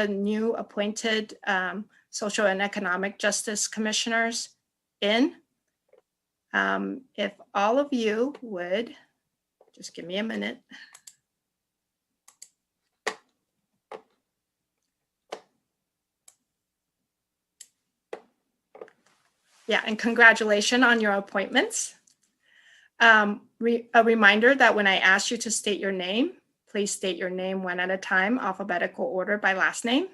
the new appointed Social and Economic Justice Commissioners in. If all of you would, just give me a minute. Yeah, and congratulations on your appointments. A reminder that when I ask you to state your name, please state your name one at a time, alphabetical order by last name.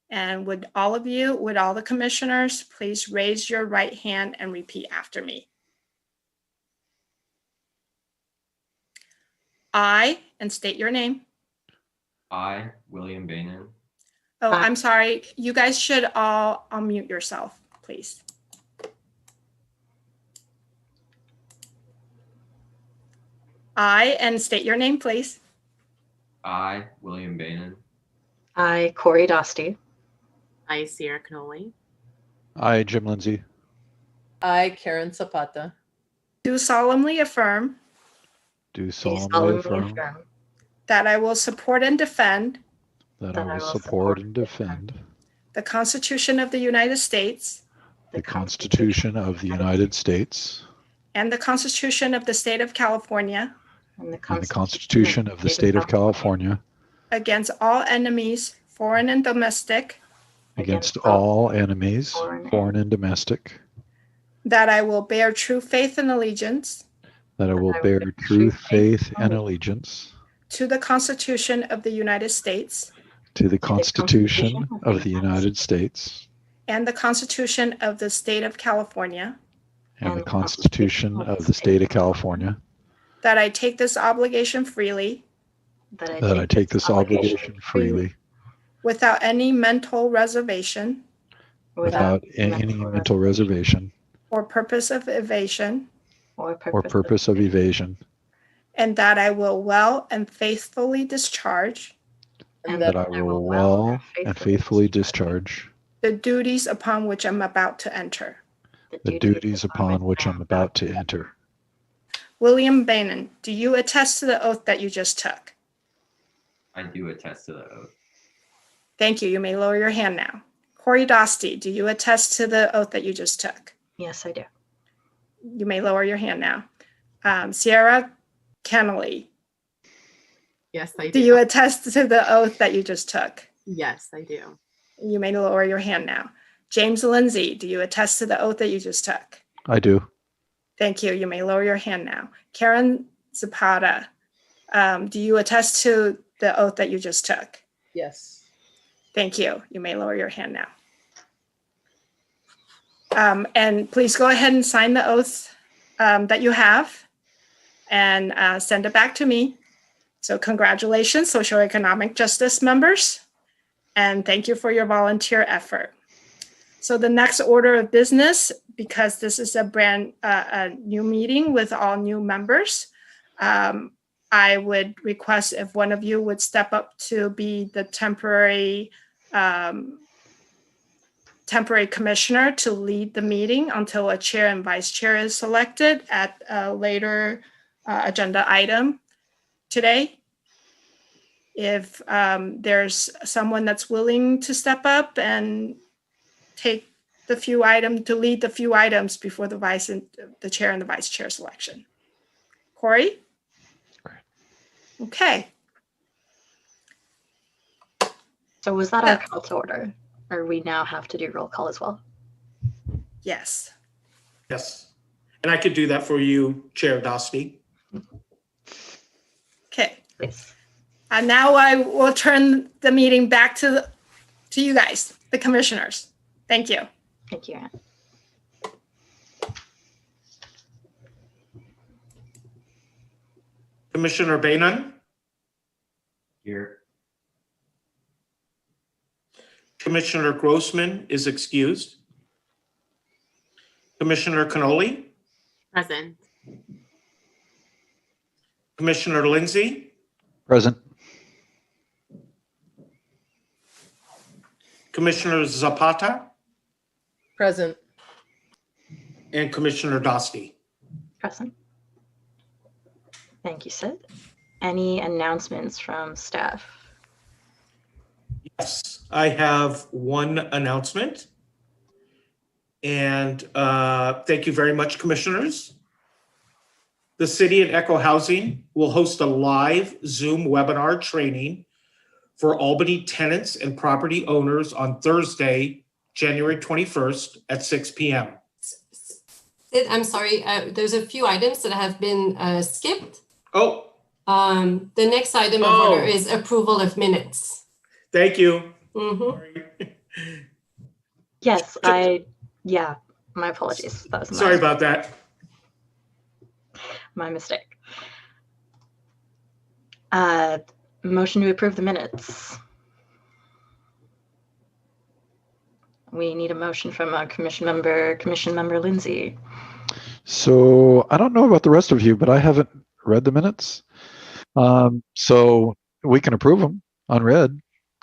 And would all the commissioners, please raise your right hand and repeat after me. I, and state your name. I, William Bainan. Oh, I'm sorry. You guys should all unmute yourself, please. I, and state your name, please. I, William Bainan. I, Corey Dostie. I, Sierra Cannoli. I, Jim Lindsay. I, Karen Zapata. Do solemnly affirm. Do solemnly affirm That I will support and defend. That I will support and defend. The Constitution of the United States. The Constitution of the United States. And the Constitution of the State of California. And the Constitution of the State of California. Against all enemies, foreign and domestic. Against all enemies, foreign and domestic. That I will bear true faith and allegiance. That I will bear true faith and allegiance. To the Constitution of the United States. To the Constitution of the United States. And the Constitution of the State of California. And the Constitution of the State of California. That I take this obligation freely. That I take this obligation freely. Without any mental reservation. Without any mental reservation. Or purpose of evasion. Or purpose of evasion. And that I will well and faithfully discharge. And that I will well and faithfully discharge. The duties upon which I'm about to enter. The duties upon which I'm about to enter. William Bainan, do you attest to the oath that you just took? I do attest to the oath. Thank you. You may lower your hand now. Corey Dostie, do you attest to the oath that you just took? Yes, I do. You may lower your hand now. Sierra Cannoli. Yes, I do. Do you attest to the oath that you just took? Yes, I do. You may lower your hand now. James Lindsay, do you attest to the oath that you just took? I do. Thank you. You may lower your hand now. Karen Zapata, do you attest to the oath that you just took? Yes. Thank you. You may lower your hand now. And please go ahead and sign the oath that you have and send it back to me. So congratulations, socioeconomic justice members, and thank you for your volunteer effort. So the next order of business, because this is a brand new meeting with all new members, I would request if one of you would step up to be the temporary commissioner to lead the meeting until a chair and vice chair is selected at a later agenda item today. If there's someone that's willing to step up and take the few items, to lead the few items before the chair and the vice chair selection. Corey? Okay. So was that our call to order? Or we now have to do roll call as well? Yes. Yes. And I could do that for you, Chair Dostie. Okay. Please. And now I will turn the meeting back to you guys, the commissioners. Thank you. Thank you, Anne. Commissioner Bainan, Here. Commissioner Grossman is excused. Commissioner Cannoli, Present. Commissioner Lindsay, Present. Commissioner Zapata, Present. and Commissioner Dostie. Present. Thank you, Sid. Any announcements from staff? Yes. I have one announcement. And thank you very much, commissioners. The City and Echo Housing will host a live Zoom webinar training for Albany tenants and property owners on Thursday, January 21st at 6 p.m. Sid, I'm sorry, there's a few items that have been skipped. Oh, The next item of order is approval of minutes. thank you. Mhm. Yes, yeah, my apologies. That was Sorry about that. my mistake. Motion to approve the minutes. We need a motion from Commission Member Lindsay. So I don't know about the rest of you, but I haven't read the minutes. So we can approve them unread.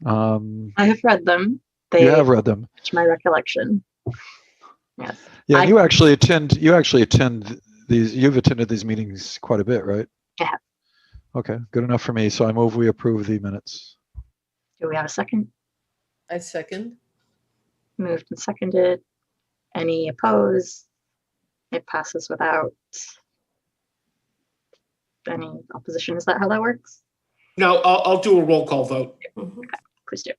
I have read them. You have read them. To my recollection. Yes. Yeah, and you actually attend these, you've attended these meetings quite a bit, right? I have. Okay, good enough for me. So I move we approve the minutes. Do we have a second? I second. Moved and seconded. Any opposed? It passes without any opposition. Is that how that works? No, I'll do a roll call vote. Mhm. Please do.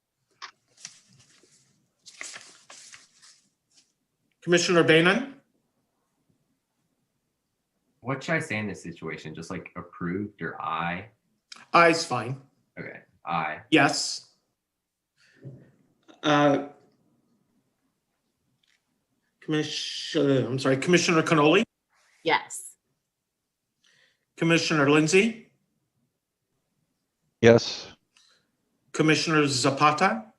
Commissioner Bainan, What should I say in this situation? Just like approved or aye? aye's fine. Okay, aye. Yes. Commissioner Cannoli, Yes. Commissioner Lindsay, Yes. Commissioner Zapata,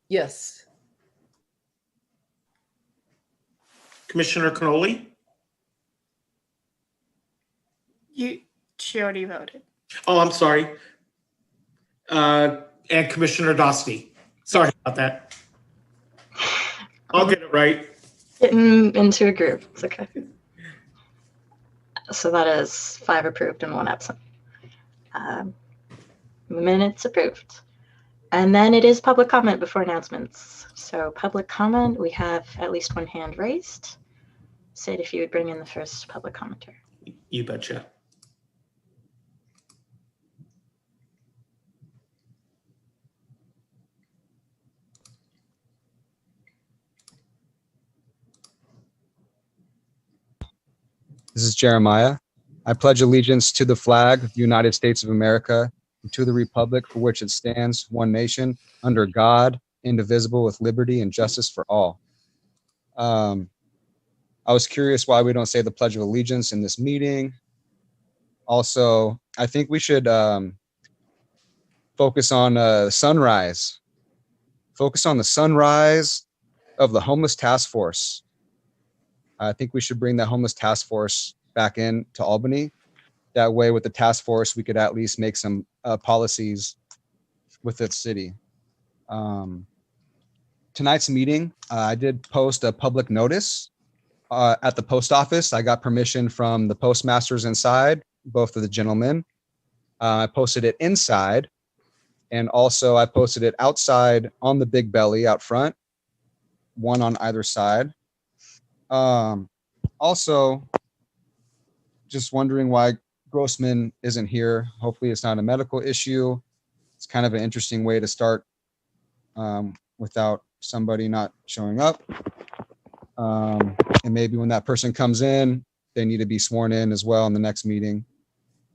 Yes. Commissioner Cannoli. She already voted. Oh, I'm sorry. And Commissioner Dosty. Sorry about that. I'll get it right. Getting into a groove. It's okay. So that is 5 approved and 1 absent. Minutes approved. And then it is public comment before announcements. So public comment, we have at least 1 hand raised. Sid, if you would bring in the first public commenter. You betcha. This is Jeremiah. I pledge allegiance to the flag of the United States of America and to the republic for which it stands, one nation, under God, indivisible, with liberty and justice for all. I was curious why we don't say the Pledge of Allegiance in this meeting. Also, I think we should focus on sunrise. Focus on the sunrise of the homeless task force. I think we should bring that homeless task force back in to Albany. That way, with the task force, we could at least make some policies with the city. Tonight's meeting, I did post a public notice at the post office. I got permission from the postmasters inside, both of the gentlemen. I posted it inside, and also I posted it outside on the big belly out front, one on either side. Also, just wondering why Grossman isn't here. Hopefully it's not a medical issue. It's kind of an interesting way to start without somebody not showing up. And maybe when that person comes in, they need to be sworn in as well in the next meeting.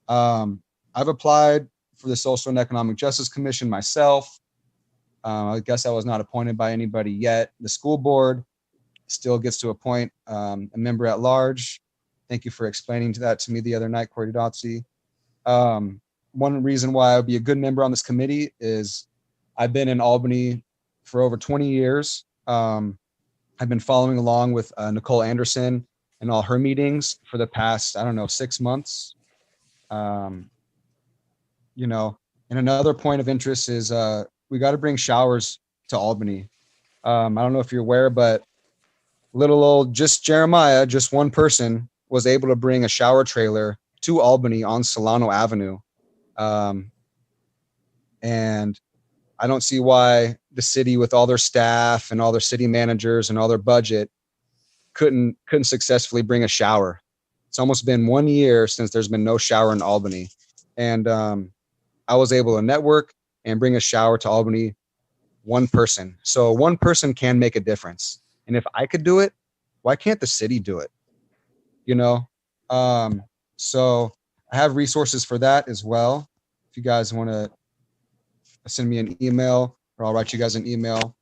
I've applied for the Social and Economic Justice Commission myself. I guess I was not appointed by anybody yet. The school board still gets to appoint a member at large. Thank you for explaining that to me the other night, Corey Dotsey. One reason why I would be a good member on this committee is I've been in Albany for over 20 years. I've been following along with Nicole Anderson and all her meetings for the past, 6 months. You know, and another point of interest is we got to bring showers to Albany. I don't know if you're aware, but little old just Jeremiah, just one person, was able to bring a shower trailer to Albany on Solano Avenue. And I don't see why the city, with all their staff and all their city managers and all their budget, couldn't successfully bring a shower. It's almost been 1 year since there's been no shower in Albany. And I was able to network and bring a shower to Albany, one person. So one person can make a difference. And if I could do it, why can't the city do it? You know? So I have resources for that as well. If you guys want to send me an email, or I'll write you guys an email.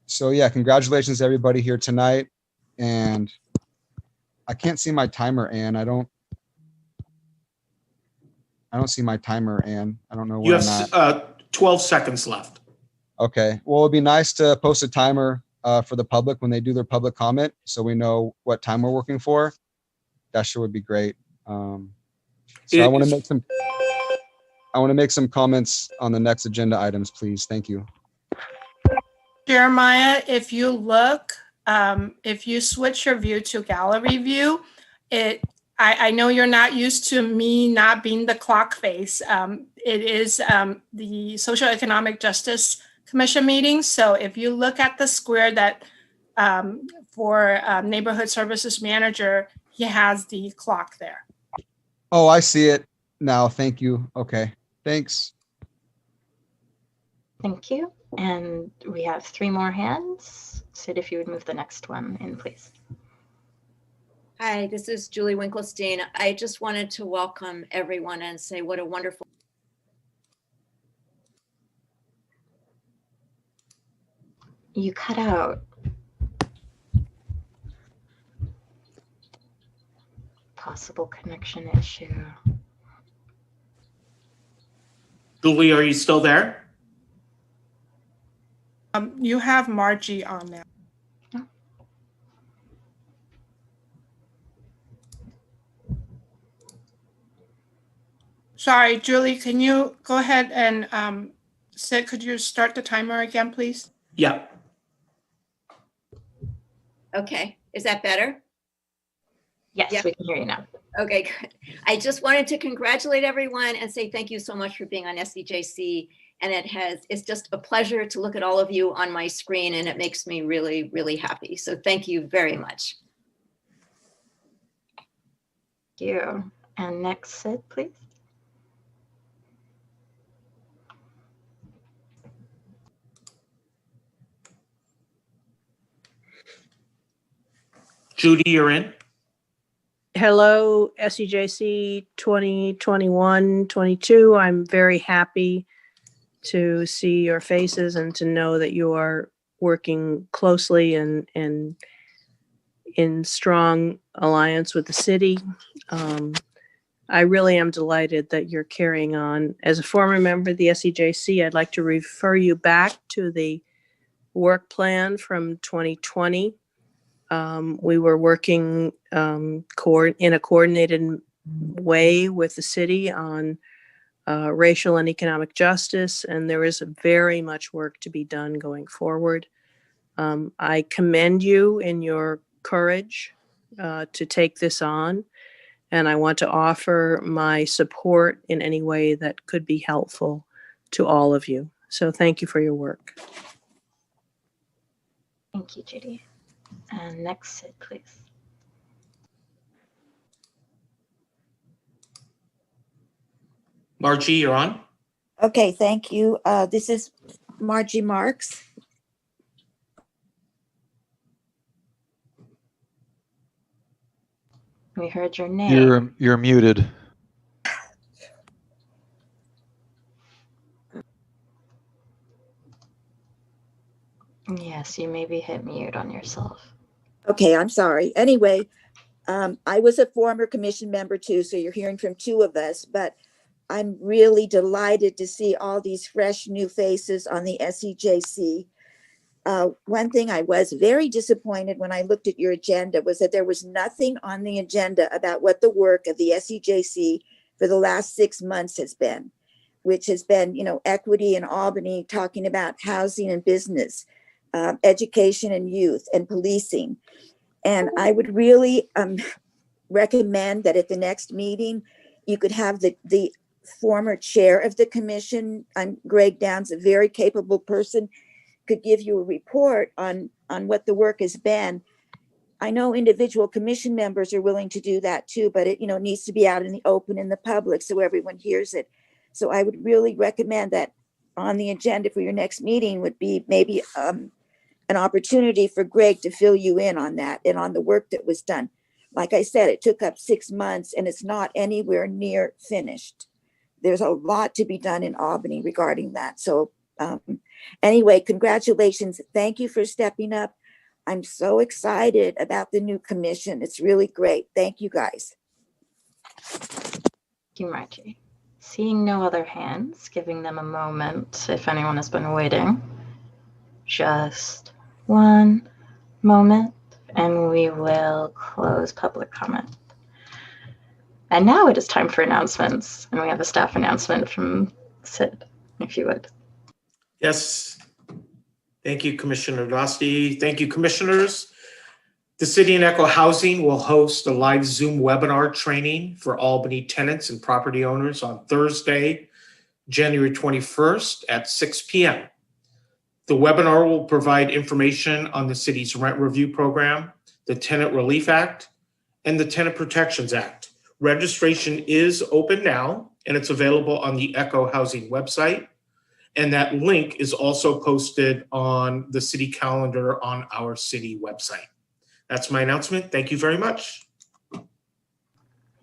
So yeah, congratulations to everybody here tonight. And I can't see my timer, Ann. I don't see my timer, Ann. I don't know where You I'm at. have 12 seconds left. Okay. Well, it'd be nice to post a timer for the public when they do their public comment, so we know what time we're working for. That sure would be great. So I want to make some comments on the next agenda items, please. Thank you. Jeremiah, if you look, if you switch your view to gallery view, I know you're not used to me not being the clock face. It is the Social Economic Justice Commission meeting. So if you look at the square that for Neighborhood Services Manager, he has the clock there. Oh, I see it now. Thank you. Okay. Thanks. Thank you. And we have 3 more hands. Sid, if you would move the next one in, please. Hi, this is Julie Winkelstein. I just wanted to welcome everyone and say what a wonderful. You cut out. Possible connection issue. Julie, are you still there? You have Margie on now. Sorry, Julie, can you go ahead and Sid, could you start the timer again, please? Yeah. Okay, is that better? Yes, Yeah. we can hear you now. Okay, good. I just wanted to congratulate everyone and say thank you so much for being on SEJC. And it's just a pleasure to look at all of you on my screen, and it makes me really, really happy. So thank you very much. Thank you. And next, Sid, please. Judy, you're in. Hello, SEJC 2021-22. I'm very happy to see your faces and to know that you are working closely and in strong alliance with the city. I really am delighted that you're carrying on. As a former member of the SEJC, I'd like to refer you back to the work plan from 2020. We were working in a coordinated way with the city on racial and economic justice, and there is very much work to be done going forward. I commend you in your courage to take this on, and I want to offer my support in any way that could be helpful to all of you. So thank you for your work. Thank you, Judy. And next, Sid, please. Margie, you're on. Okay, thank you. This is Margie Marks. We heard your name. You're muted. Yes, you maybe hit mute on yourself. Okay, I'm sorry. Anyway, I was a former commission member too, so you're hearing from 2 of us, but I'm really delighted to see all these fresh new faces on the SEJC. One thing I was very disappointed when I looked at your agenda was that there was nothing on the agenda about what the work of the SEJC for the last 6 months has been, which has been, equity in Albany, talking about housing and business, education and youth, and policing. And I would really recommend that at the next meeting, you could have the former chair of the commission. I'm Greg Downs, a very capable person, could give you a report on what the work has been. I know individual commission members are willing to do that too, but it, needs to be out in the open in the public so everyone hears it. So I would really recommend that on the agenda for your next meeting would be maybe an opportunity for Greg to fill you in on that and on the work that was done. Like I said, it took up 6 months and it's not anywhere near finished. There's a lot to be done in Albany regarding that. So anyway, congratulations. Thank you for stepping up. I'm so excited about the new commission. It's really great. Thank you, guys. Thank you, Margie. Seeing no other hands, giving them a moment if anyone has been waiting. Just one moment, and we will close public comment. And now it is time for announcements, and we have a staff announcement from Sid, if you would. Yes. Thank you, Commissioner Dosti. Thank you, commissioners. The City and Echo Housing will host a live Zoom webinar training for Albany tenants and property owners on Thursday, January 21st at 6 p.m. The webinar will provide information on the city's rent review program, the Tenant Relief Act, and the Tenant Protections Act. Registration is open now, and it's available on the Echo Housing website. And that link is also posted on the city calendar on our city website. That's my announcement. Thank you very much.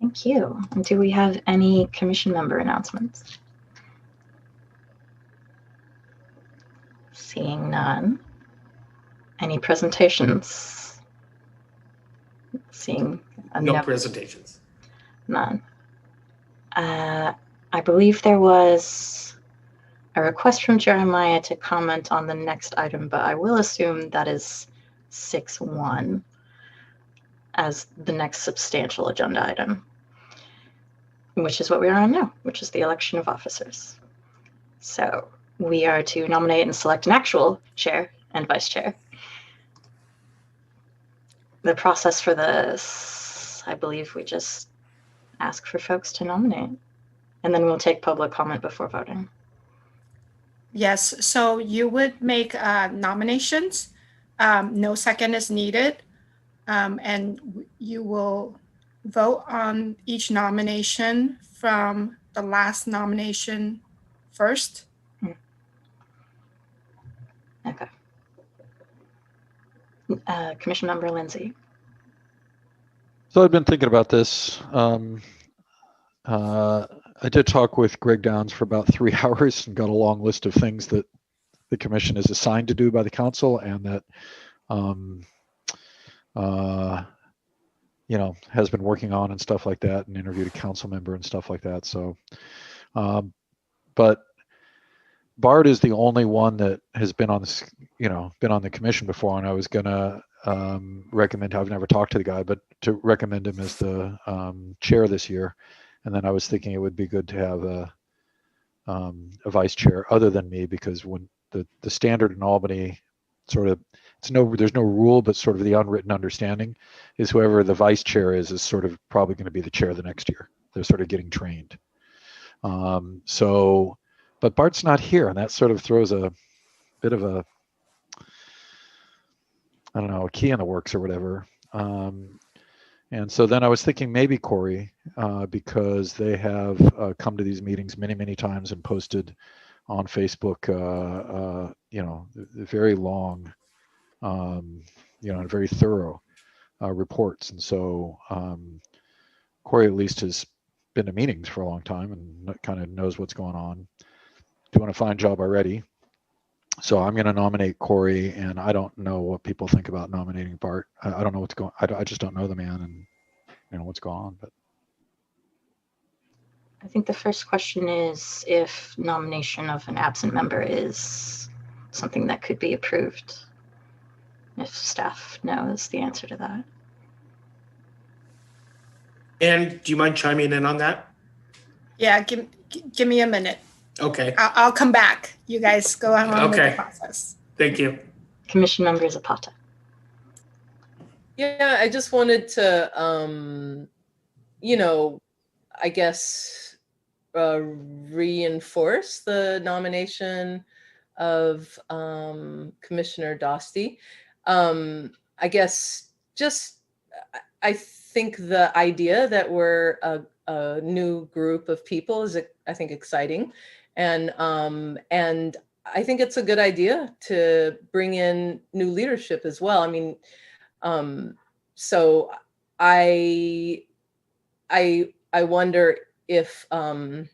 Thank you. And do we have any commission member announcements? Seeing none. Any presentations? Seeing no presentations. None. I believe there was a request from Jeremiah to comment on the next item, but I will assume that is 6.1 as the next substantial agenda item, which is what we are on now, which is the election of officers. So we are to nominate and select an actual chair and vice chair. The process for this, I believe we just ask for folks to nominate, and then we'll take public comment before voting. Yes, so you would make nominations. No second is needed. And you will vote on each nomination from the last nomination first. Okay. Commission Member Lindsay. So I've been thinking about this. I did talk with Greg Downs for about 3 hours and got a long list of things that the commission is assigned to do by the council and that, has been working on and stuff like that, and interviewed a council member and stuff like that. So, but Bart is the only one that has been on this, been on the commission before, and I was gonna recommend, I've never talked to the guy, but to recommend him as the chair this year. And then I was thinking it would be good to have a vice chair other than me, because when the standard in Albany there's no rule, but sort of the unwritten understanding is whoever the vice chair is sort of probably going to be the chair the next year. They're sort of getting trained. But Bart's not here, and that sort of throws a bit of a, I don't know, a key in the works or whatever. And so then I was thinking maybe Corey, because they have come to these meetings many, many times and posted on Facebook, very long, and very thorough reports. And so Corey at least has been to meetings for a long time and kind of knows what's going on, doing a fine job already. So I'm going to nominate Corey, and I don't know what people think about nominating Bart. I don't know what's going. I just don't know the man and what's going on. But I think the first question is if nomination of an absent member is something that could be approved. If staff knows the answer to that. And do you mind chiming in on that? Yeah, give me a minute. Okay. I'll come back. You guys go on with the Okay. process. Thank you. Commission Member Zapata. Yeah, I just wanted to, I guess, reinforce the nomination of Commissioner Dostie. I guess I think the idea that we're a new group of people is, I think, exciting, and I think it's a good idea to bring in new leadership as well. I mean, so I wonder if the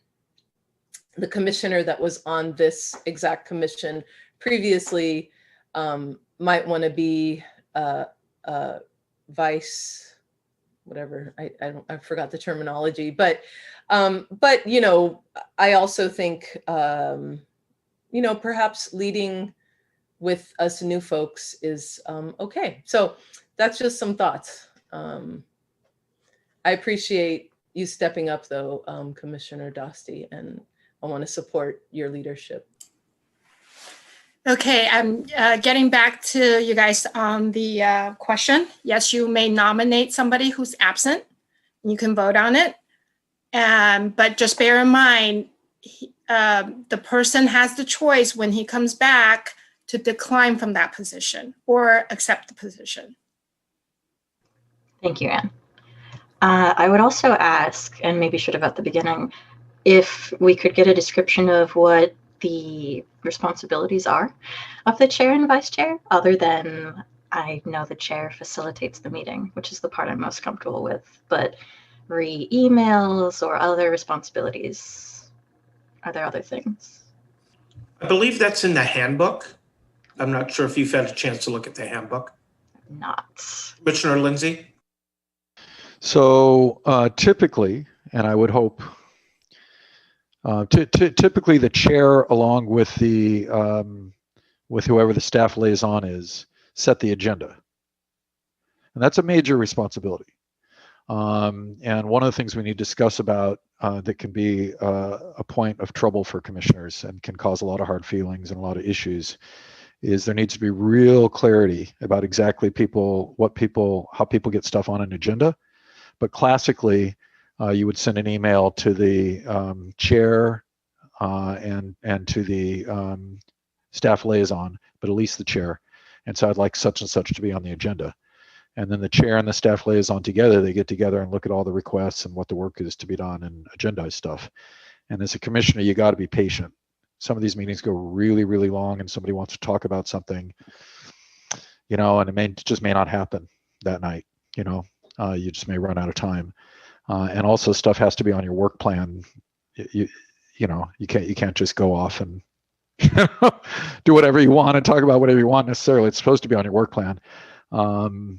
commissioner that was on this exact commission previously might want to be vice, whatever, I forgot the terminology, but you know, I also think you know, perhaps leading with us new folks is okay. So that's just some thoughts. I appreciate you stepping up, though, Commissioner Dostie, and I want to support your leadership. Okay, I'm getting back to you guys on the question. Yes, you may nominate somebody who's absent. You can vote on it. But just bear in mind, the person has the choice when he comes back to decline from that position or accept the position. Thank you, Anne. I would also ask, and maybe should have at the beginning, if we could get a description of what the responsibilities are of the chair and vice chair, other than I know the chair facilitates the meeting, which is the part I'm most comfortable with, but emails or other responsibilities, are there other things? I believe that's in the handbook. I'm not sure if you've had a chance to look at the handbook. Not. Commissioner Lindsay? So typically, and I would hope, typically the chair, along with the with whoever the staff liaison is, set the agenda, and that's a major responsibility. And one of the things we need to discuss about that can be a point of trouble for commissioners and can cause a lot of hard feelings and a lot of issues is there needs to be real clarity about exactly how people get stuff on an agenda. But classically, you would send an email to the chair and to the staff liaison, but at least the chair. And so I'd like such and such to be on the agenda. And then the chair and the staff liaison together, they get together and look at all the requests and what the work is to be done and agendize stuff. And as a commissioner, you got to be patient. Some of these meetings go really, really long and somebody wants to talk about something, you know, and it just may not happen that night, you know. You just may run out of time, and also stuff has to be on your work plan. You know, you can't just go off and do whatever you want and talk about whatever you want necessarily. It's supposed to be on your work plan. Although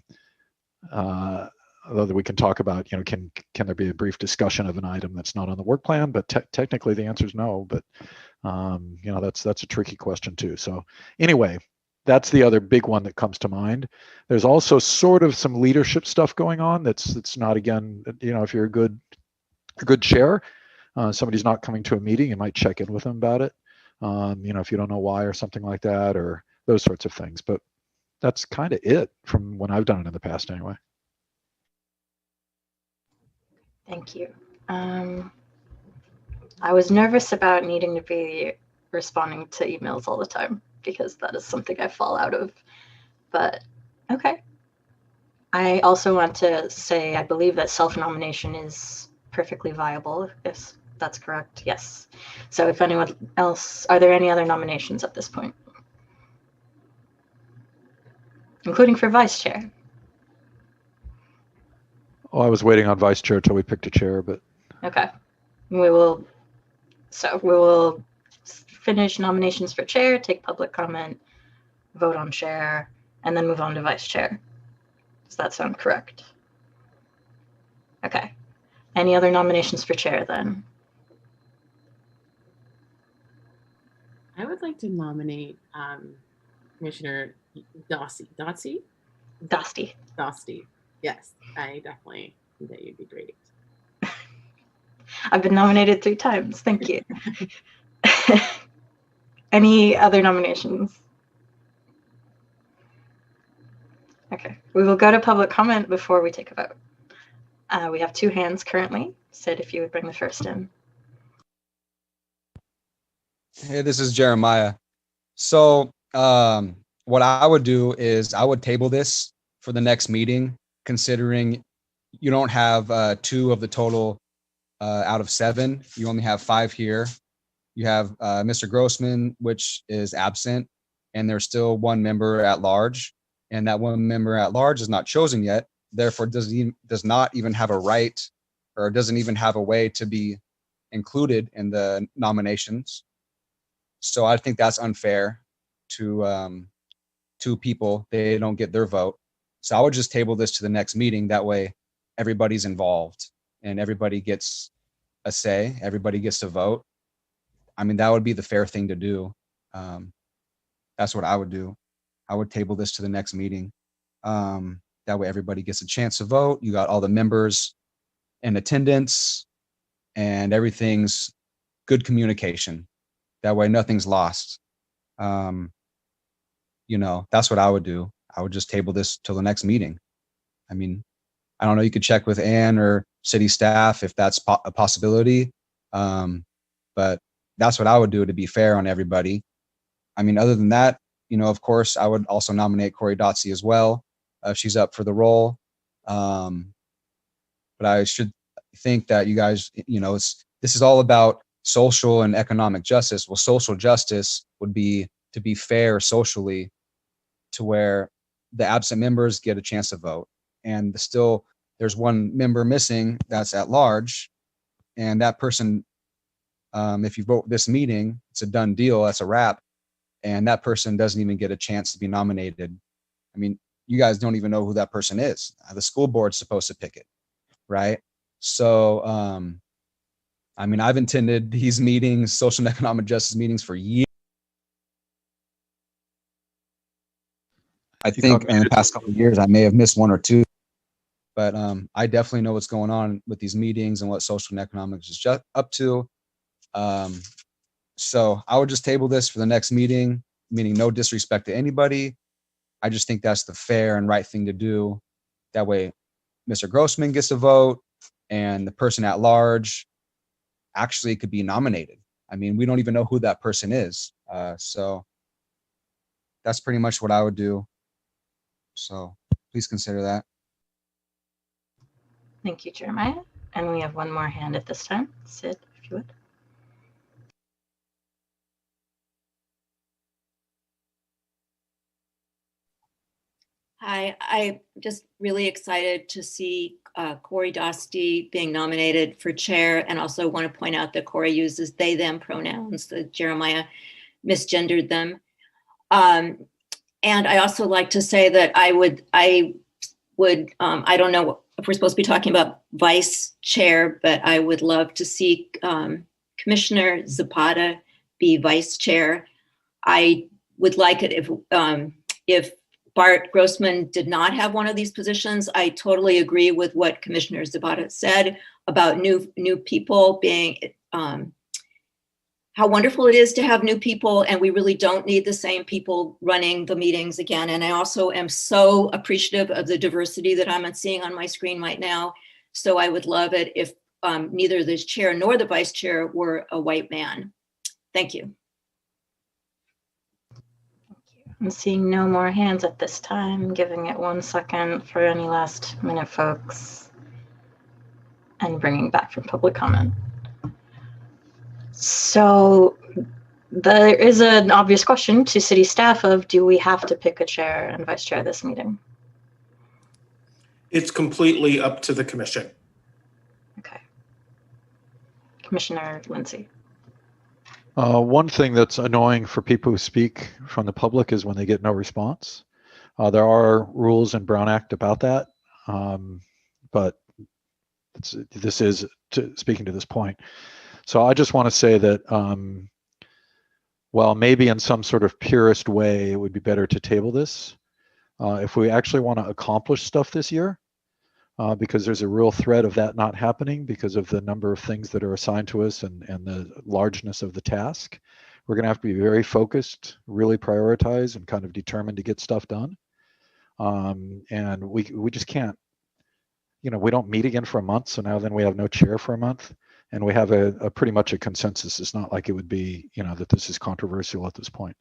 we can talk about, you know, can there be a brief discussion of an item that's not on the work plan? But technically, the answer is no. But you know, that's a tricky question too. So anyway. That's the other big one that comes to mind. There's also sort of some leadership stuff going on. That's not, again, you know, if you're a good chair, somebody's not coming to a meeting, you might check in with them about it. You know, if you don't know why or something like that, or those sorts of things. But that's kind of it from when I've done it in the past, anyway. Thank you. I was nervous about needing to be responding to emails all the time, because that is something I fall out of, but okay. I also want to say I believe that self-nomination is perfectly viable, if that's correct. Yes. So if anyone else, are there any other nominations at this point? Including for vice chair. Oh, I was waiting on vice chair till we picked a chair, but. Okay. We will finish nominations for chair, take public comment, vote on chair, and then move on to vice chair. Does that sound correct? Okay. Any other nominations for chair then? I would like to nominate Commissioner Dostie. Yes, I definitely think that you'd be great. I've been nominated 3 times. Thank you. Any other nominations? Okay, we will go to public comment before we take a vote. We have 2 hands currently. Sid, if you would bring the first in. Hey, this is Jeremiah. So what I would do is I would table this for the next meeting, considering you don't have 2 of the total out of 7. You only have 5 here. You have Mr. Grossman, which is absent, and there's still 1 member at large, and that 1 member at large is not chosen yet. Therefore, does not even have a right, or doesn't even have a way to be included in the nominations. So I think that's unfair to 2 people. They don't get their vote. So I would just table this to the next meeting. That way, everybody's involved and everybody gets a say. Everybody gets to vote. I mean, that would be the fair thing to do. That's what I would do. I would table this to the next meeting. That way everybody gets a chance to vote. You got all the members in attendance and everything's good communication. That way nothing's lost. That's what I would do. I would just table this till the next meeting. I mean, I don't know, you could check with Ann or city staff if that's a possibility. But that's what I would do to be fair on everybody. I mean, other than that, of course, I would also nominate Corey Dotsie as well. She's up for the role. But I should think that you guys, this is all about social and economic justice. Well, social justice would be to be fair socially, to where the absent members get a chance to vote. And there's 1 member missing that's at large. And that person, if you vote this meeting, it's a done deal, that's a wrap. And that person doesn't even get a chance to be nominated. I mean, you guys don't even know who that person is. The school board's supposed to pick it, right? So, I mean, I've attended these meetings, social and economic justice meetings, for years. I think in the past couple of years, I may have missed 1 or 2, but I definitely know what's going on with these meetings and what social and economics is just up to. So I would just table this for the next meeting, meaning no disrespect to anybody. I just think that's the fair and right thing to do. That way, Mr. Grossman gets a vote and the person at large actually could be nominated. I mean, we don't even know who that person is. So that's pretty much what I would do. So please consider that. Thank you, Jeremiah. And we have 1 more hand at this time. Sid, if you would. Hi, I'm just really excited to see Corey Dotsie being nominated for chair, and also want to point out that Corey uses they, them pronouns, that Jeremiah misgendered them. And I also like to say that I don't know if we're supposed to be talking about vice chair, but I would love to see Commissioner Zapata be vice chair. I would like it if Bart Grossman did not have one of these positions. I totally agree with what Commissioner Zapata said about new people being, how wonderful it is to have new people, and we really don't need the same people running the meetings again. And I also am so appreciative of the diversity that I'm seeing on my screen right now. So I would love it if neither the chair nor the vice chair were a white man. Thank you. I'm seeing no more hands at this time, giving it 1 second for any last minute folks, and bringing back from public comment. So there is an obvious question to city staff of, do we have to pick a chair and vice chair this meeting? It's completely up to the commission. Okay. Commissioner Lindsay. One thing that's annoying for people who speak from the public is when they get no response. There are rules in Brown Act about that, but this is speaking to this point. So I just want to say that while maybe in some sort of purist way, it would be better to table this. If we actually want to accomplish stuff this year, because there's a real threat of that not happening because of the number of things that are assigned to us and the largeness of the task. We're going to have to be very focused, really prioritize, and kind of determined to get stuff done. And we just can't, we don't meet again for a month, so now then we have no chair for a month. and we have a pretty much a consensus. It's not like it would be, that this is controversial at this point.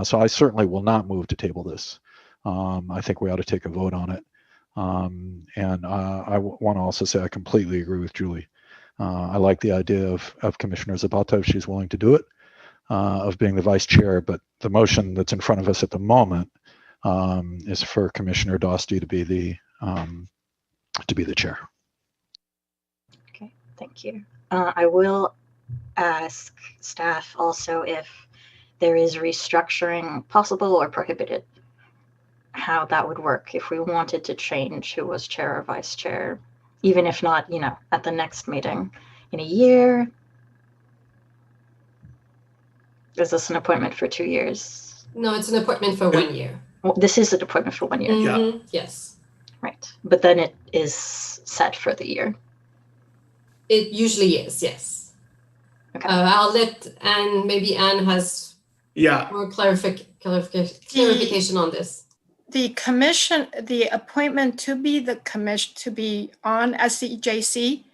So I certainly will not move to table this. I think we ought to take a vote on it. And I want to also say I completely agree with Julie. I like the idea of Commissioner Zapata if she's willing to do it, of being the vice chair. But the motion that's in front of us at the moment is for Commissioner Dosti to be the chair. Okay, thank you. I will ask staff also if there is restructuring possible or prohibited, how that would work if we wanted to change who was chair or vice chair, even if not, at the next meeting in a year. Is this an appointment for 2 years? No, it's an appointment for 1 year. Well, this is an appointment for 1 year. Mhm, yes. Right. But then it is set for the year. It usually is, yes. Okay. I'll let Anne, maybe Anne has more clarification on this. The commission, the appointment to be the commission, to be on SCJC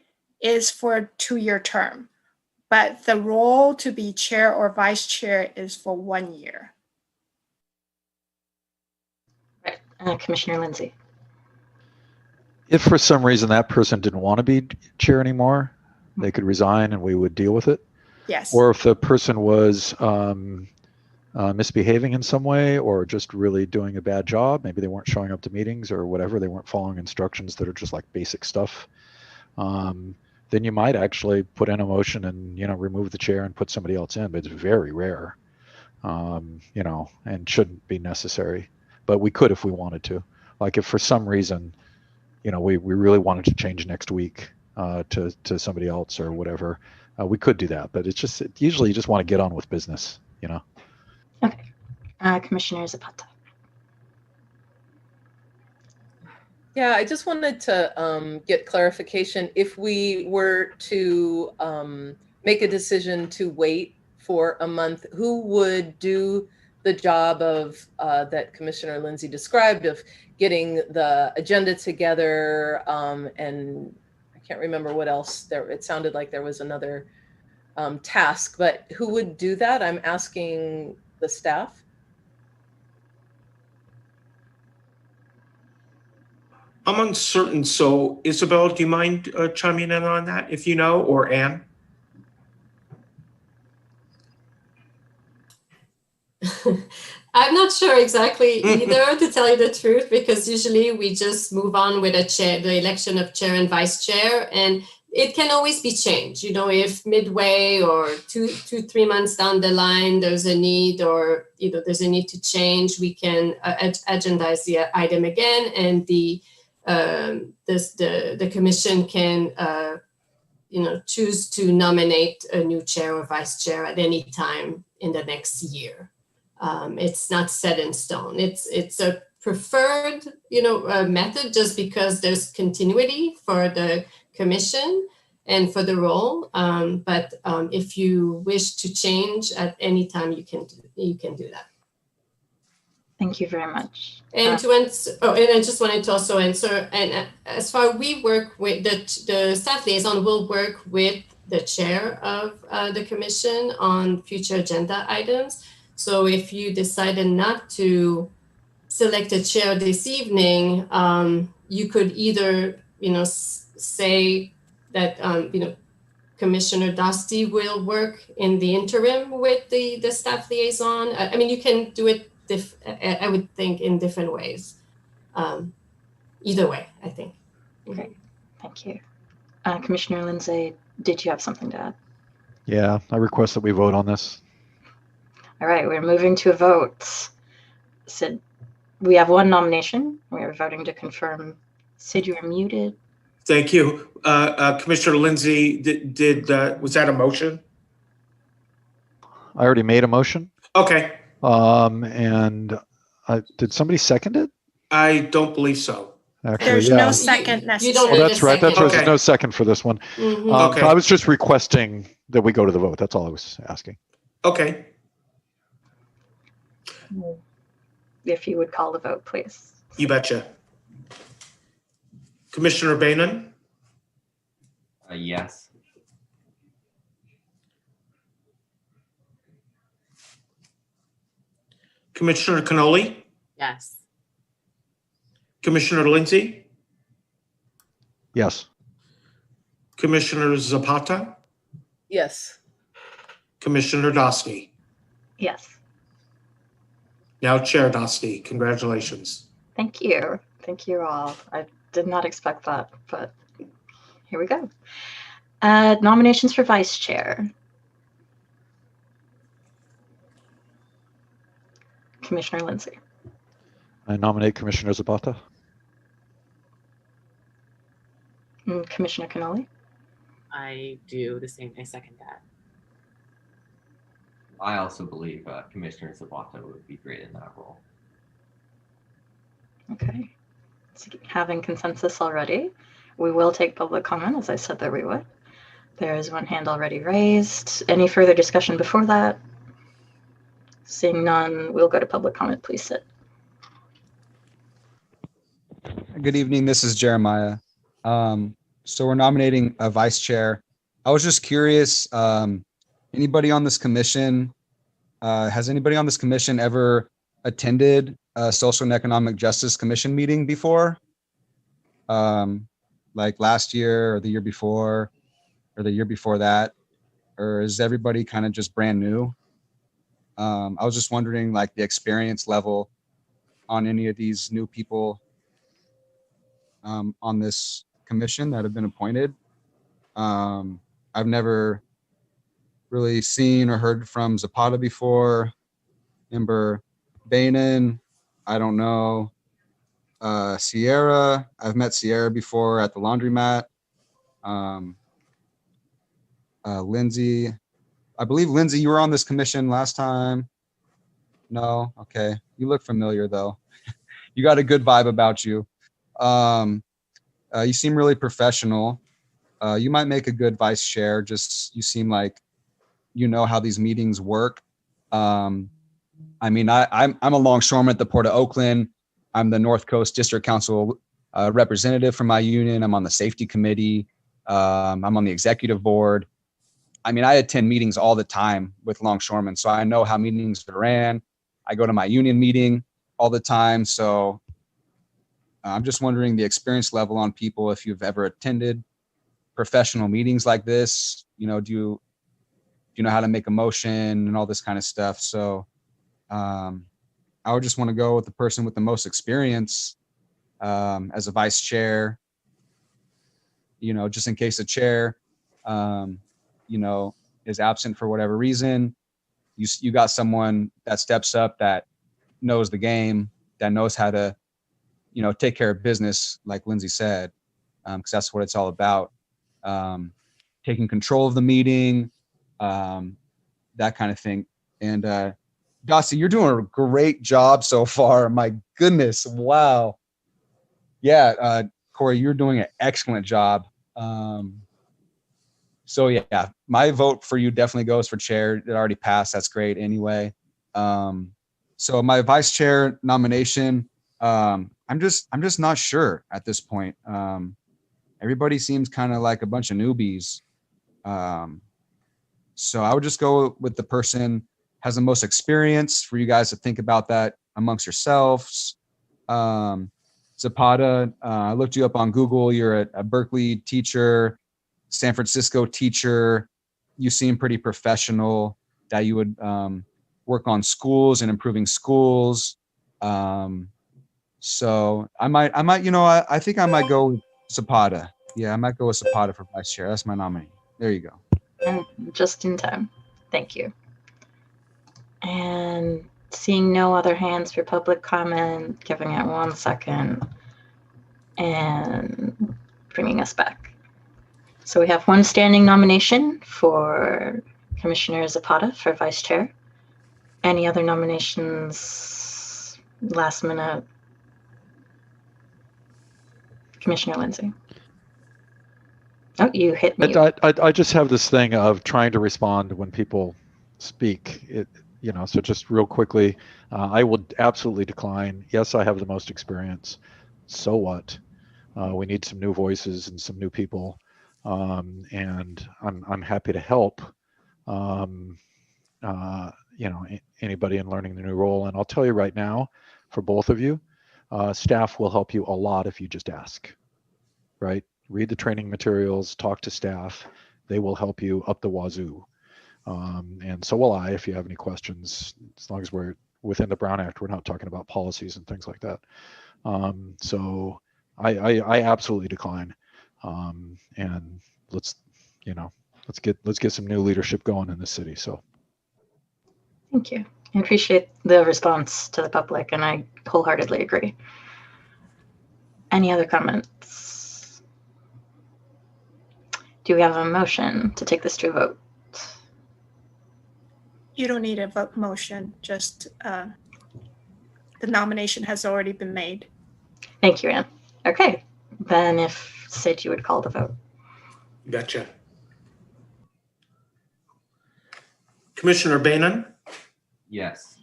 is for a 2-year term, but the role to be chair or vice chair is for 1 year. Right. Commissioner Lindsay. If for some reason that person didn't want to be chair anymore, they could resign and we would deal with it. Yes. Or if the person was misbehaving in some way or just really doing a bad job, maybe they weren't showing up to meetings or whatever, they weren't following instructions that are just like basic stuff, then you might actually put in a motion and, remove the chair and put somebody else in, but it's very rare, and shouldn't be necessary. But we could if we wanted to. Like if for some reason, we really wanted to change next week to somebody else or whatever, we could do that. But it's usually you just want to get on with business, Okay. Commissioner Zapata. Yeah, I just wanted to get clarification. If we were to make a decision to wait for a month, who would do the job of that Commissioner Lindsay described of getting the agenda together, and I can't remember what else there, it sounded like there was another task, but who would do that? I'm asking the staff. I'm uncertain. So Isabel, do you mind chiming in on that if you know, or Anne? I'm not sure exactly either, to tell you the truth, because usually we just move on with the election of chair and vice chair, and it can always be changed. If midway or 3 months down the line there's a need, or there's a need to change, we can agendize the item again, and the commission can choose to nominate a new chair or vice chair at any time in the next year. It's not set in stone. It's a preferred method just because there's continuity for the commission and for the role. But if you wish to change at any time, you can do that. Thank you very much. And to answer, and I just wanted to also answer, and as far we work with the staff liaison will work with the chair of the commission on future agenda items. So if you decided not to select a chair this evening, you could either, say that, Commissioner Dosti will work in the interim with the staff liaison. I mean, you can do it, I would think, in different ways. Either way, I think. Great, thank you. Commissioner Lindsay, did you have something to add? Yeah, I request that we vote on this. All right, we're moving to a vote. Sid, we have one nomination. We are voting to confirm. Sid, you're muted. Thank you. Commissioner Lindsay, was that a motion? I already made a motion. Okay. And did somebody second it? I don't believe so. Actually, There's yeah. no second necessary. You don't Oh, need that's a right. That's second. right. There's no second for this one. Mhm. Okay. So I was just requesting that we go to the vote. That's all I was asking. Okay. If you would call the vote, please. You betcha. Commissioner Bainan, Yes. Commissioner Cannoli, Yes. Commissioner Lindsay, Yes. Commissioner Zapata, Yes. Commissioner Dostie. Yes. Now Chair Dostie, congratulations. Thank you. Thank you all. I did not expect that, but here we go. Nominations for vice chair. Commissioner Lindsay. I nominate Commissioner Zapata. Commissioner Cannoli. I do the same. I second that. I also believe Commissioner Zapata would be great in that role. Okay. So having consensus already, we will take public comment, as I said that we would. There is one hand already raised. Any further discussion before that? Seeing none, we'll go to public comment. Please sit. Good evening. This is Jeremiah. So we're nominating a vice chair. I was just curious, anybody on this commission, has anybody on this commission ever attended a Social and Economic Justice Commission meeting before? Like last year or the year before or the year before that? Or is everybody kind of just brand new? I was just wondering like the experience level on any of these new people on this commission that have been appointed. I've never really seen or heard from Zapata before. Ember Bainan, I don't know. Sierra, I've met Sierra before at the laundromat. Lindsay, I believe Lindsay, you were on this commission last time. No, okay. You look familiar though. You got a good vibe about you. You seem really professional. You might make a good vice chair. Just you seem like you know how these meetings work. I mean, I'm a longshoreman at the Port of Oakland. I'm the North Coast District Council representative for my union. I'm on the safety committee. I'm on the executive board. I mean, I attend meetings all the time with longshoremen, so I know how meetings are ran. I go to my union meeting all the time. So I'm just wondering the experience level on people, if you've ever attended professional meetings like this. You know, do you know how to make a motion and all this kind of stuff? So I would just want to go with the person with the most experience as a vice chair, you know, just in case the chair, you know, is absent for whatever reason. You got someone that steps up, that knows the game, that knows how to, you know, take care of business, like Lindsay said, because that's what it's all about. Taking control of the meeting, that kind of thing. And Dossie, you're doing a great job so far. My goodness, wow. Yeah, Corey, you're doing an excellent job. So yeah, my vote for you definitely goes for chair. It already passed. That's great anyway. So my vice chair nomination, I'm just not sure at this point. Everybody seems kind of like a bunch of newbies. So I would just go with the person has the most experience, for you guys to think about that amongst yourselves. Zapata, I looked you up on Google. You're a Berkeley teacher, San Francisco teacher. You seem pretty professional, that you would work on schools and improving schools. So I might, you know, I think I might go with Zapata. Yeah, I might go with Zapata for vice chair. That's my nominee. There you go. And just in time. Thank you. And seeing no other hands for public comment, giving it 1 second and bringing us back. So we have one standing nomination for Commissioner Zapata for vice chair. Any other nominations last minute? Commissioner Lindsay. Oh, you hit me. I just have this thing of trying to respond when people speak. You know, so just real quickly, I would absolutely decline. Yes, I have the most experience. So what? We need some new voices and some new people, and I'm happy to help. anybody in learning the new role. And I'll tell you right now, for both of you, staff will help you a lot if you just ask, right? Read the training materials, talk to staff. They will help you up the wazoo. And so will I, if you have any questions, as long as we're within the Brown Act, we're not talking about policies and things like that. So I absolutely decline. And let's get some new leadership going in the city. So. Thank you. I appreciate the response to the public, and I wholeheartedly agree. Any other comments? Do we have a motion to take this to a vote? You don't need a vote motion, just the nomination has already been made. Thank you, Ann. Okay, then if Sid, you would call the vote. Gotcha. Commissioner Bainan, Yes.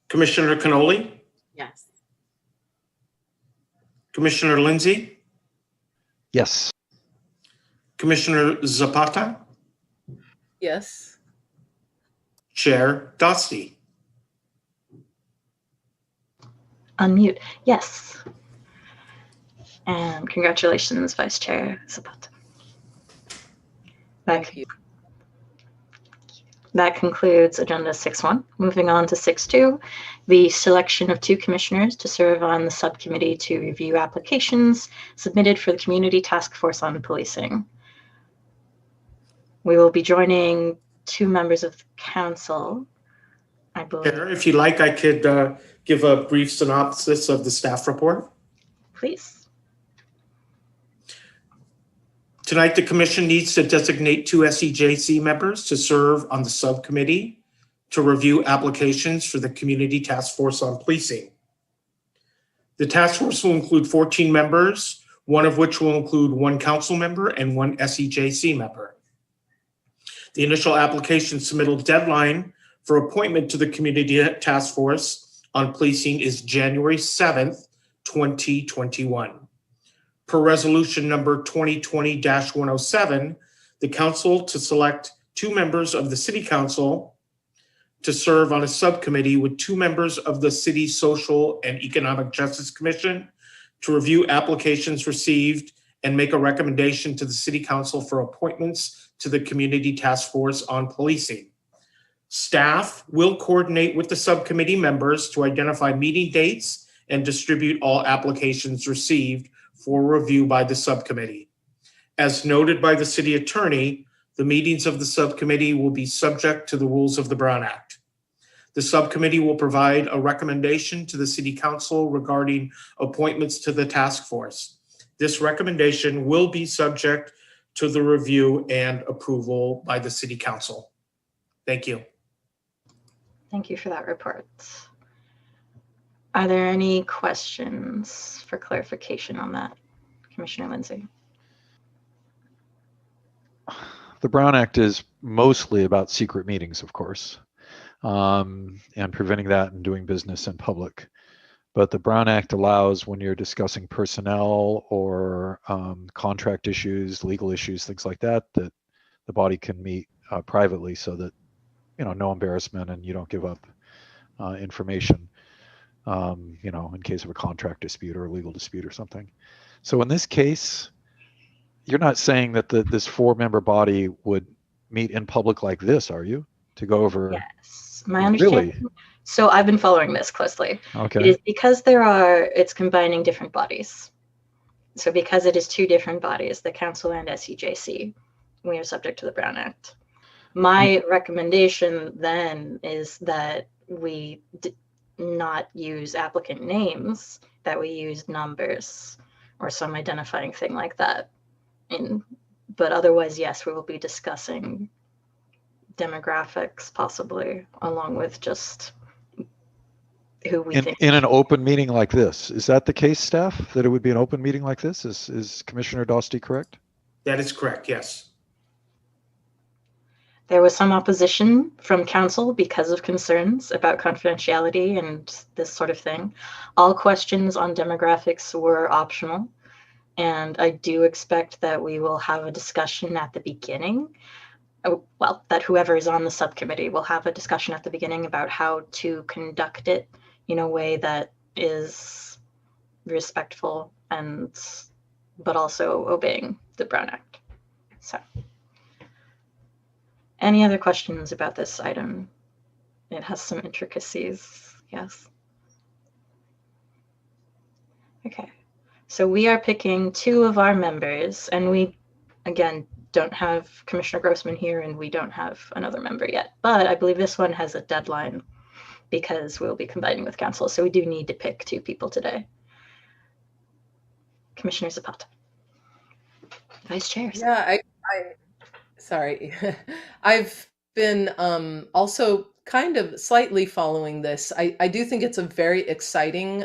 Commissioner Cannoli, Yes. Commissioner Lindsay, Yes. Commissioner Zapata, Yes. Chair Dostie. Unmute. Yes. And congratulations, Vice Chair Zapata. Thank you. That concludes Agenda 6.1. Moving on to 6.2, the selection of 2 commissioners to serve on the subcommittee to review applications submitted for the Community Task Force on Policing. We will be joining 2 members of the council, I believe. Chair, if you'd like, I could give a brief synopsis of the staff report. Please. Tonight, the commission needs to designate 2 SEJC members to serve on the subcommittee to review applications for the Community Task Force on Policing. The task force will include 14 members, one of which will include 1 council member and 1 SEJC member. The initial application submittal deadline for appointment to the Community Task Force on Policing is January 7th, 2021. Per resolution number 2020-107, the council to select 2 members of the city council to serve on a subcommittee with 2 members of the City Social and Economic Justice Commission to review applications received and make a recommendation to the city council for appointments to the Community Task Force on Policing. Staff will coordinate with the subcommittee members to identify meeting dates and distribute all applications received for review by the subcommittee. As noted by the city attorney, the meetings of the subcommittee will be subject to the rules of the Brown Act. The subcommittee will provide a recommendation to the city council regarding appointments to the task force. This recommendation will be subject to the review and approval by the city council. Thank you. Thank you for that report. Are there any questions for clarification on that, Commissioner Lindsay? The Brown Act is mostly about secret meetings, of course, and preventing that and doing business in public. But the Brown Act allows, when you're discussing personnel or contract issues, legal issues, things like that, that the body can meet privately so that, no embarrassment and you don't give up information. In case of a contract dispute or a legal dispute or something. So in this case, you're not saying that this 4-member body would meet in public like this, are you? To go over. Yes, my understanding. Really? So I've been following this closely. Okay. It is because it's combining different bodies. So because it is 2 different bodies, the council and SEJC, we are subject to the Brown Act. My recommendation then is that we not use applicant names, that we use numbers or some identifying thing like that. But otherwise, yes, we will be discussing demographics possibly, along with just who we think. In an open meeting like this, is that the case, staff? That it would be an open meeting like this? Is Commissioner Dostie correct? That is correct, yes. There was some opposition from council because of concerns about confidentiality and this sort of thing. All questions on demographics were optional. And I do expect that we will have a discussion at the beginning that whoever is on the subcommittee will have a discussion at the beginning about how to conduct it in a way that is respectful but also obeying the Brown Act. So, any other questions about this item? It has some intricacies, yes. Okay, so we are picking 2 of our members, and we, again, don't have Commissioner Grossman here, and we don't have another member yet, but I believe this one has a deadline because we'll be combining with council, so we do need to pick 2 people today. Commissioner Zapata. Vice Chair. Yeah, sorry. I've been also kind of slightly following this. I do think it's a very exciting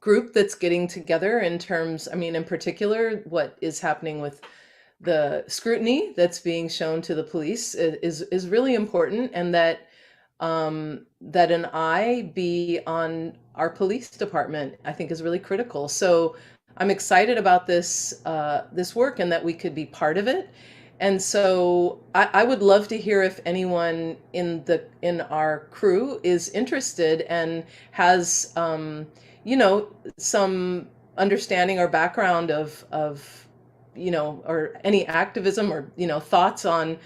group that's getting together in terms, I mean, in particular, what is happening with the scrutiny that's being shown to the police is really important, and that that an eye be on our police department, I think, is really critical. So I'm excited about this this work and that we could be part of it. And so I would love to hear if anyone in our crew is interested and has you know, some understanding or background of you know, or any activism or, you know, thoughts on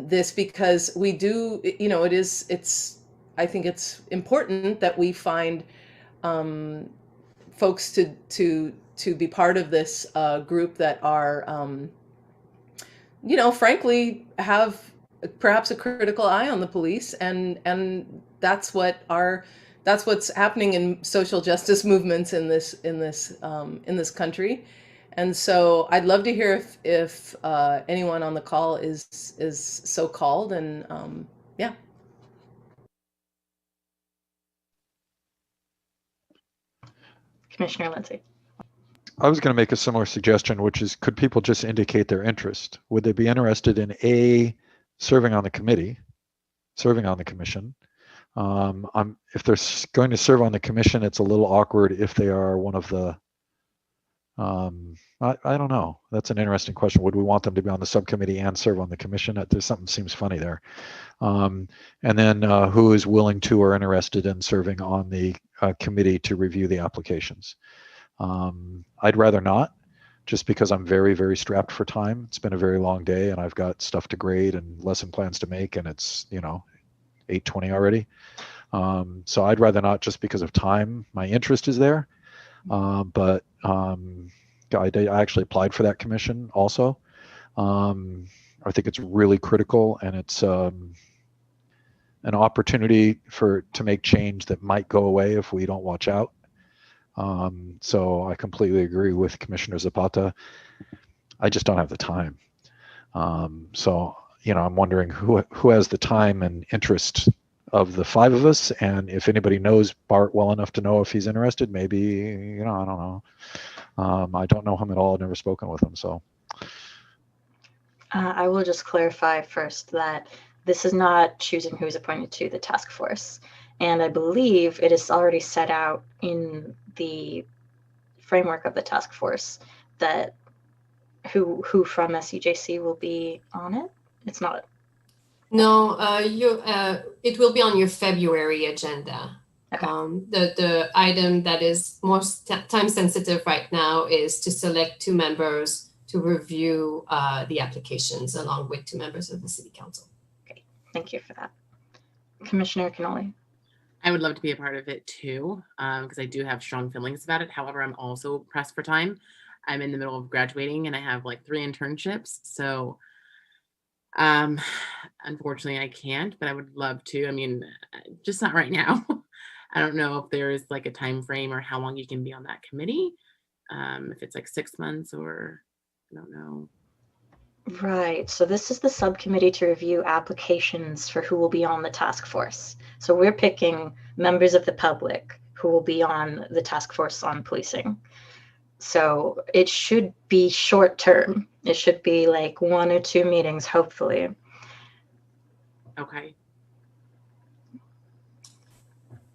this, because we do, you know, I think it's important that we find folks to be part of this group that are you know, frankly, have perhaps a critical eye on the police, and that's what's happening in social justice movements in this country. And so I'd love to hear if anyone on the call is so called, and yeah. Commissioner Lindsay. I was going to make a similar suggestion, which is, could people just indicate their interest? Would they be interested in serving on the committee, serving on the commission? If they're going to serve on the commission, it's a little awkward if they are one of the, I don't know. That's an interesting question. Would we want them to be on the subcommittee and serve on the commission? There's something seems funny there. And then who is willing to or interested in serving on the committee to review the applications? I'd rather not, just because I'm very, very strapped for time. It's been a very long day, and I've got stuff to grade and lesson plans to make, and it's, you know, 8:20 already. So I'd rather not, just because of time. My interest is there, but I actually applied for that commission also. I think it's really critical, and it's an opportunity to make change that might go away if we don't watch out. So I completely agree with Commissioner Zapata. I just don't have the time. So, you know, I'm wondering who has the time and interest of the 5 of us, and if anybody knows Bart well enough to know if he's interested, maybe, you know, I don't know. I don't know him at all. I've never spoken with him, so. I will just clarify first that this is not choosing who's appointed to the task force. And I believe it is already set out in the framework of the task force that who from SCJC will be on it. It's not. No, it will be on your February agenda. Okay. The item that is most time sensitive right now is to select 2 members to review the applications along with 2 members of the City Council. Okay, thank you for that. Commissioner Cannoli. I would love to be a part of it too, because I do have strong feelings about it. However, I'm also pressed for time. I'm in the middle of graduating and I have like 3 internships. So unfortunately I can't, but I would love to. I mean, just not right now. I don't know if there is like a time frame or how long you can be on that committee. If it's like 6 months or I don't know. Right. So this is the subcommittee to review applications for who will be on the task force. So we're picking members of the public who will be on the task force on policing. So it should be short term. It should be like 1 or 2 meetings, hopefully. Okay.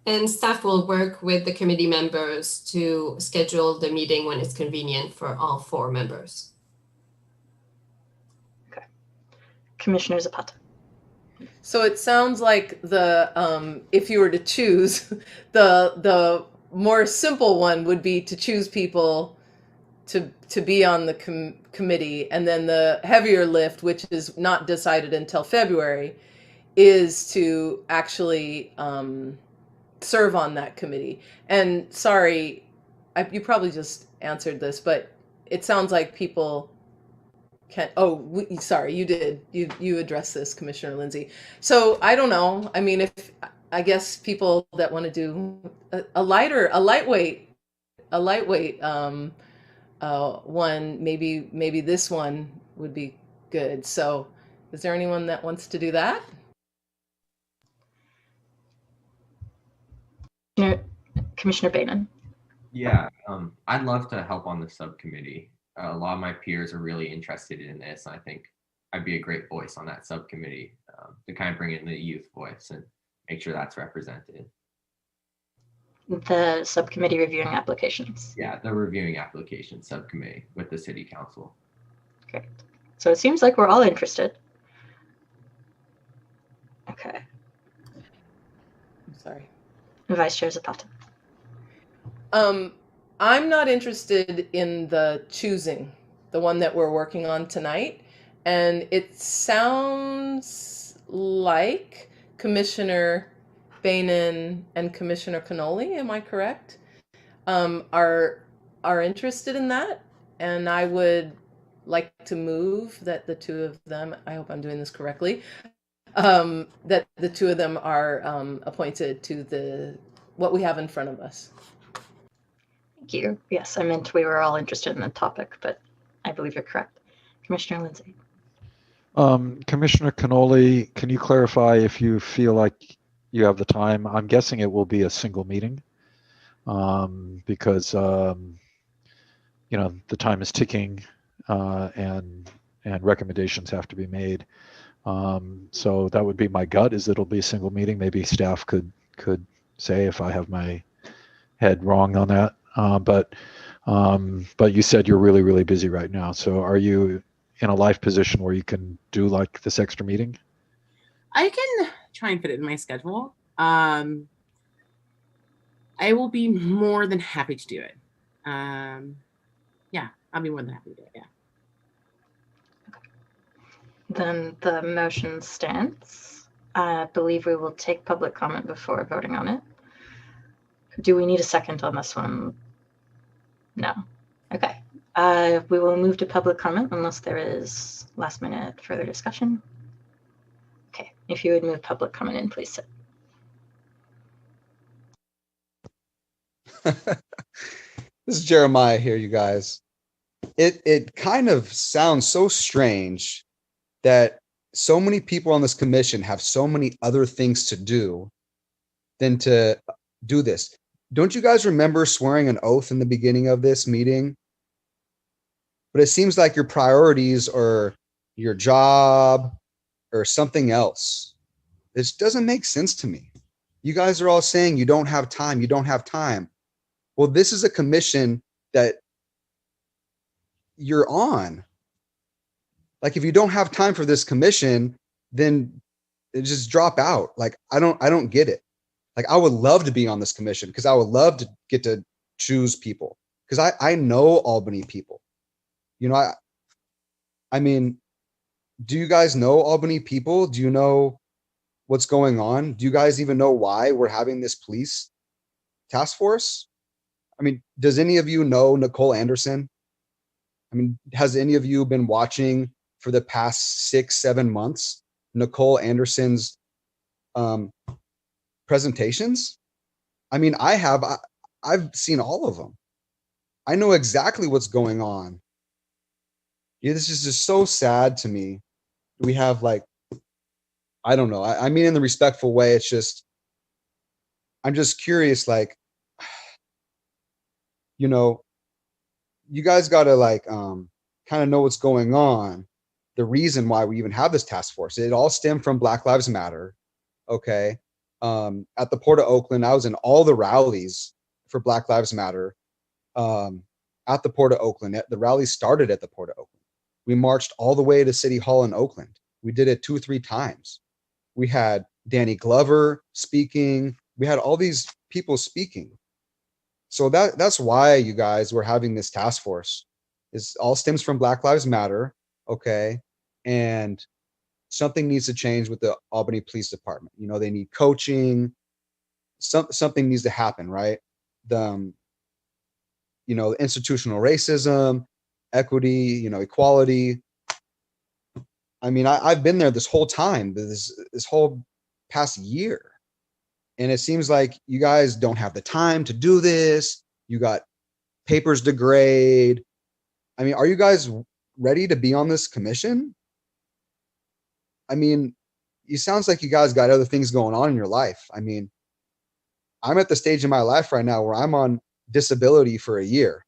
And staff will work with the committee members to schedule the meeting when it's convenient for all 4 members. Commissioner Zapata. So it sounds like if you were to choose, the more simple one would be to choose people to be on the committee, and then the heavier lift, which is not decided until February, is to actually serve on that committee. And sorry, you probably just answered this, but it sounds like people can. Oh, sorry, you did. You addressed this, Commissioner Lindsay. So I don't know. I mean, I guess people that want to do a lightweight one, maybe this one would be good. So is there anyone that wants to do that? Commissioner Bainan. Yeah, I'd love to help on the subcommittee. A lot of my peers are really interested in this. I think I'd be a great voice on that subcommittee to kind of bring in the youth voice and make sure that's represented. The subcommittee reviewing applications. Yeah, the reviewing application subcommittee with the city council. Great. So it seems like we're all interested. Okay. I'm sorry. Vice Chair Zapata. I'm not interested in the choosing, the one that we're working on tonight. And it sounds like Commissioner Bainan and Commissioner Cannoli, am I correct, are interested in that. And I would like to move that the two of them, I hope I'm doing this correctly, that the two of them are appointed to what we have in front of us. Thank you. Yes, I meant we were all interested in the topic, but I believe you're correct. Commissioner Lindsay. Commissioner Cannoli, can you clarify if you feel like you have the time? I'm guessing it will be a single meeting because the time is ticking and recommendations have to be made. So that would be my gut, is it'll be a single meeting. Maybe staff could say if I have my head wrong on that. But you said you're really, really busy right now. So are you in a life position where you can do like this extra meeting? I can try and fit it in my schedule. I will be more than happy to do it. Yeah, I'll be more than happy to do it. Yeah. Then the motion stands. I believe we will take public comment before voting on it. Do we need a second on this one? No. Okay. We will move to public comment unless there is last minute further discussion. Okay. If you would move public comment in, please. This is Jeremiah here, you guys. It kind of sounds so strange that so many people on this commission have so many other things to do than to do this. Don't you guys remember swearing an oath in the beginning of this meeting? But it seems like your priorities are your job or something else. This doesn't make sense to me. You guys are all saying you don't have time. You don't have time. Well, this is a commission that you're on. Like, if you don't have time for this commission, then just drop out. Like, I don't get it. Like, I would love to be on this commission because I would love to get to choose people because I know Albany people. You know, I mean, do you guys know Albany people? Do you know what's going on? Do you guys even know why we're having this police task force? I mean, does any of you know Nicole Anderson? I mean, has any of you been watching for the past 6-7 months Nicole Anderson's presentations? I mean, I have. I've seen all of them. I know exactly what's going on. Yeah, this is just so sad to me. We have, like, I don't know. I mean, in the respectful way, it's just, I'm just curious, like, you know, you guys got to, like, kind of know what's going on. The reason why we even have this task force, it all stemmed from Black Lives Matter. Okay. At the Port of Oakland, I was in all the rallies for Black Lives Matter at the Port of Oakland. The rally started at the Port of Oakland. We marched all the way to City Hall in Oakland. We did it 2-3 times. We had Danny Glover speaking. We had all these people speaking. So that's why, you guys, we're having this task force. It all stems from Black Lives Matter, okay? And something needs to change with the Albany Police Department. You know, they need coaching. Something needs to happen, right? The you know, institutional racism, equity, you know, equality. I mean, I've been there this whole time, this whole past year. And it seems like you guys don't have the time to do this. You got papers to grade. I mean, are you guys ready to be on this commission? I mean, it sounds like you guys got other things going on in your life. I mean, I'm at the stage in my life right now where I'm on disability for a year.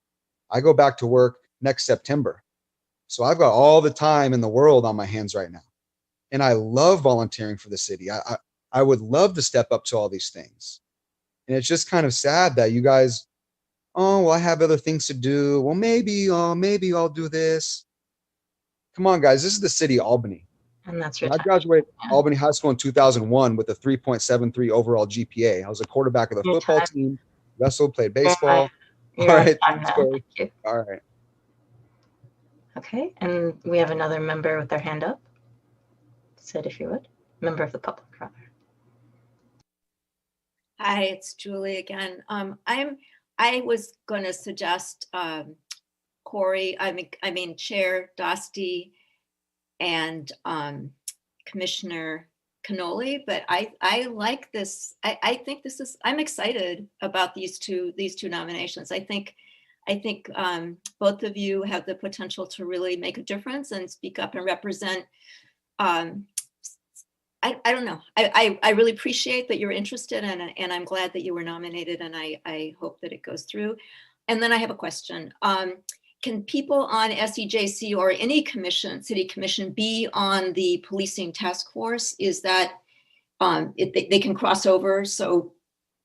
I go back to work next September. So I've got all the time in the world on my hands right now. And I love volunteering for the city. I would love to step up to all these things. And it's just kind of sad that you guys, oh, well, I have other things to do. Well, maybe I'll do this. Come on, guys. This is the city of Albany. And that's I your time. graduated Albany High School in 2001 with a 3.73 overall GPA. I was a quarterback of the Your football time. team, wrestled, played baseball. You're All out of right, time thanks, now. Corey. Thank you. All right. Okay, and we have another member with their hand up. Sid, if you would. Member of the public, rather. Hi, it's Julie again. I was going to suggest Corey, I mean Chair Dostie and Commissioner Cannoli, but I like this. I think this is, I'm excited about these two nominations. I think both of you have the potential to really make a difference and speak up and represent. I don't know. I really appreciate that you're interested, and I'm glad that you were nominated, and I hope that it goes through. And then I have a question. Can people on SEJC or any commission, city commission, be on the policing task force? Is that they can cross over? So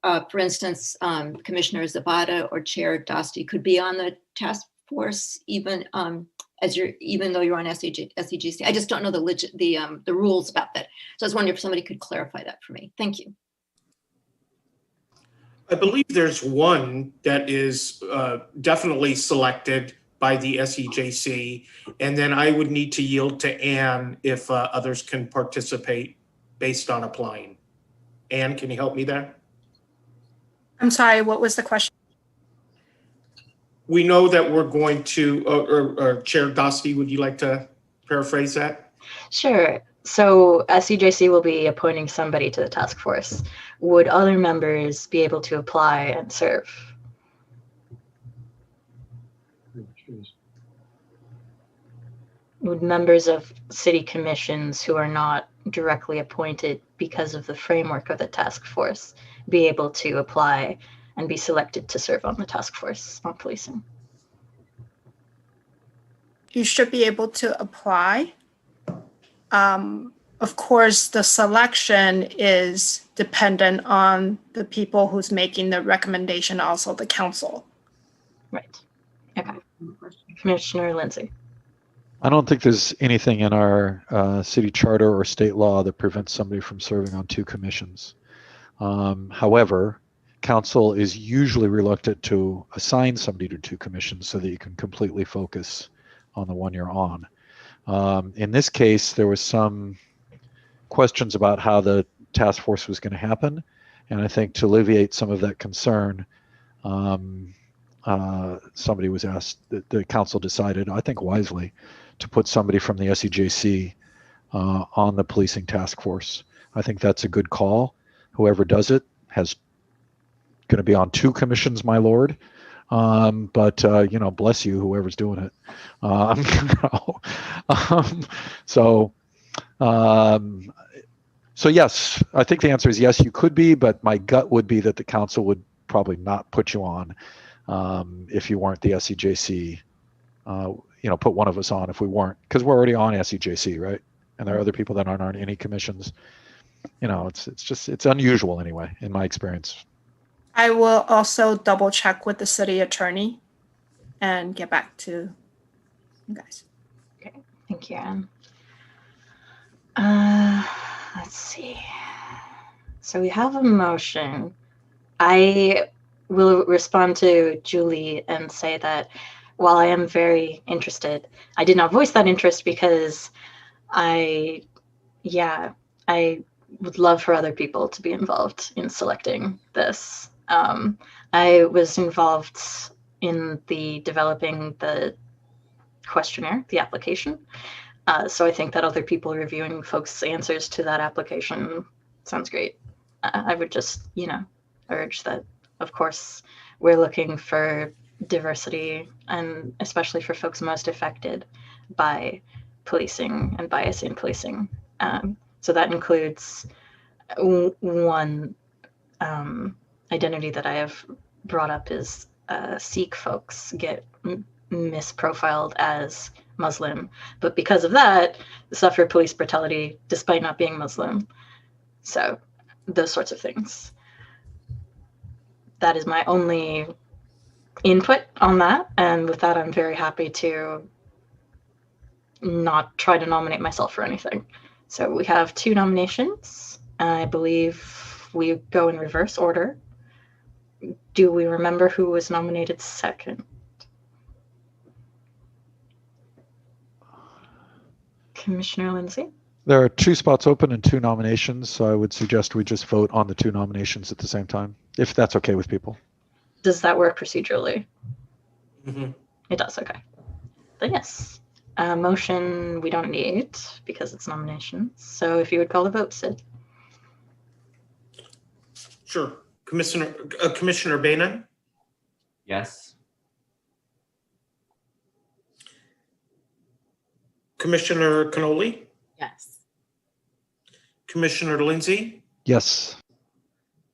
for instance, Commissioner Zapata or Chair Dostie could be on the task force even even though you're on SEGC. I just don't know the rules about that. So I was wondering if somebody could clarify that for me. Thank you. I believe there's one that is definitely selected by the SEJC, and then I would need to yield to Anne if others can participate based on applying. Anne, can you help me there? I'm sorry, what was the question? We know that we're going to, or Chair Dostie, would you like to paraphrase that? Sure. So SEJC will be appointing somebody to the task force. Would other members be able to apply and serve? Would members of city commissions who are not directly appointed because of the framework of the task force be able to apply and be selected to serve on the task force on policing? You should be able to apply. Of course, the selection is dependent on the people who's making the recommendation, also the council. Right. Okay. Commissioner Lindsay. I don't think there's anything in our city charter or state law that prevents somebody from serving on two commissions. However, council is usually reluctant to assign somebody to two commissions so that you can completely focus on the one you're on. In this case, there was some questions about how the task force was going to happen. And I think to alleviate some of that concern, somebody was asked, the council decided, I think wisely, to put somebody from the SEJC on the policing task force. I think that's a good call. Whoever does it has going to be on two commissions, my lord. But you know, bless you, whoever's doing it. So yes, I think the answer is yes, you could be, but my gut would be that the council would probably not put you on if you weren't the SEJC. You know, put one of us on if we weren't, because we're already on SEJC, right? And there are other people that aren't on any commissions. You know, it's unusual anyway, in my experience. I will also double check with the city attorney and get back to you guys. Okay, thank you, Anne. Let's see. So we have a motion. I will respond to Julie and say that while I am very interested, I did not voice that interest because I would love for other people to be involved in selecting this. I was involved in the developing the questionnaire, the application. So I think that other people reviewing folks' answers to that application sounds great. I would just, urge that, of course, we're looking for diversity, and especially for folks most affected by policing and bias in policing. So that includes one identity that I have brought up is Sikh folks get misprofiled as Muslim, but because of that, suffer police brutality despite not being Muslim. So those sorts of things. That is my only input on that. And with that, I'm very happy to not try to nominate myself for anything. So we have 2 nominations. I believe we go in reverse order. Do we remember who was nominated second? Commissioner Lindsay? There are 2 spots open and 2 nominations, so I would suggest we just vote on the 2 nominations at the same time, if that's okay with people. Does that work procedurally? Mhm. It does, okay. Then yes. Motion we don't need because it's nominations. So if you would call the vote, Sid. Sure. Commissioner Bainan, Yes. Commissioner Cannoli, Yes. Commissioner Lindsay, Yes.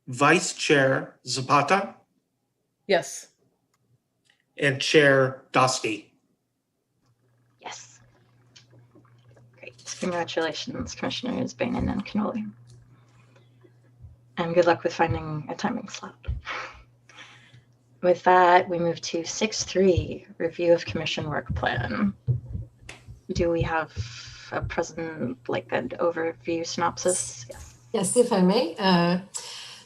Vice Chair Zapata, Yes. and Chair Dosty. Yes. Great. Congratulations, Commissioners Bainan and Cannoli. And good luck with finding a timing slot. With that, we move to 6.3, review of commission work plan. Do we have a present, like an overview synopsis? Yes. Yes, if I may.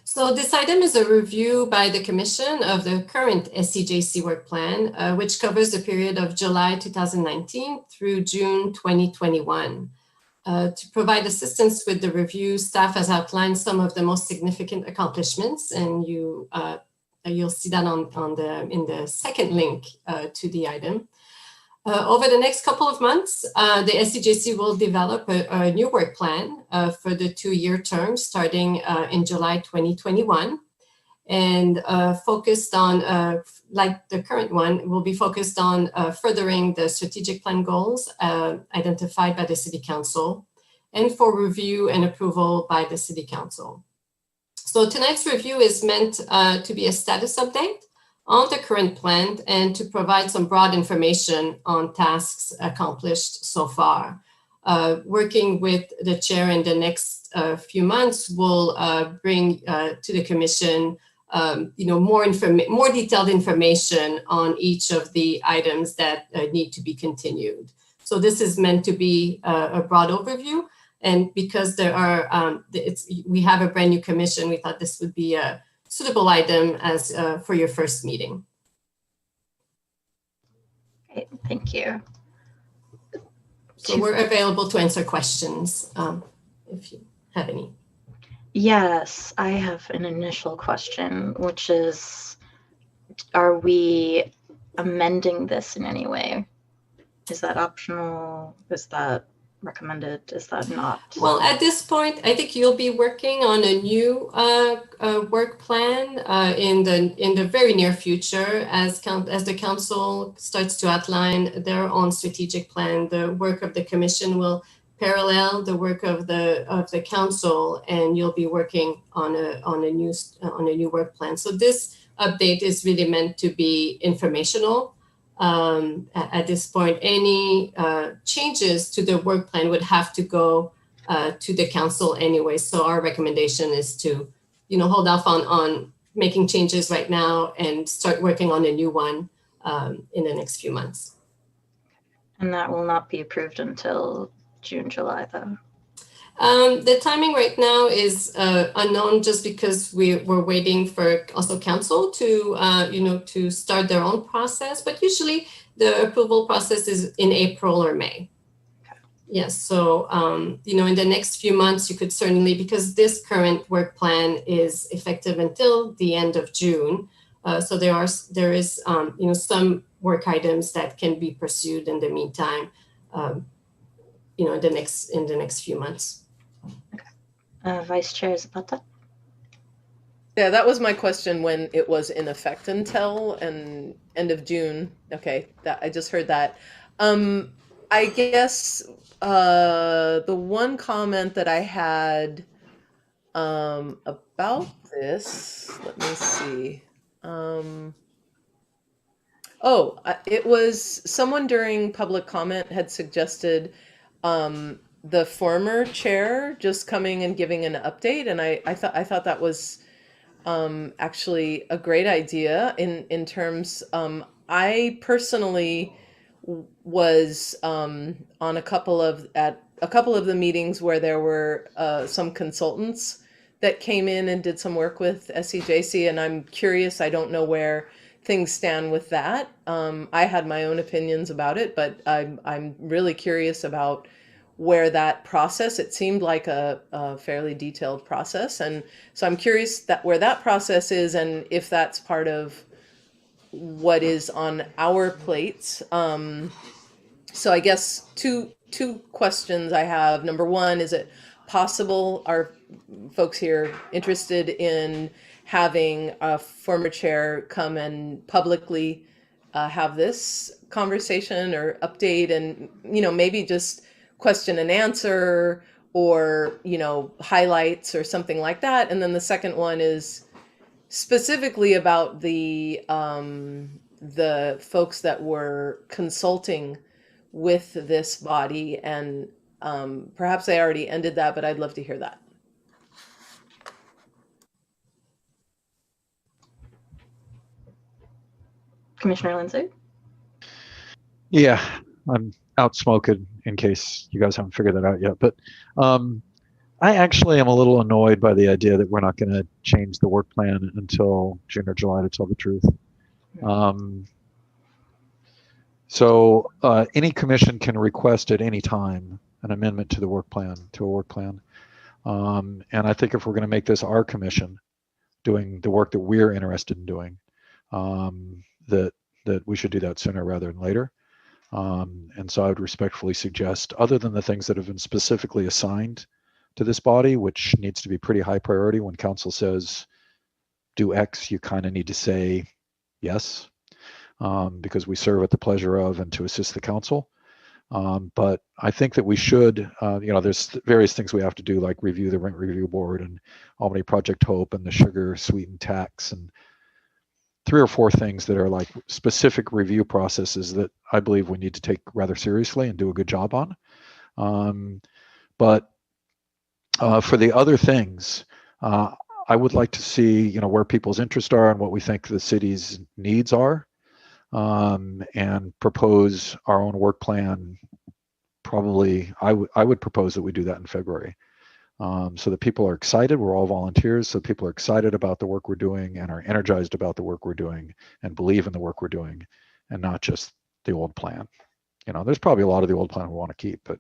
So this item is a review by the Commission of the current SCJC work plan, which covers the period of July 2019 through June 2021. To provide assistance with the review, staff has outlined some of the most significant accomplishments, and you'll see that in the second link to the item. Over the next couple of months, the SCJC will develop a new work plan for the 2-year term starting in July 2021, and focused on, like the current one, will be focused on furthering the strategic plan goals identified by the City Council and for review and approval by the City Council. So tonight's review is meant to be a status update on the current plan and to provide some broad information on tasks accomplished so far. Working with the chair in the next few months will bring to the commission more detailed information on each of the items that need to be continued. So this is meant to be a broad overview, and because there are we have a brand new commission, we thought this would be a suitable item as for your first meeting. Great, thank you. So we're available to answer questions if you have any. Yes, I have an initial question, which is, are we amending this in any way? Is that optional? Is that recommended? Is that not? Well, at this point, I think you'll be working on a new work plan in the very near future as the council starts to outline their own strategic plan. The work of the commission will parallel the work of the council, and you'll be working on a new work plan. So this update is really meant to be informational. At this point, any changes to the work plan would have to go to the council anyway. So our recommendation is to, hold off on making changes right now and start working on a new one in the next few months. And that will not be approved until June, July, though. The timing right now is unknown, just because we're waiting for also council to, to start their own process. But usually the approval process is in April or May. Yes, so, in the next few months, you could certainly, because this current work plan is effective until the end of June. So there is, some work items that can be pursued in the meantime, in the next few months. Vice Chair Zapata? Yeah, that was my question, when it was in effect until and end of June. Okay, that I just heard that. I guess the one comment that I had about this, let me see. It was someone during public comment had suggested the former chair just coming and giving an update, and I thought that was actually a great idea in terms. I personally was on a couple of the meetings where there were some consultants that came in and did some work with SCJC, and I'm curious. I don't know where things stand with that. I had my own opinions about it, but I'm really curious about where that process, it seemed like a fairly detailed process. And so I'm curious where that process is, and if that's part of what is on our plates. So I guess two questions I have. Number one, is it possible, are folks here interested in having a former chair come and publicly have this conversation or update, and maybe just question and answer, or highlights or something like that? And then the second one is specifically about the folks that were consulting with this body, and perhaps they already ended that, but I'd love to hear that. Commissioner Lindsay? Yeah, I'm out smoking in case you guys haven't figured that out yet. But I actually am a little annoyed by the idea that we're not going to change the work plan until June or July, to tell the truth. So any commission can request at any time an amendment to the work plan, to a work plan. And I think if we're going to make this our commission doing the work that we're interested in doing, that we should do that sooner rather than later. And so I would respectfully suggest, other than the things that have been specifically assigned to this body, which needs to be pretty high priority, when council says do X, you kind of need to say yes, because we serve at the pleasure of and to assist the council. But I think that we should, there's various things we have to do, like review the rent review board and Albany Project Hope and the sugar sweetened tax, and 3 or 4 things that are like specific review processes that I believe we need to take rather seriously and do a good job on. But for the other things, I would like to see, where people's interests are and what we think the city's needs are, and propose our own work plan. Probably, I would propose that we do that in February, so that people are excited. We're all volunteers, so people are excited about the work we're doing and are energized about the work we're doing and believe in the work we're doing, and not just the old plan. There's probably a lot of the old plan we want to keep, but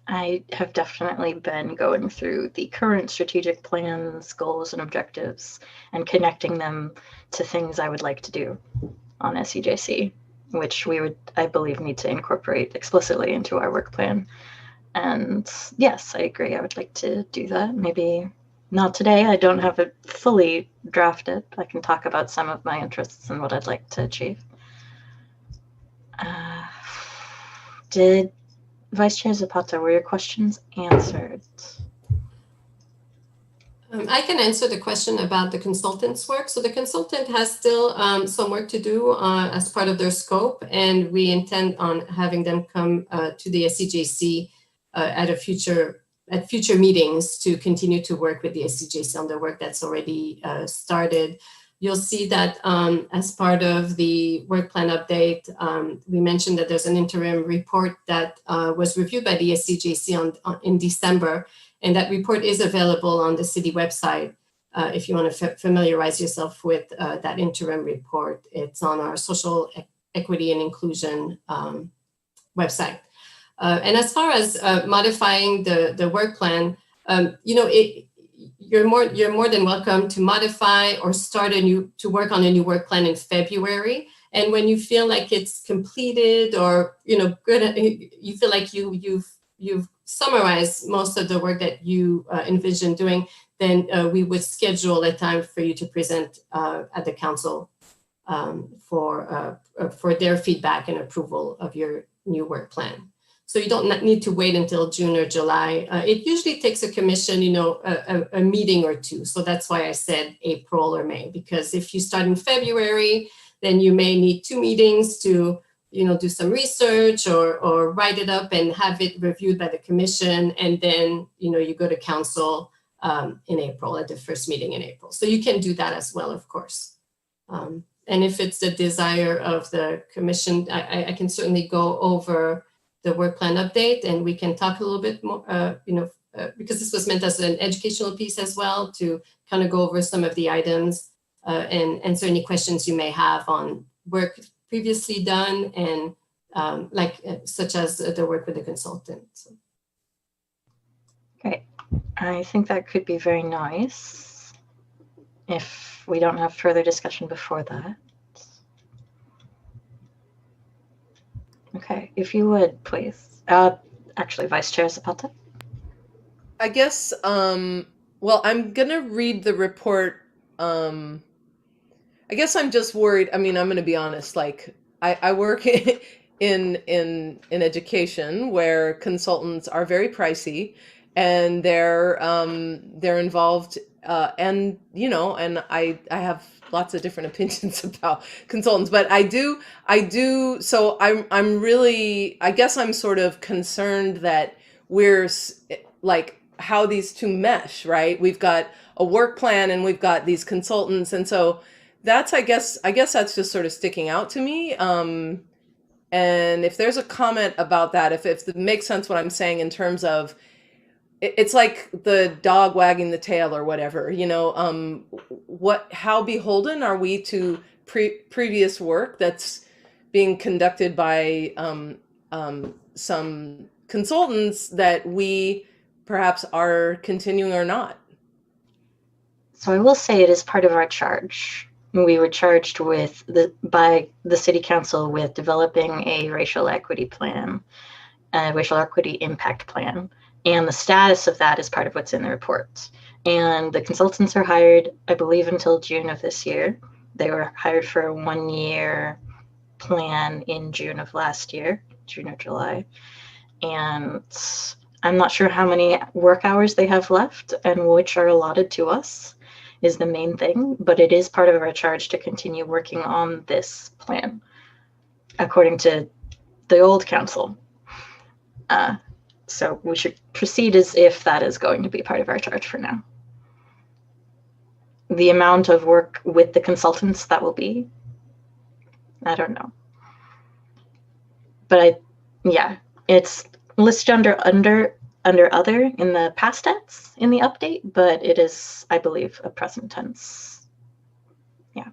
I have definitely been going through the current strategic plans, goals, and objectives, and connecting them to things I would like to do on SCJC, which we would, I believe, need to incorporate explicitly into our work plan. And yes, I agree. I would like to do that. Maybe not today. I don't have it fully drafted. I can talk about some of my interests and what I'd like to achieve. Did Vice Chair Zapata, were your questions answered? I can answer the question about the consultant's work. So the consultant has still some work to do as part of their scope, and we intend on having them come to the SCJC at future meetings to continue to work with the SCJC on the work that's already started. you'll see that as part of the work plan update, we mentioned that there's an interim report that was reviewed by the SCJC in December, and that report is available on the city website. If you want to familiarize yourself with that interim report, it's on our social equity and inclusion website. And as far as modifying the work plan, you're more than welcome to modify or to work on a new work plan in February. And when you feel like it's completed, or good, you feel like you've summarized most of the work that you envision doing, then we would schedule a time for you to present at the council for their feedback and approval of your new work plan. So you don't need to wait until June or July. It usually takes a commission, a meeting or two. So that's why I said April or May, because if you start in February, then you may need 2 meetings to, do some research or write it up and have it reviewed by the commission. And then, you go to council in April, at the first meeting in April. So you can do that as well, of course. And if it's the desire of the commission, I can certainly go over the work plan update, and we can talk a little bit more, because this was meant as an educational piece as well, to kind of go over some of the items and answer any questions you may have on work previously done, and such as the work with the consultant. So. Great. I think that could be very nice if we don't have further discussion before that. Okay, if you would, please. Actually, Vice Chair Zapata. I guess, well, I'm going to read the report. I guess I'm just worried. I mean, I'm going to be honest. Like, I work in education where consultants are very pricey, and they're involved, and I have lots of different opinions about consultants, but I do. So I'm really, I guess I'm sort of concerned that we're like how these two mesh, right? We've got a work plan and we've got these consultants. And so that's, I guess that's just sort of sticking out to me. And if there's a comment about that, if it makes sense what I'm saying in terms of, it's like the dog wagging the tail or whatever, how beholden are we to previous work that's being conducted by some consultants that we perhaps are continuing or not? So I will say it is part of our charge. We were charged by the City Council with developing a racial equity plan, a racial equity impact plan. And the status of that is part of what's in the report. And the consultants are hired, I believe, until June of this year. They were hired for a 1-year plan in June of last year, June or July. And I'm not sure how many work hours they have left and which are allotted to us is the main thing. But it is part of our charge to continue working on this plan, according to the old council. So we should proceed as if that is going to be part of our charge for now. The amount of work with the consultants that will be, I don't know. But it's listed under other in the past tense in the update, but it is, I believe, a present tense. Yeah.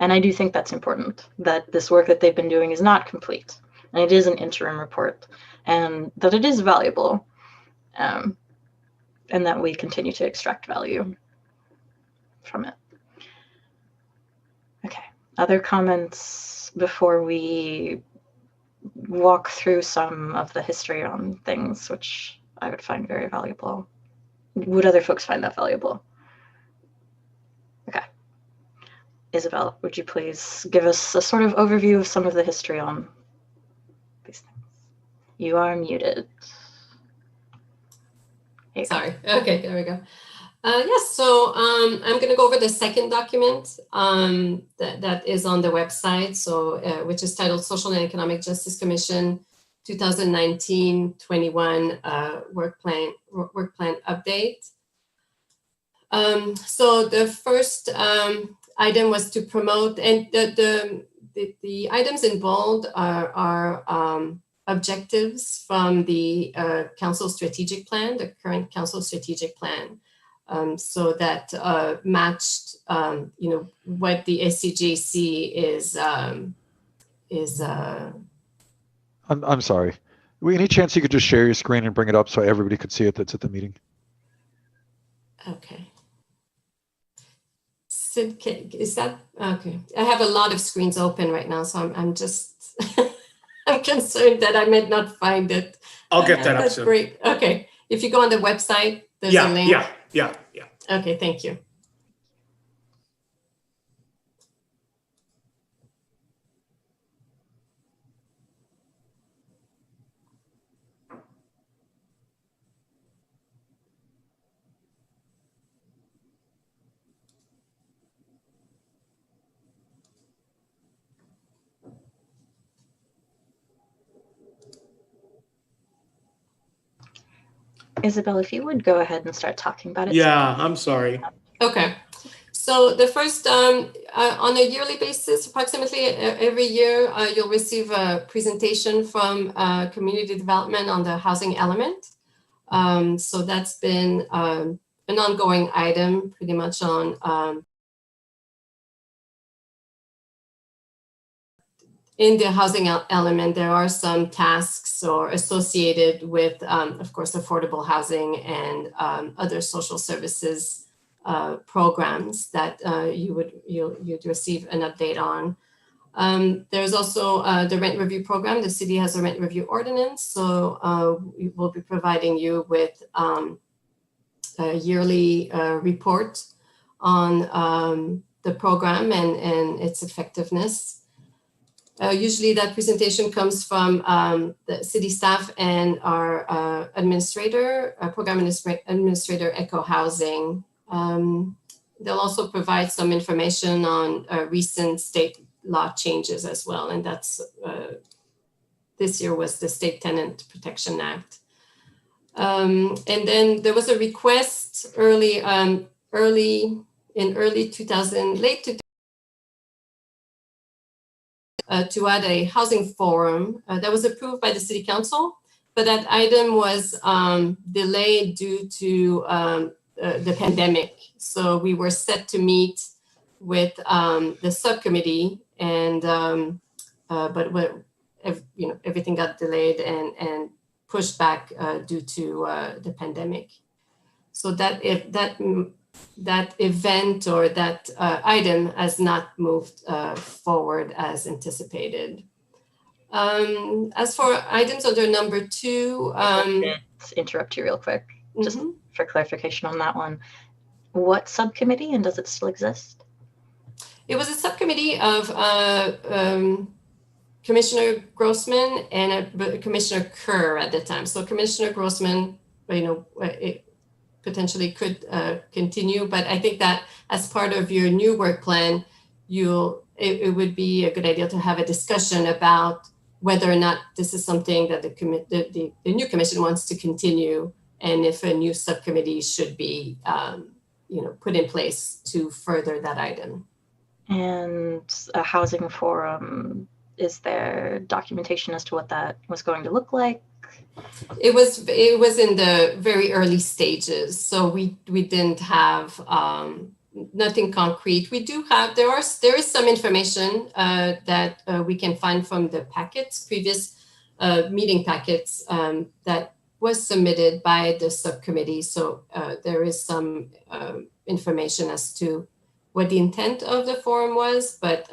And I do think that's important, that this work that they've been doing is not complete. And it is an interim report, and that it is valuable, and that we continue to extract value from it. Okay, other comments before we walk through some of the history on things, which I would find very valuable. Would other folks find that valuable? Okay. Isabel, would you please give us a sort of overview of some of the history on these things? You are muted. Sorry. Okay, there we go. Yes, so I'm going to go over the second document that is on the website, so which is titled Social and Economic Justice Commission 2019-21 work plan update. So the first item was to promote, and the items in bold are objectives from the council strategic plan, the current council strategic plan. So that matched, what the SCJC is. I'm sorry. Any chance you could just share your screen and bring it up so everybody could see it that's at the meeting? Okay. Sid, is that okay? I have a lot of screens open right now, so I'm just I'm concerned that I might not find it. I'll get that up That's soon. great. Okay, if you go on the website, there's a link. Yeah. Okay, thank you. Isabel, if you would go ahead and start talking about it. Yeah, I'm sorry. Okay. So the first, on a yearly basis, approximately every year, you'll receive a presentation from community development on the housing element. So that's been an ongoing item pretty much on in the housing element. There are some tasks or associated with, of course, affordable housing and other social services programs that you'd receive an update on. There's also the rent review program. The city has a rent review ordinance, so we will be providing you with a yearly report on the program and its effectiveness. Usually that presentation comes from the city staff and our administrator, program administrator, Echo Housing. They'll also provide some information on recent state law changes as well. And that's, this year was the State Tenant Protection Act. And then there was a request late 2000, to add a housing forum that was approved by the city council, but that item was delayed due to the pandemic. So we were set to meet with the subcommittee, and but everything got delayed and pushed back due to the pandemic. So that event or that item has not moved forward as anticipated. As for items under number 2, let's interrupt you real quick, just for clarification on that one. What subcommittee, and does it still exist? It was a subcommittee of Commissioner Grossman and Commissioner Kerr at the time. So Commissioner Grossman, it potentially could continue, but I think that as part of your new work plan, it would be a good idea to have a discussion about whether or not this is something that the new commission wants to continue, and if a new subcommittee should be put in place to further that item. And a housing forum, is there documentation as to what that was going to look like? It was in the very early stages, so we didn't have nothing concrete. We do have, there is some information that we can find from the packets, previous meeting packets that was submitted by the subcommittee. So there is some information as to what the intent of the forum was, but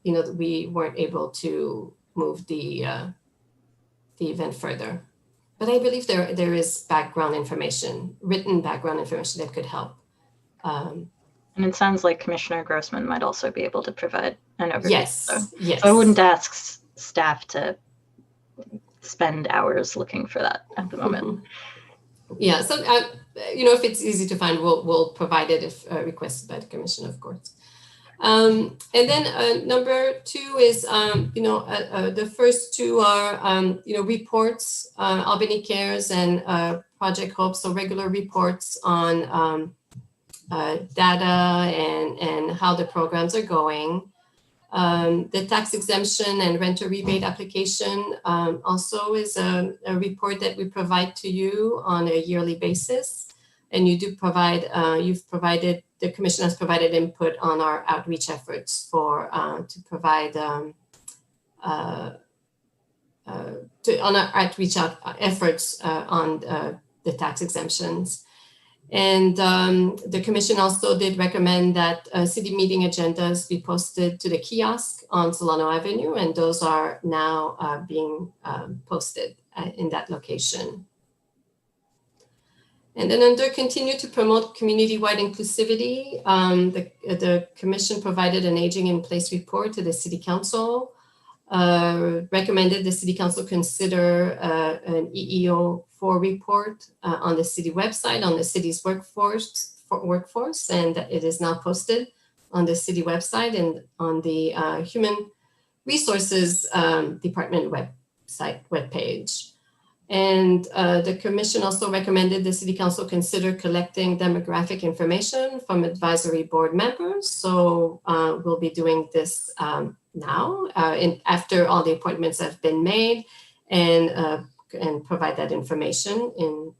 we weren't able to move the event further. But I believe there is background information, written background information that could help. And it sounds like Commissioner Grossman might also be able to provide an overview. Yes, yes. So I wouldn't ask staff to spend hours looking for that at the moment. Yeah, so if it's easy to find, we'll provide it if requested by the commission, of course. And then number 2 is, the first 2 are, reports, Albany Cares and Project Hope, so regular reports on data and how the programs are going. The tax exemption and renter rebate application also is a report that we provide to you on a yearly basis. And you do provide, the commission has provided input on our outreach efforts to provide on our outreach efforts on the tax exemptions. And the commission also did recommend that city meeting agendas be posted to the kiosk on Solano Avenue, and those are now being posted in that location. And then under continue to promote community-wide inclusivity, the commission provided an aging in place report to the city council, recommended the city council consider an EEO4 report on the city website, on the city's workforce, and it is now posted on the city website and on the Human Resources Department webpage. And the commission also recommended the city council consider collecting demographic information from advisory board members. So we'll be doing this now after all the appointments have been made, and provide that information in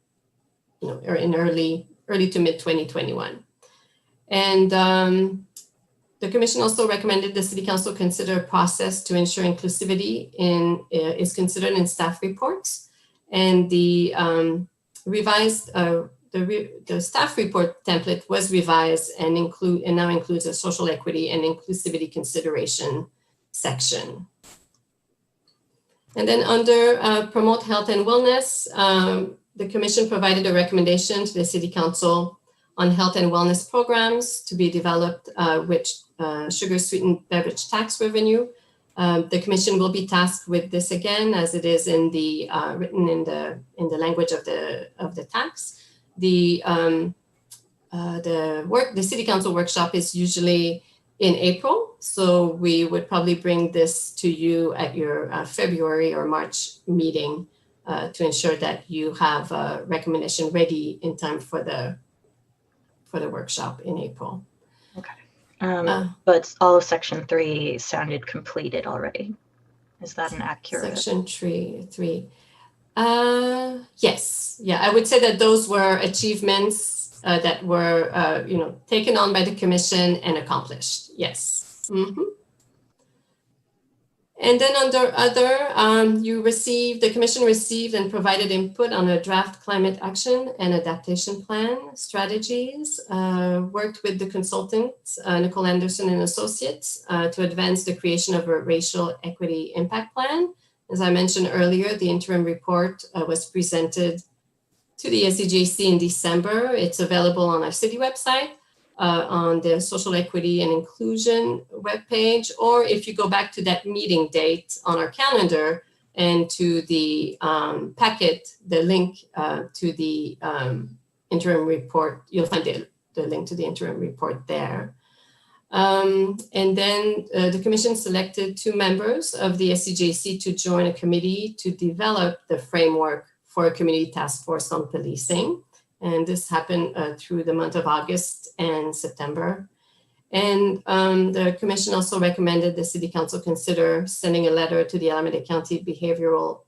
early to mid 2021. And the commission also recommended the city council consider a process to ensure inclusivity is considered in staff reports. And the revised the staff report template was revised and now includes a social equity and inclusivity consideration section. And then under promote health and wellness, the commission provided a recommendation to the city council on health and wellness programs to be developed with sugar sweetened beverage tax revenue. The commission will be tasked with this again, as it is in the written in the language of the tax. The city council workshop is usually in April, so we would probably bring this to you at your February or March meeting to ensure that you have a recommendation ready in time for the workshop in April. Okay. But all of section 3 sounded completed already. Is that an accurate? Section 3. Yes. Yeah, I would say that those were achievements that were, taken on by the commission and accomplished. Yes. Mm-hmm. And then under other, the commission received and provided input on a draft climate action and adaptation plan strategies, worked with the consultants, Nicole Anderson and Associates, to advance the creation of a racial equity impact plan. As I mentioned earlier, the interim report was presented to the SCJC in December. It's available on our city website, on the social equity and inclusion webpage, or if you go back to that meeting date on our calendar and to the packet, the link to the interim report, you'll find the link to the interim report there. And then the commission selected 2 members of the SCJC to join a committee to develop the framework for a community task force on policing. And this happened through the month of August and September. And the commission also recommended the city council consider sending a letter to the Alameda County Behavioral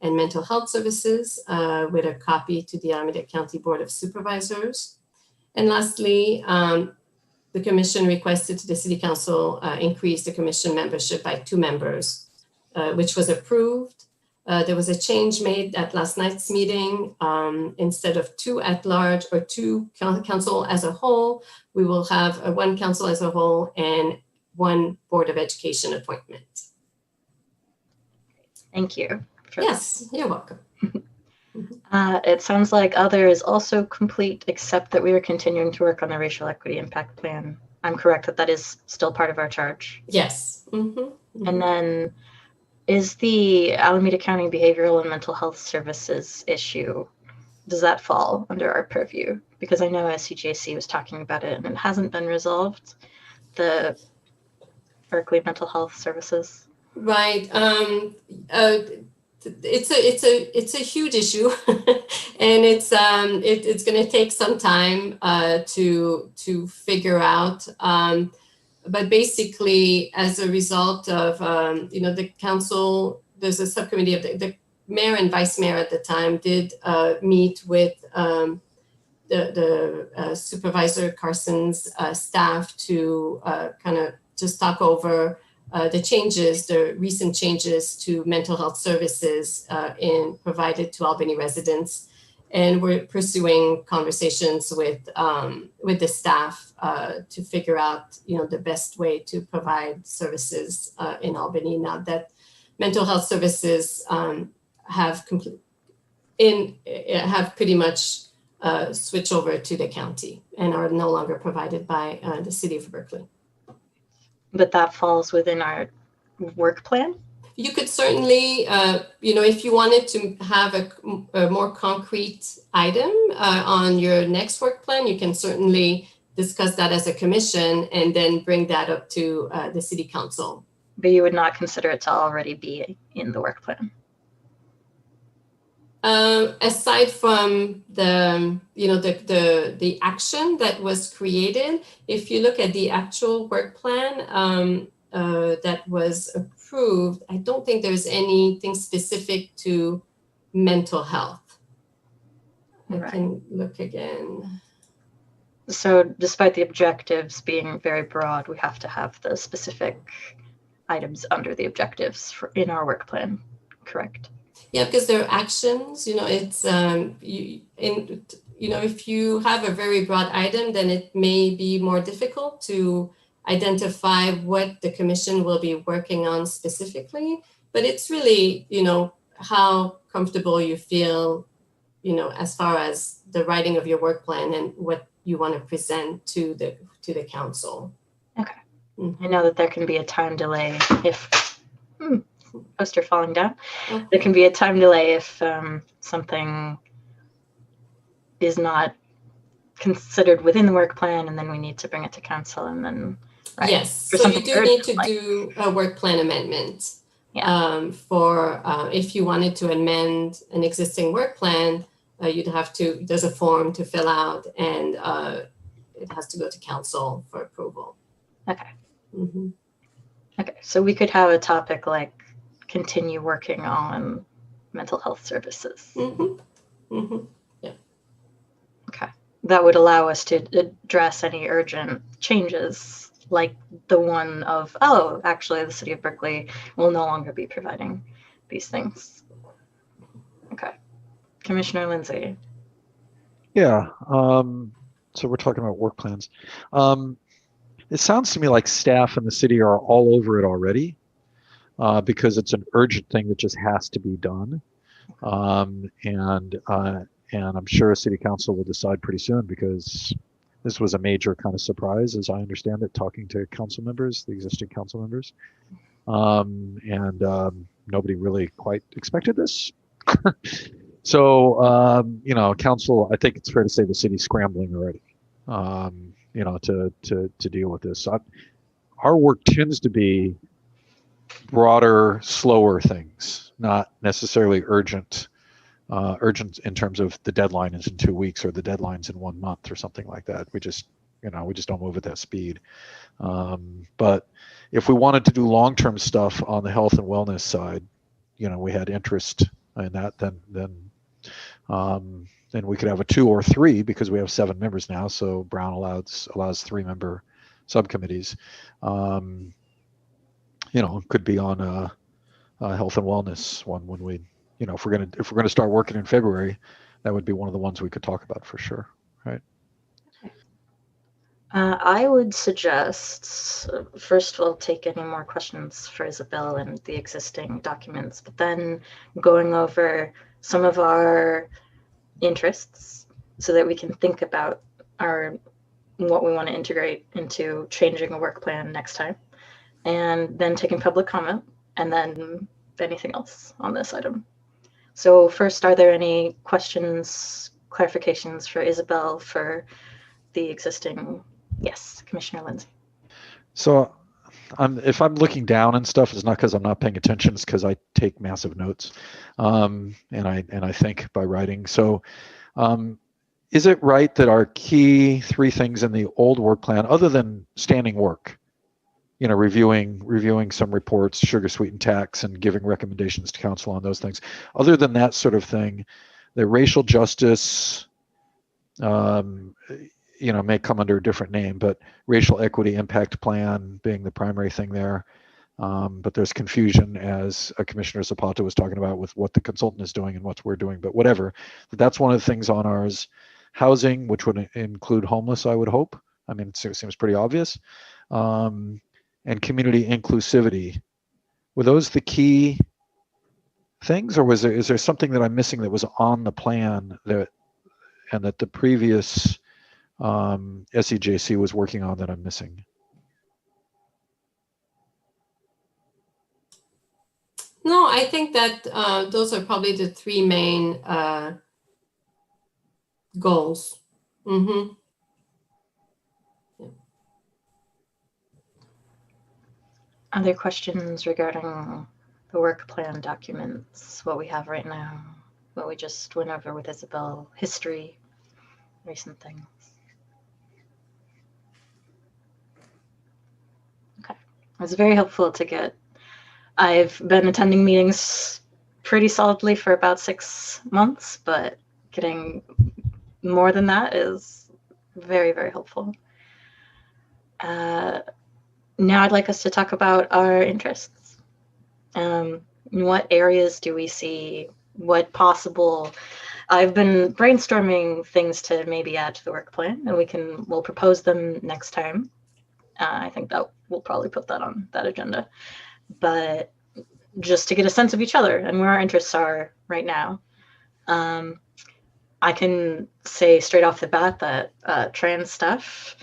and Mental Health Services with a copy to the Alameda County Board of Supervisors. And lastly, the commission requested to the city council increase the commission membership by 2 members, which was approved. There was a change made at last night's meeting. Instead of 2 at-large or 2 council as a whole, we will have 1 council as a whole and 1 Board of Education appointment. Thank you. Yes, you're welcome. It sounds like other is also complete, except that we are continuing to work on the racial equity impact plan. I'm correct that is still part of our charge? Yes. Mm-hmm. Mm-hmm. And then is the Alameda County Behavioral and Mental Health Services issue, does that fall under our purview? Because I know SCJC was talking about it and it hasn't been resolved, the Berkeley Mental Health Services. Right. it's a huge issue, and it's going to take some time to figure out. But basically, as a result of the council, there's a subcommittee of the mayor and vice mayor at the time did meet with the Supervisor Carson's staff to kind of just talk over the recent changes to mental health services provided to Albany residents. And we're pursuing conversations with the staff to figure out, the best way to provide services in Albany now that mental health services have pretty much switched over to the county and are no longer provided by the city of Berkeley. But that falls within our work plan? You could certainly, if you wanted to have a more concrete item on your next work plan, you can certainly discuss that as a commission and then bring that up to the city council. But you would not consider it to already be in the work plan? Aside from the action that was created, if you look at the actual work plan that was approved, I don't think there's anything specific to mental health. I can look again. So despite the objectives being very broad, we have to have the specific items under the objectives in our work plan, correct? Yeah, because there are actions, it's, if you have a very broad item, then it may be more difficult to identify what the commission will be working on specifically, but it's really, how comfortable you feel, as far as the writing of your work plan and what you want to present to the council. Okay. Mm-hmm. I know that there can be a time delay if poster falling down. Oh. There can be a time delay if something is not considered within the work plan, and then we need to bring it to council, and then yes, so you do need to do a work plan amendment. Yeah. If you wanted to amend an existing work plan, you'd have to. There's a form to fill out, and it has to go to council for approval. Okay. Mm-hmm. Okay, so we could have a topic like continue working on mental health services. Mm-hmm. Mm-hmm. Yeah. Okay, that would allow us to address any urgent changes, like the one of, actually the city of Berkeley will no longer be providing these things. Okay, Commissioner Lindsay. Yeah. So we're talking about work plans. It sounds to me like staff in the city are all over it already, because it's an urgent thing that just has to be done. And I'm sure city council will decide pretty soon, because this was a major kind of surprise, as I understand it, talking to council members, the existing council members. Nobody really quite expected this. So, council, I think it's fair to say the city's scrambling already. To deal with this. Our work tends to be broader, slower things, not necessarily urgent in terms of the deadline is in 2 weeks or the deadline's in 1 month or something like that. We just don't move at that speed. But if we wanted to do long-term stuff on the health and wellness side, we had interest in that, then we could have a 2 or 3, because we have 7 members now. So Brown allows 3-member subcommittees. Could be on a health and wellness one when we, if we're gonna start working in February, that would be one of the ones we could talk about for sure, right? I would suggest first we'll take any more questions for Isabel and the existing documents, but then going over some of our interests so that we can think about what we want to integrate into changing a work plan next time, and then taking public comment, and then anything else on this item. So first, are there any questions, clarifications for Isabel for the existing? Yes, Commissioner Lindsay. So if I'm looking down and stuff, it's not because I'm not paying attention. It's because I take massive notes, and I think by writing. So, is it right that our key 3 things in the old work plan, other than standing work, reviewing some reports, sugar sweetened tax, and giving recommendations to council on those things, other than that sort of thing, the racial justice, may come under a different name, but racial equity impact plan being the primary thing there. But there's confusion, as Commissioner Zapata was talking about, with what the consultant is doing and what we're doing, but whatever. That's one of the things on ours. Housing, which would include homeless, I would hope. I mean, it seems pretty obvious. And community inclusivity. Were those the key things, or is there something that I'm missing that was on the plan that the previous SEJC was working on that I'm missing? No, I think that those are probably the 3 main goals. Mm-hmm. Other questions regarding the work plan documents, what we have right now, what we just went over with Isabel, history, recent things? Okay, it was very helpful to get. I've been attending meetings pretty solidly for about 6 months, but getting more than that is very, very helpful. Now I'd like us to talk about our interests. What areas do we see? What possible? I've been brainstorming things to maybe add to the work plan, and we'll propose them next time. I think that we'll probably put that on that agenda. But just to get a sense of each other and where our interests are right now. I can say straight off the bat that trans stuff,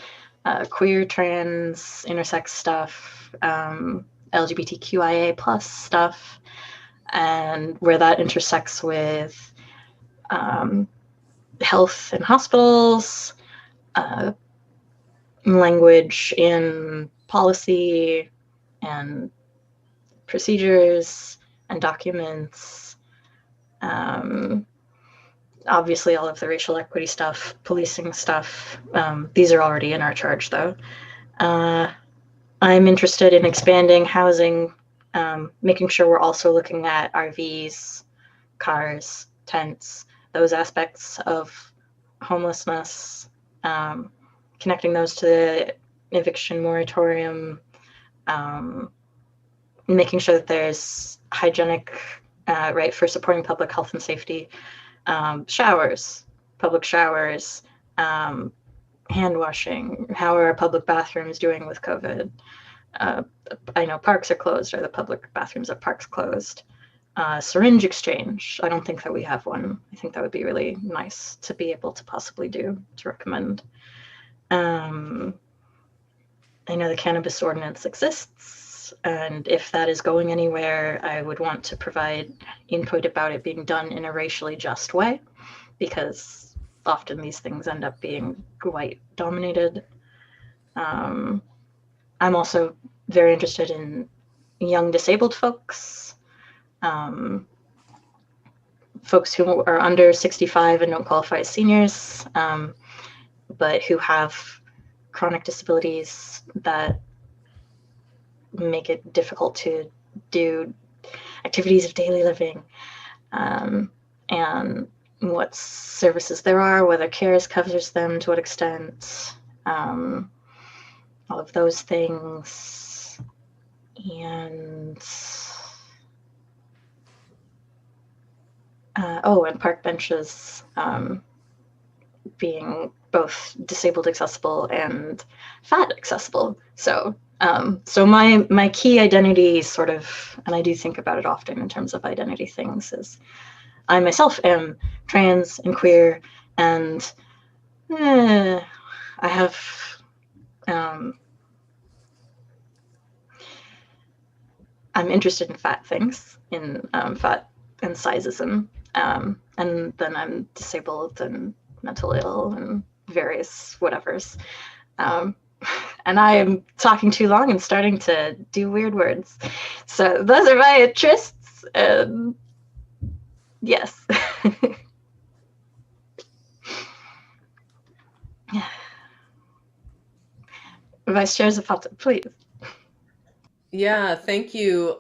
queer, trans, intersex stuff, LGBTQIA plus stuff, and where that intersects with health in hospitals, language in policy and procedures and documents, obviously all of the racial equity stuff, policing stuff. These are already in our charge though. I'm interested in expanding housing, making sure we're also looking at RVs, cars, tents, those aspects of homelessness, connecting those to the eviction moratorium, making sure that there's hygienic, right, for supporting public health and safety, showers, public showers, hand washing. How are our public bathrooms doing with COVID? I know parks are closed. Are the public bathrooms at parks closed? Syringe exchange. I don't think that we have one. I think that would be really nice to be able to possibly do, to recommend. I know the cannabis ordinance exists, and if that is going anywhere, I would want to provide input about it being done in a racially just way, because often these things end up being white dominated. I'm also very interested in young disabled folks, folks who are under 65 and don't qualify as seniors, but who have chronic disabilities that make it difficult to do activities of daily living, and what services there are, whether CARES covers them, to what extent, all of those things. And and park benches being both disabled accessible and fat accessible. So my key identity sort of, and I do think about it often in terms of identity things, is I myself am trans and queer, and I have I'm interested in fat things, in fat and sizeism, and then I'm disabled and mental ill and various whatevers, and and I am talking too long and starting to do weird words. So those are my interests. Yes. Vice Chair Zapata, please. Yeah, thank you,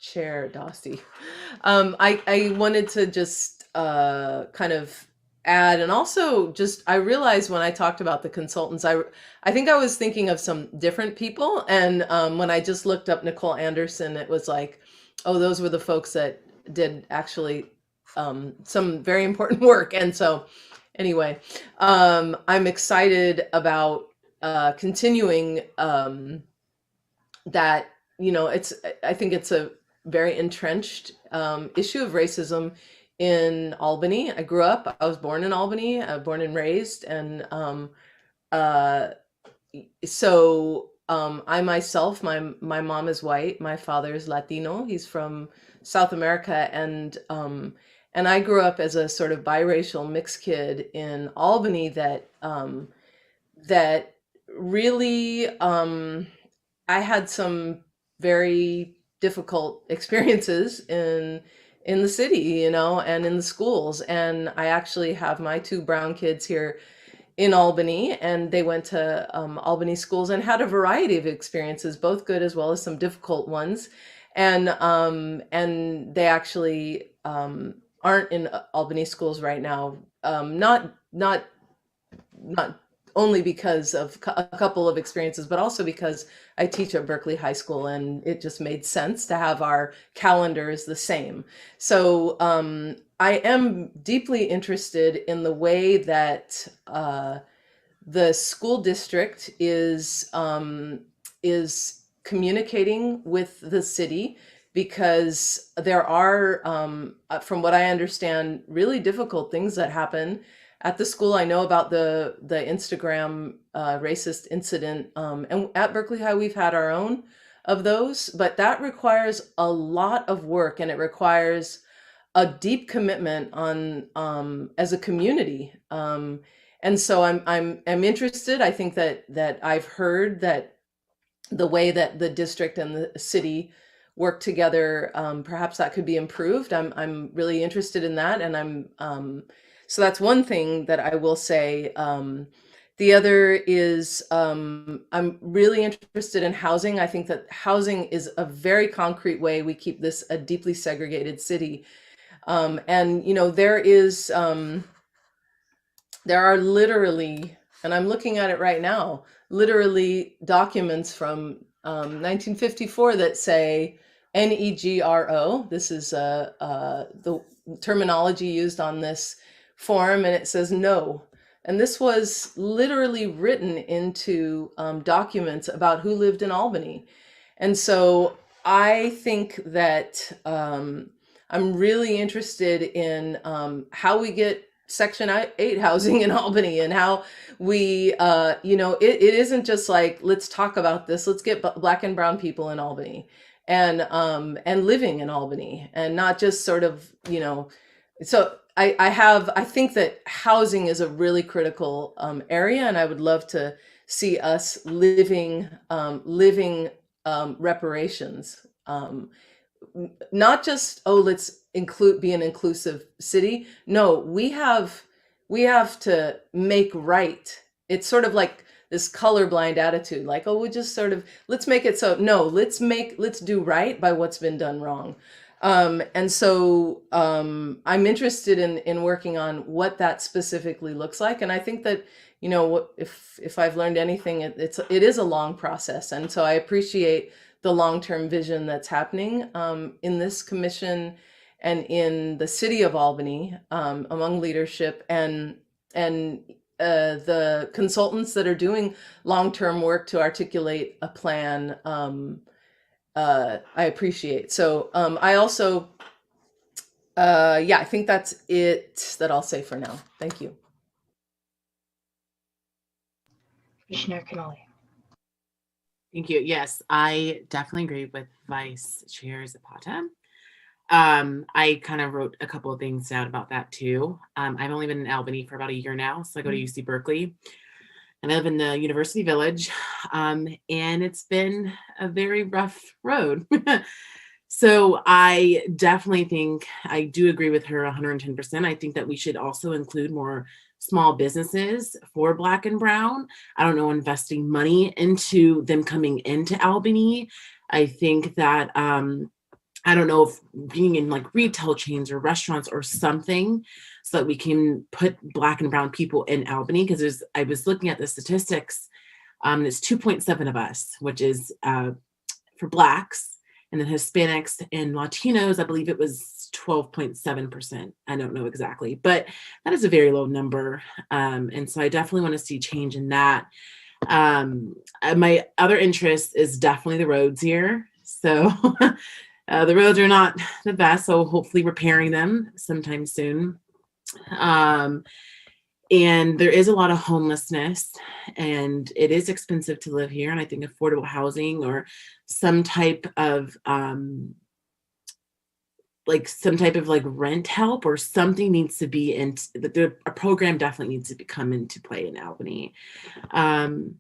Chair Dosti. I wanted to just kind of add, and also just, I realized when I talked about the consultants, I think I was thinking of some different people. And when I just looked up Nicole Anderson, it was like, oh, those were the folks that did actually some very important work. And so anyway, I'm excited about continuing that, I think it's a very entrenched issue of racism in Albany. I was born in Albany, born and raised. And so I myself, my mom is white, my father is Latino, he's from South America. And I grew up as a sort of biracial mixed kid in Albany that really, I had some very difficult experiences in the city, and in the schools. And I actually have my 2 brown kids here in Albany, and they went to Albany schools and had a variety of experiences, both good as well as some difficult ones. And they actually aren't in Albany schools right now, not only because of a couple of experiences, but also because I teach at Berkeley High School, and it just made sense to have our calendars the same. So I am deeply interested in the way that the school district is communicating with the city, because there are, from what I understand, really difficult things that happen at the school. I know about the Instagram racist incident, and at Berkeley High we've had our own of those, but that requires a lot of work, and it requires a deep commitment on as a community. And so I'm interested. I think that I've heard that the way that the district and the city work together, perhaps that could be improved. I'm really interested in that, and so that's one thing that I will say. The other is I'm really interested in housing. I think that housing is a very concrete way we keep this a deeply segregated city. And there are literally, and I'm looking at it right now, literally documents from 1954 that say NEGRO. This is the terminology used on this form, and it says no. And this was literally written into documents about who lived in Albany. And so I think that I'm really interested in how we get Section 8 housing in Albany, and how we, it isn't just like, let's talk about this, let's get Black and brown people in Albany and living in Albany, and not just sort of, so I think that housing is a really critical area, and I would love to see us living reparations. Not just, oh, let's be an inclusive city. No, we have to make right. It's sort of like this colorblind attitude, like, oh, we just sort of, let's make it so. No, let's do right by what's been done wrong. And so I'm interested in working on what that specifically looks like. And I think that, if I've learned anything, it is a long process. And so I appreciate the long-term vision that's happening in this commission and in the city of Albany, among leadership and the consultants that are doing long-term work to articulate a plan. I appreciate. So I also, I think that's it that I'll say for now. Thank you. Commissioner Canoli. Thank you. Yes, I definitely agree with Vice Chair Zapata. I kind of wrote a couple of things down about that too. I've only been in Albany for about a year now, so I go to UC Berkeley. and I live in the University Village, and it's been a very rough road. So I definitely think I do agree with her 110%. I think that we should also include more small businesses for Black and Brown. I don't know, investing money into them coming into Albany. I think that I don't know if being in like retail chains or restaurants or something, so that we can put Black and Brown people in Albany, because I was looking at the statistics, and it's 2.7 of us, which is for Blacks, and then Hispanics and Latinos, I believe it was 12.7%. I don't know exactly, but that is a very low number. And so I definitely want to see change in that. My other interest is definitely the roads here. So the roads are not the best, so hopefully repairing them sometime soon. And there is a lot of homelessness, and it is expensive to live here. And I think affordable housing or some type of rent help or something needs to be in. A program definitely needs to come into play in Albany. I'm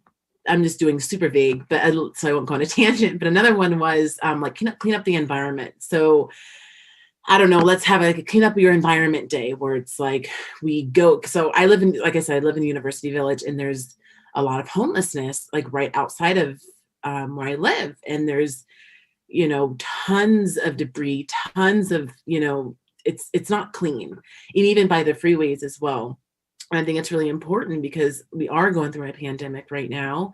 just doing super vague, but so I won't go on a tangent. But another one was clean up the environment. So I don't know, let's have a clean up your environment day where it's like we go. So I live in, like I said, I live in the University Village, and there's a lot of homelessness like right outside of where I live. And there's, tons of debris, tons of, it's not clean. And even by the freeways as well. And I think it's really important because we are going through a pandemic right now.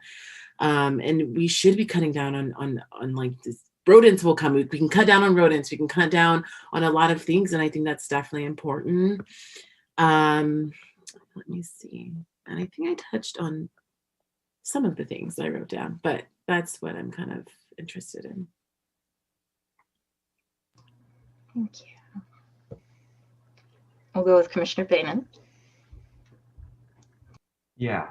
And we should be cutting down on like this. Rodents will come. We can cut down on rodents. We can cut down on a lot of things. And I think that's definitely important. Let me see. And I think I touched on some of the things I wrote down, but that's what I'm kind of interested in. Thank you. We'll go with Commissioner Baiman. Yeah.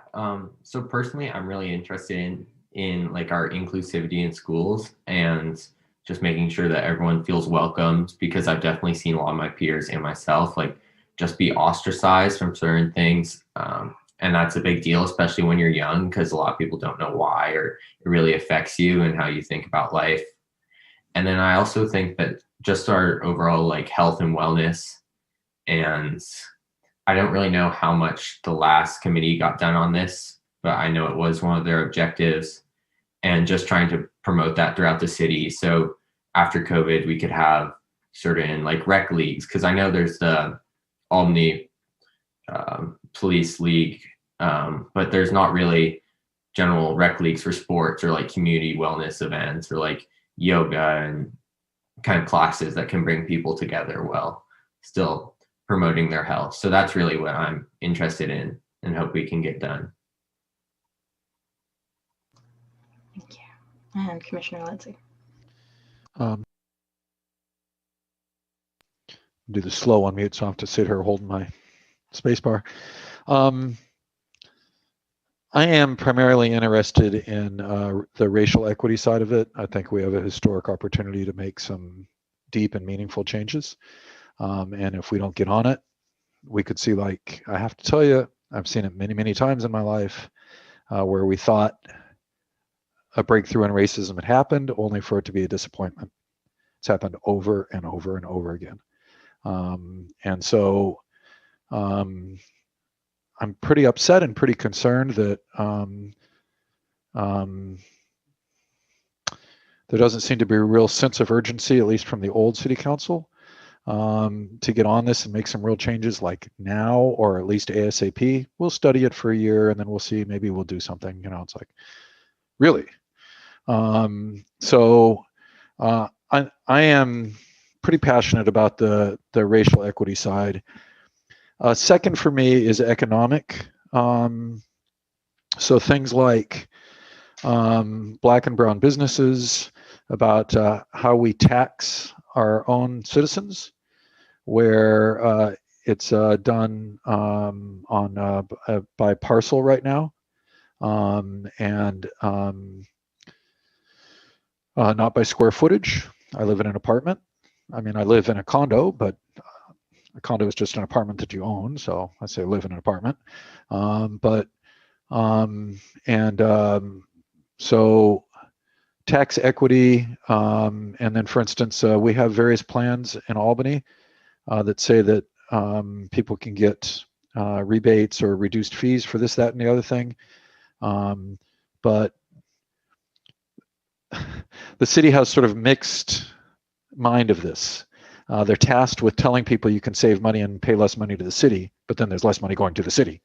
So personally, I'm really interested in like our inclusivity in schools and just making sure that everyone feels welcomed, because I've definitely seen a lot of my peers and myself like just be ostracized from certain things. And that's a big deal, especially when you're young, because a lot of people don't know why, or it really affects you and how you think about life. And then I also think that just our overall like health and wellness, and I don't really know how much the last committee got done on this, but I know it was one of their objectives, and just trying to promote that throughout the city. So after COVID, we could have certain like rec leagues, because I know there's the Albany Police League, but there's not really general rec leagues for sports or like community wellness events or like yoga and kind of classes that can bring people together while still promoting their health. So that's really what I'm interested in and hope we can get done. Thank you. And Commissioner Lindsay. Do the slow unmute, so I have to sit here holding my space bar. I am primarily interested in the racial equity side of it. I think we have a historic opportunity to make some deep and meaningful changes. And if we don't get on it, we could see, like, I have to tell you, I've seen it many, many times in my life where we thought a breakthrough in racism had happened, only for it to be a disappointment. It's happened over and over and over again. And so I'm pretty upset and pretty concerned that there doesn't seem to be a real sense of urgency, at least from the old city council, to get on this and make some real changes like now, or at least ASAP. We'll study it for a year and then we'll see, maybe we'll do something. You know, it's like, really? I am pretty passionate about the racial equity side. Second for me is economic. So things like Black and brown businesses, about how we tax our own citizens, where it's done by parcel right now, and not by square footage. I live in an apartment. I mean, I live in a condo, but a condo is just an apartment that you own. So I say I live in an apartment. But So tax equity, and then for instance, we have various plans in Albany that say that people can get rebates or reduced fees for this, that, and the other thing. But the city has sort of mixed mind of this. They're tasked with telling people you can save money and pay less money to the city, but then there's less money going to the city.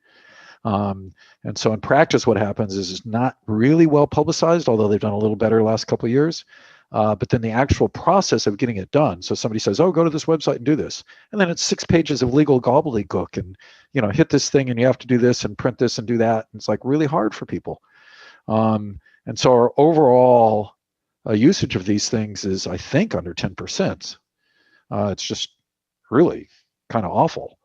And so in practice, what happens is it's not really well publicized, although they've done a little better the last couple of years. But then the actual process of getting it done. So somebody says, oh, go to this website and do this. And then it's 6 pages of legal gobbledygook and, you know, hit this thing and you have to do this and print this and do that. And it's like really hard for people. And so our overall usage of these things is, I think, under 10%. It's just really kind of awful.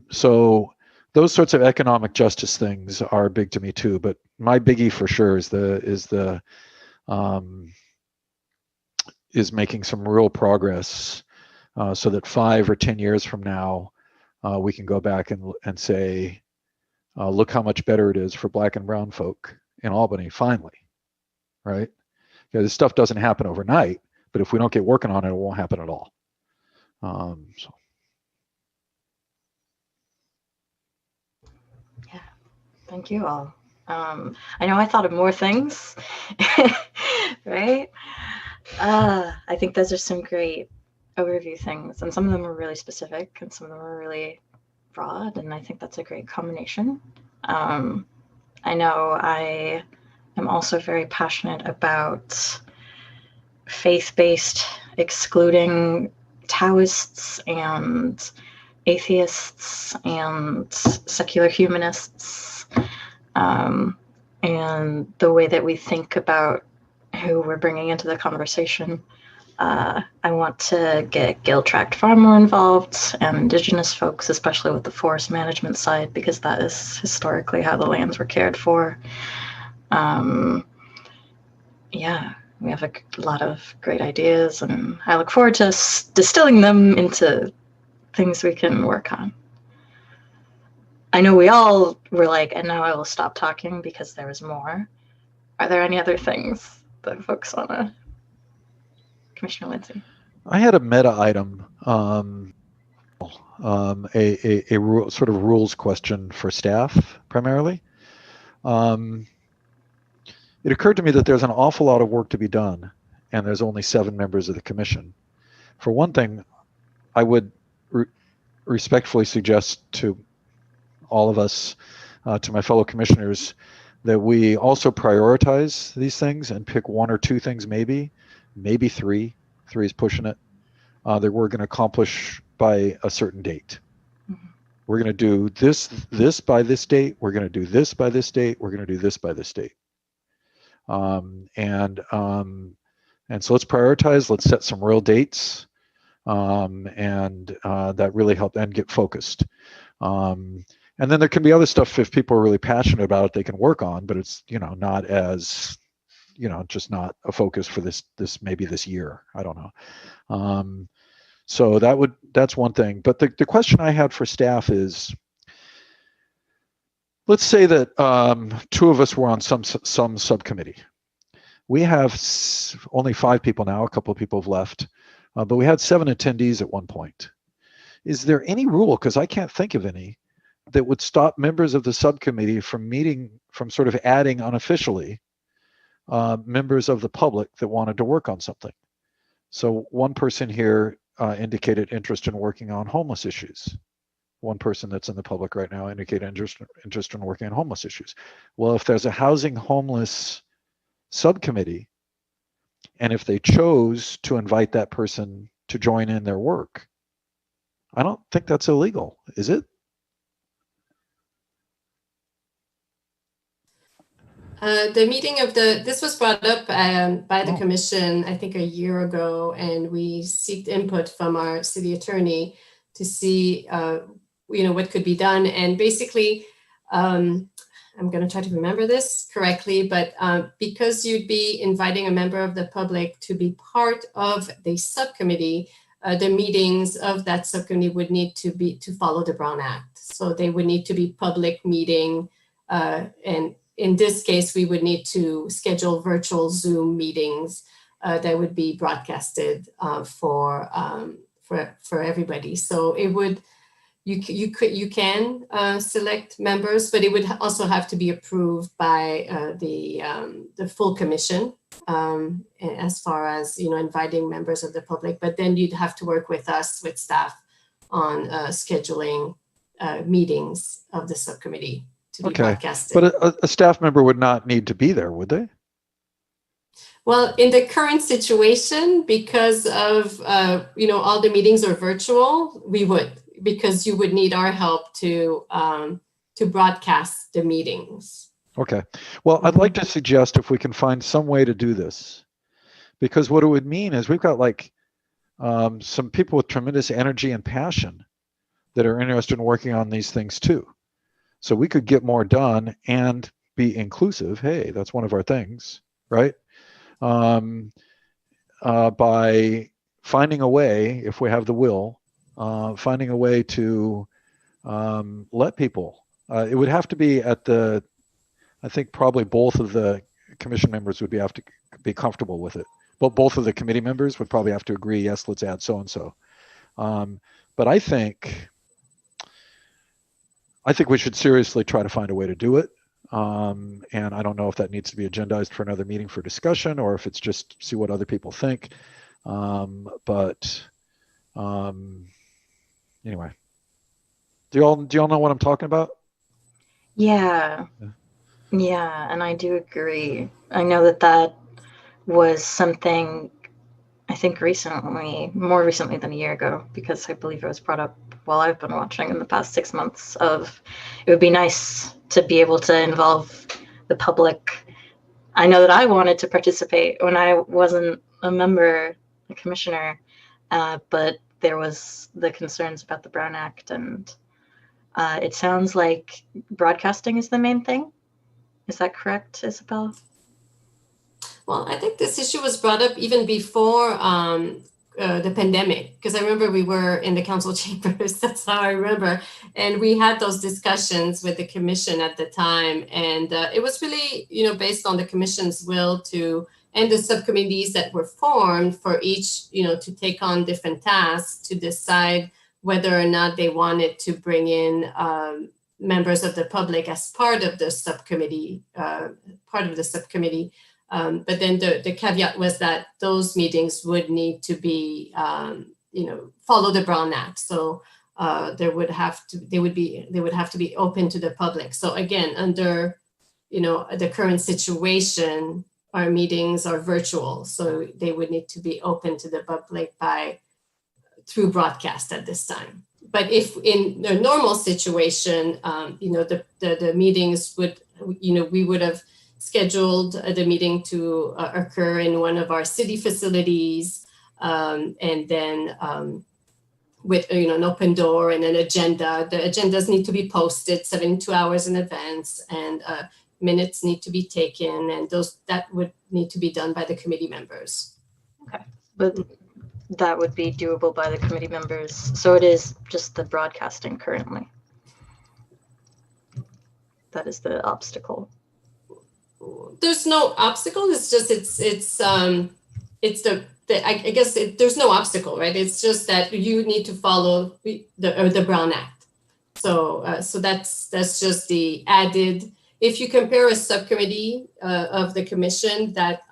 So those sorts of economic justice things are big to me too. But my biggie for sure is making some real progress so that 5 or 10 years from now, we can go back and say, look how much better it is for Black and brown folk in Albany, finally, right? Because this stuff doesn't happen overnight, but if we don't get working on it, it won't happen at all. So. Yeah, thank you all. I know I thought of more things, right? I think those are some great overview things, and some of them are really specific and some of them are really broad, and I think that's a great combination. I know I am also very passionate about faith-based excluding Taoists and atheists and secular humanists, and the way that we think about who we're bringing into the conversation. I want to get Gill Tract Farm more involved and Indigenous folks, especially with the forest management side, because that is historically how the lands were cared for. Yeah, we have a lot of great ideas, and I look forward to distilling them into things we can work on. I know we all were like, and now I will stop talking because there was more. Are there any other things that folks want to? Commissioner Lindsay. I had a meta item, a sort of rules question for staff primarily. It occurred to me that there's an awful lot of work to be done, and there's only 7 members of the commission. For one thing, I would respectfully suggest to all of us, to my fellow commissioners, that we also prioritize these things and pick 1 or 2 things, maybe 3. 3 is pushing it, that we're going to accomplish by a certain date. Mm-hmm. We're going to do this by this date. We're going to do this by this date. We're going to do this by this date. And so let's prioritize. Let's set some real dates, and that really helped and get focused. And then there can be other stuff if people are really passionate about it, they can work on, but it's, you know, not as, you know, just not a focus for this maybe this year. I don't know. So that's one thing. But the question I had for staff is, let's say that 2 of us were on some subcommittee. We have only 5 people now. A couple of people have left, but we had 7 attendees at one point. Is there any rule, because I can't think of any, that would stop members of the subcommittee from sort of adding unofficially members of the public that wanted to work on something? So one person here indicated interest in working on homeless issues. One person that's in the public right now indicated interest in working on homeless issues. Well, if there's a housing homeless subcommittee, and if they chose to invite that person to join in their work, I don't think that's illegal, is it? The meeting of this was brought up by the commission, I think a year ago, and we seeked input from our city attorney to see, what could be done. And basically, I'm going to try to remember this correctly, but because you'd be inviting a member of the public to be part of the subcommittee, the meetings of that subcommittee would need to follow the Brown Act. So they would need to be public meeting And in this case, we would need to schedule virtual Zoom meetings that would be broadcasted for everybody. So it would, you can select members, but it would also have to be approved by the full commission as far as inviting members of the public. But then you'd have to work with us, with staff, on scheduling meetings of the subcommittee to be broadcasted. But a staff member would not need to be there, would they? Well, in the current situation, because of all the meetings are virtual, we would, because you would need our help to broadcast the meetings. Okay. Well, I'd like to suggest if we can find some way to do this, because what it would mean is we've got like some people with tremendous energy and passion that are interested in working on these things too. So we could get more done and be inclusive. Hey, that's one of our things, right? By finding a way, if we have the will, finding a way to let people, it would have to be at I think probably both of the commission members would have to be comfortable with it. But both of the committee members would probably have to agree, yes, let's add so-and-so. But I think we should seriously try to find a way to do it. And I don't know if that needs to be agendized for another meeting for discussion, or if it's just see what other people think. But anyway, do y'all know what I'm talking about? Yeah, and I do agree. I know that was something, I think more recently than a year ago, because I believe it was brought up while I've been watching in the past 6 months, of it would be nice to be able to involve the public. I know that I wanted to participate when I wasn't a member, a commissioner, but there was the concerns about the Brown Act, and it sounds like broadcasting is the main thing. Is that correct, Isabel? Well, I think this issue was brought up even before the pandemic, because I remember we were in the council chambers. That's how I remember. And we had those discussions with the commission at the time. And it was really, based on the commission's will and the subcommittees that were formed for each, to take on different tasks, to decide whether or not they wanted to bring in members of the public as part of the subcommittee, but then the caveat was that those meetings would need to be, follow the Brown Act. So they would have to be open to the public. So again, under, the current situation, our meetings are virtual. So they would need to be open to the public through broadcast at this time. But if in the normal situation, the meetings would, we would have scheduled the meeting to occur in one of our city facilities, and then with an open door and an agenda. The agendas need to be posted 72 hours in advance, and minutes need to be taken, and that would need to be done by the committee members. Okay, but that would be doable by the committee members. So it is just the broadcasting currently that is the obstacle. There's no obstacle. It's just I guess there's no obstacle, right? It's just that you need to follow the Brown Act. So that's just the added. If you compare a subcommittee of the commission that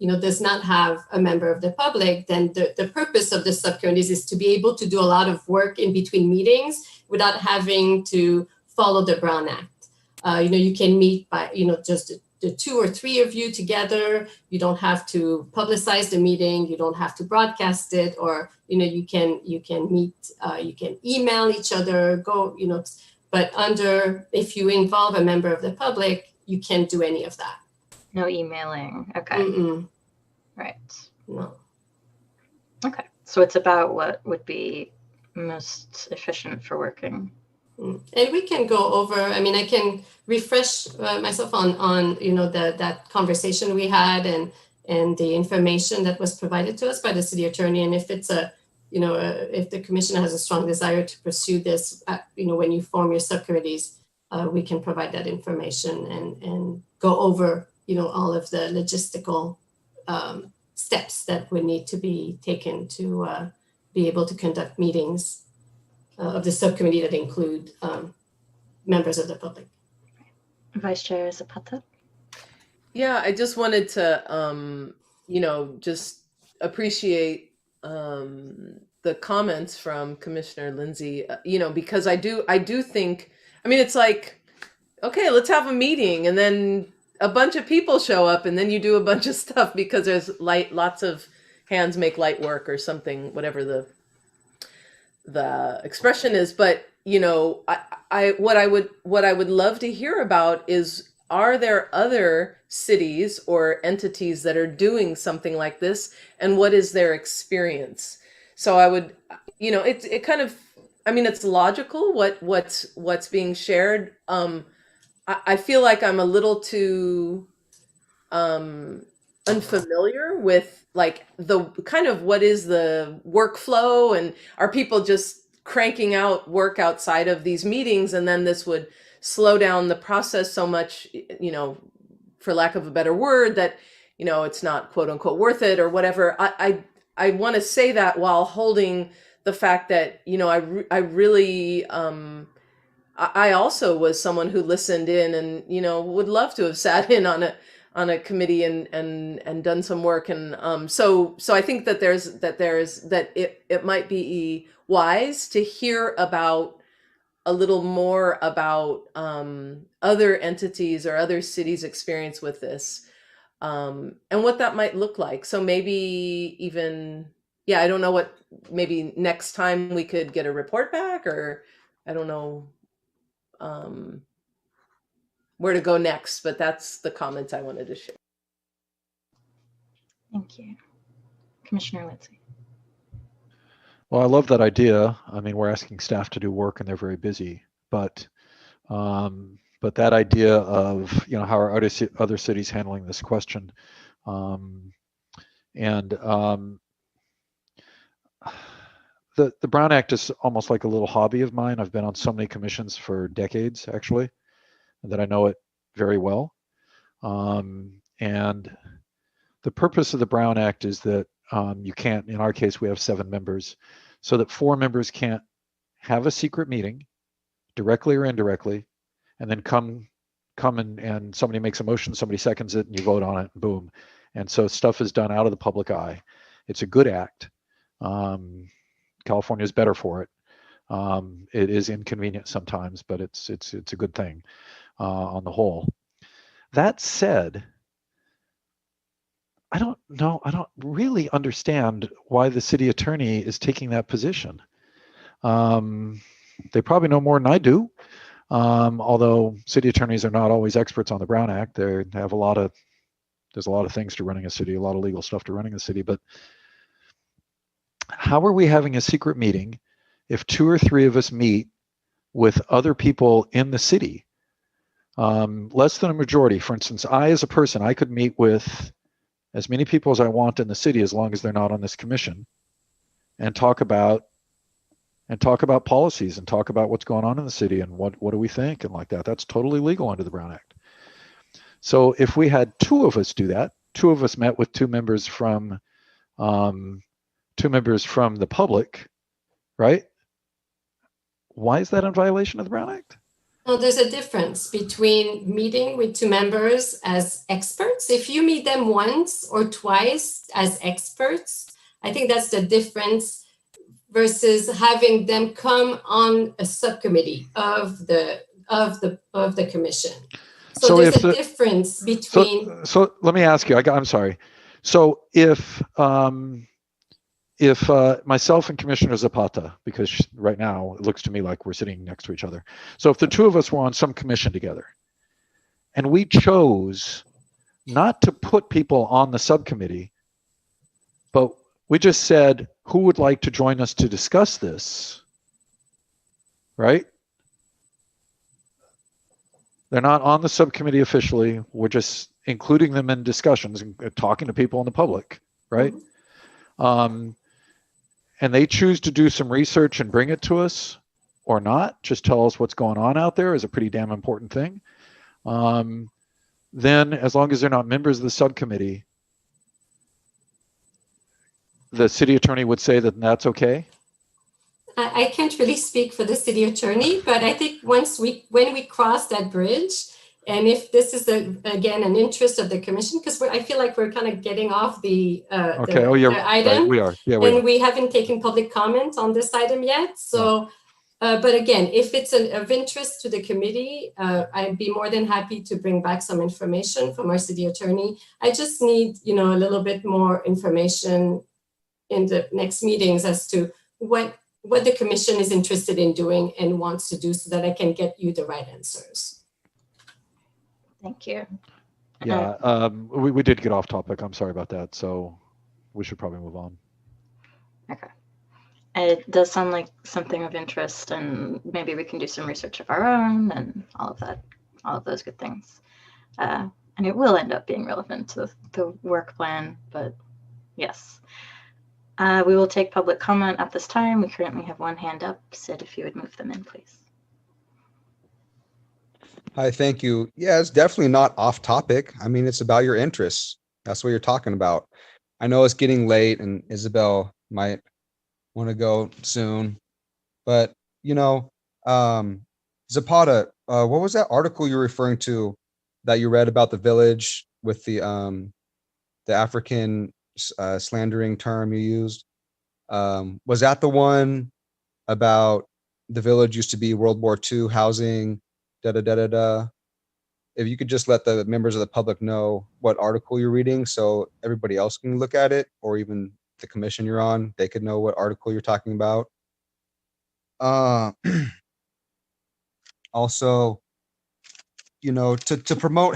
does not have a member of the public, then the purpose of the subcommittees is to be able to do a lot of work in between meetings without having to follow the Brown Act. You can meet by just the 2 or 3 of you together. You don't have to publicize the meeting. You don't have to broadcast it, or you can meet. You can email each other. But if you involve a member of the public, you can't do any of that. No emailing. Okay. Mm-mm. Right. No. Okay. So it's about what would be most efficient for working. And we can go over, I can refresh myself on that conversation we had and the information that was provided to us by the city attorney. And if it's if the commission has a strong desire to pursue this, when you form your subcommittees, we can provide that information and go over, all of the logistical steps that would need to be taken to be able to conduct meetings of the subcommittee that include members of the public. Vice Chair Zapata. Yeah, I just wanted to, just appreciate the comments from Commissioner Lindsay, because I do think, it's like, okay, let's have a meeting, and then a bunch of people show up, and then you do a bunch of stuff because there's lots of hands make light work or something, whatever the expression is. But what I would love to hear about is, are there other cities or entities that are doing something like this, and what is their experience? So I would, it kind of, it's logical what's being shared. I feel like I'm a little too unfamiliar with like the kind of what is the workflow, and are people just cranking out work outside of these meetings, and then this would slow down the process so much, for lack of a better word, that it's not quote unquote worth it or whatever. I want to say that while holding the fact that I really I also was someone who listened in and would love to have sat in on a committee and done some work, and so I think that it might be wise to hear about a little more about other entities or other cities' experience with this, and what that might look like. So maybe even, I don't know what, maybe next time we could get a report back, or I don't know where to go next, but that's the comments I wanted to share. Thank you. Commissioner Lindsay. Well, I love that idea. We're asking staff to do work and they're very busy, but that idea of, how are other cities handling this question? The Brown Act is almost like a little hobby of mine. I've been on so many commissions for decades, actually, that I know it very well. And the purpose of the Brown Act is that you can't, in our case, we have 7 members, so that 4 members can't have a secret meeting, directly or indirectly, and then come and somebody makes a motion, somebody seconds it, and you vote on it, and boom. And so stuff is done out of the public eye. It's a good act. California is better for it. It is inconvenient sometimes, but it's a good thing on the whole. That said, I don't really understand why the city attorney is taking that position. They probably know more than I do, although city attorneys are not always experts on the Brown Act. They have there's a lot of things to running a city, a lot of legal stuff to running a city, but how are we having a secret meeting if 2 or 3 of us meet with other people in the city? Less than a majority. For instance, I as a person, I could meet with as many people as I want in the city, as long as they're not on this commission, and talk about policies and talk about what's going on in the city and what do we think and like that. That's totally legal under the Brown Act. So if we had 2 of us do that, 2 of us met with 2 members from the public, right? Why is that in violation of the Brown Act? Well, there's a difference between meeting with 2 members as experts. If you meet them once or twice as experts, I think that's the difference versus having them come on a subcommittee of the commission. So there's a difference between. So let me ask you. I'm sorry. So if myself and Commissioner Zapata, because right now it looks to me like we're sitting next to each other. So if the 2 of us were on some commission together and we chose not to put people on the subcommittee, but we just said, who would like to join us to discuss this, right? They're not on the subcommittee officially. We're just including them in discussions and talking to people in the public, right? Mm-hmm. And they choose to do some research and bring it to us. or not, just tell us what's going on out there is a pretty damn important thing. Then as long as they're not members of the subcommittee, the city attorney would say that that's okay. I can't really speak for the city attorney, but I think when we cross that bridge, and if this is again an interest of the commission, because I feel like we're kind of getting off the Okay. Oh, yeah. the item, Right. We are. Yeah. and we haven't taken public comment on this item yet. So, but again, if it's of interest to the committee, I'd be more than happy to bring back some information from our city attorney. I just need, a little bit more information in the next meetings as to what the commission is interested in doing and wants to do, so that I can get you the right answers. Thank you. Yeah. We did get off topic. I'm sorry about that. So we should probably move on. Okay. It does sound like something of interest, and maybe we can do some research of our own and all of that, all of those good things. And it will end up being relevant to the work plan, but yes. We will take public comment at this time. We currently have one hand up. Sid, if you would move them in, please. Hi, thank you. Yeah, it's definitely not off topic. I mean, it's about your interests. That's what you're talking about. I know it's getting late and Isabel might want to go soon, but Zapata, what was that article you're referring to that you read about the village with the African slandering term you used? Was that the one about the village used to be World War II housing? If you could just let the members of the public know what article you're reading, so everybody else can look at it, or even the commission you're on, they could know what article you're talking about. Also, to promote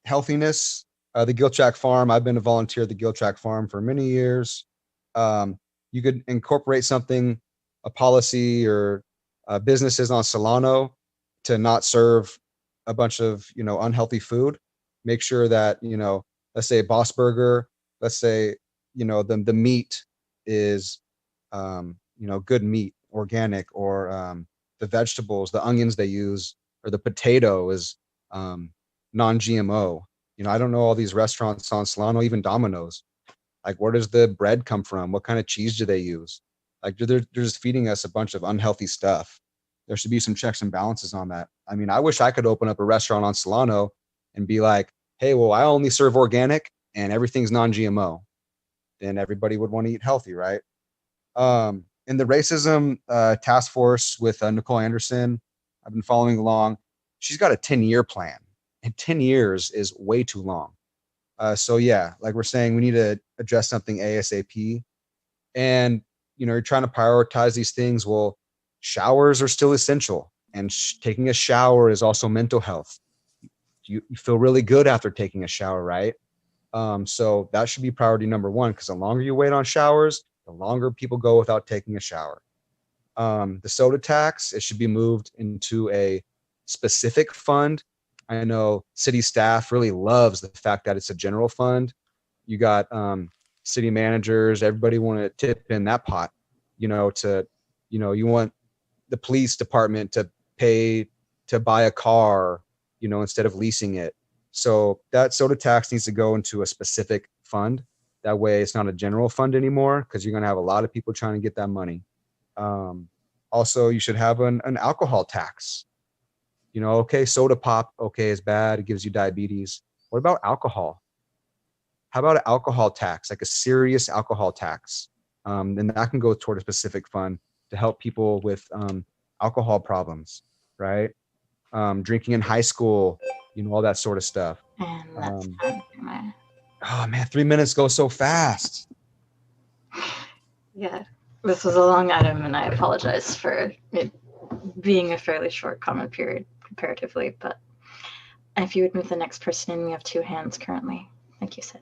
healthiness, the Giltrack Farm, I've been a volunteer at the Giltrack Farm for many years. You could incorporate something, a policy or businesses on Solano to not serve a bunch of, unhealthy food. Make sure that, let's say Boss Burger, let's say, the meat is, good meat, organic, or the vegetables, the onions they use, or the potato is non-GMO. I don't know all these restaurants on Solano, even Domino's. Like, where does the bread come from? What kind of cheese do they use? Like, they're just feeding us a bunch of unhealthy stuff. There should be some checks and balances on that. I mean, I wish I could open up a restaurant on Solano and be like, hey, well, I only serve organic and everything's non-GMO. Then everybody would want to eat healthy, right? In the racism task force with Nicole Anderson, I've been following along. She's got a 10-year plan, and 10 years is way too long. So yeah, like we're saying, we need to address something ASAP. And, you're trying to prioritize these things. Well, showers are still essential, and taking a shower is also mental health. You feel really good after taking a shower, right? So that should be priority number one, because the longer you wait on showers, the longer people go without taking a shower. The soda tax, it should be moved into a specific fund. I know city staff really loves the fact that it's a general fund. You got city managers, everybody want to tip in that pot, you want the police department to pay to buy a car, instead of leasing it. So that soda tax needs to go into a specific fund. That way it's not a general fund anymore, because you're going to have a lot of people trying to get that money. Also, you should have an alcohol tax. Okay, soda pop, okay, is bad. It gives you diabetes. What about alcohol? How about an alcohol tax, like a serious alcohol tax? And that can go toward a specific fund to help people with alcohol problems, right? Drinking in high school, all that sort of stuff. And that's time. Oh man, 3 minutes go so fast. Yeah, this was a long item, and I apologize for it being a fairly short comment period comparatively, but if you would move the next person in, we have 2 hands currently. Thank you, Sid.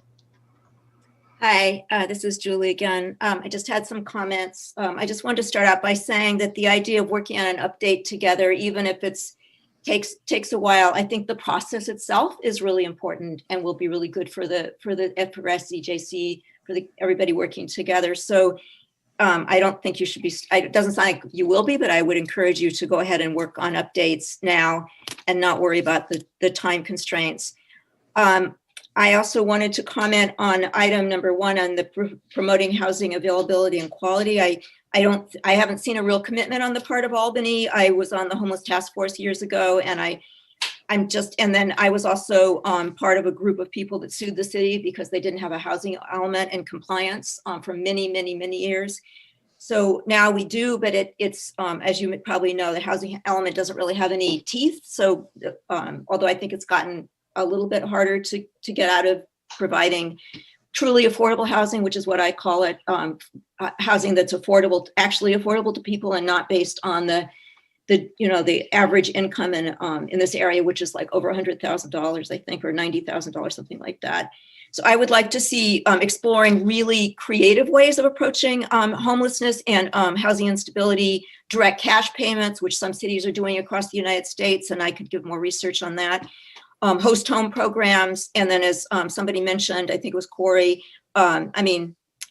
Hi, this is Julie again. I just had some comments. I just wanted to start out by saying that the idea of working on an update together, even if it's takes a while, I think the process itself is really important and will be really good for SCJC, for everybody working together. So I don't think you should be, it doesn't sound like you will be, but I would encourage you to go ahead and work on updates now and not worry about the time constraints. I also wanted to comment on item number 1 on the promoting housing availability and quality. I haven't seen a real commitment on the part of Albany. I was on the homeless task force years ago, and and then I was also part of a group of people that sued the city because they didn't have a housing element and compliance for many, many, many years. So now we do, but it's as you probably know, the housing element doesn't really have any teeth. So although I think it's gotten a little bit harder to get out of providing truly affordable housing, which is what I call it, housing that's affordable, actually affordable to people and not based on the average income in this area, which is like over $100,000, I think, or $90,000, something like that. So I would like to see exploring really creative ways of approaching homelessness and housing instability, direct cash payments, which some cities are doing across the United States, and I could give more research on that. Host home programs, and then as somebody mentioned, I think it was Corey,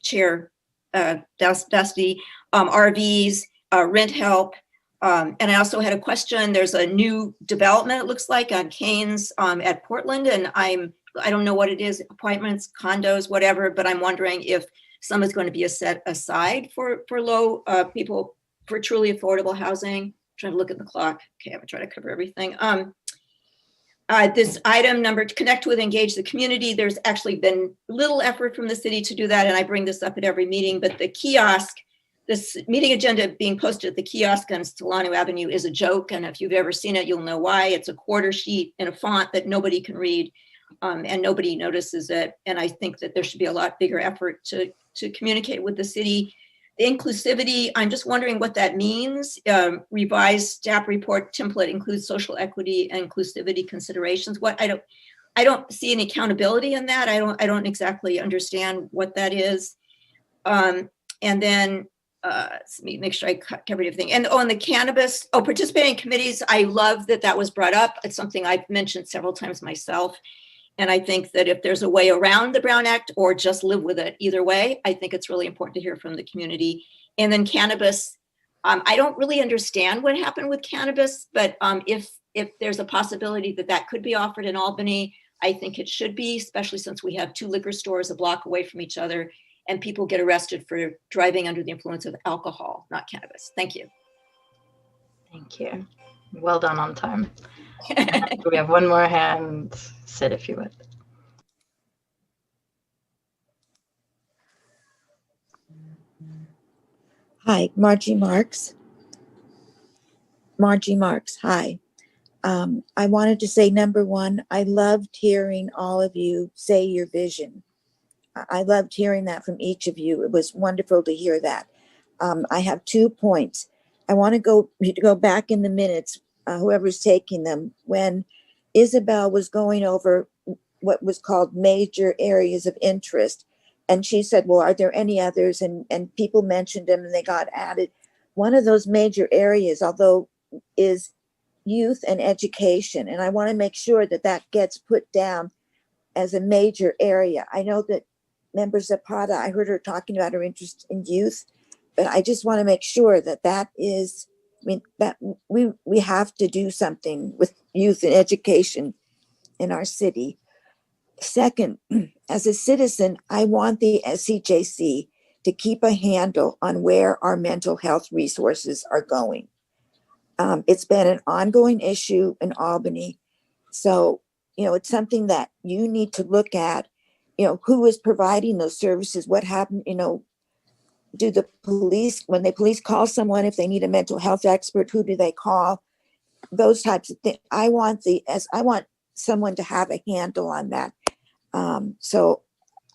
Chair Dusty, RVs, rent help. And I also had a question. There's a new development, it looks like, on Canes at Portland, and I don't know what it is, apartments, condos, whatever, but I'm wondering if some is going to be set aside for low people, for truly affordable housing. I'm trying to look at the clock. Okay, I'm gonna try to cover everything. This item number, to connect with, engage the community. There's actually been little effort from the city to do that, and I bring this up at every meeting, but the kiosk, this meeting agenda being posted at the kiosk on Solano Avenue is a joke, and if you've ever seen it, you'll know why. It's a quarter sheet in a font that nobody can read, and nobody notices it, and I think that there should be a lot bigger effort to communicate with the city. The inclusivity, I'm just wondering what that means. Revised staff report template includes social equity and inclusivity considerations. I don't see any accountability in that. I don't exactly understand what that is. And then let me make sure I covered everything. And on the cannabis, participating committees, I love that was brought up. It's something I've mentioned several times myself. And I think that if there's a way around the Brown Act or just live with it, either way, I think it's really important to hear from the community. And then cannabis, I don't really understand what happened with cannabis, but if there's a possibility that could be offered in Albany, I think it should be, especially since we have 2 liquor stores a block away from each other and people get arrested for driving under the influence of alcohol, not cannabis. Thank you. Thank you. Well done on time. We have one more hand. Sid, if you would. Hi, Margie Marks. Margie Marks, hi. I wanted to say, number 1, I loved hearing all of you say your vision. I loved hearing that from each of you. It was wonderful to hear that. I have 2 points. I want to go back in the minutes, whoever's taking them, when Isabel was going over what was called major areas of interest. And she said, well, are there any others? And people mentioned them and they got added. One of those major areas, although, is youth and education. And I want to make sure that gets put down as a major area. I know that Member Zapata, I heard her talking about her interest in youth, but I just want to make sure that is, that we have to do something with youth and education in our city. Second, as a citizen, I want the SCJC to keep a handle on where our mental health resources are going. It's been an ongoing issue in Albany. So, it's something that you need to look at, who is providing those services, what happened, do the police, when the police call someone, if they need a mental health expert, who do they call? Those types of things. I want someone to have a handle on that. So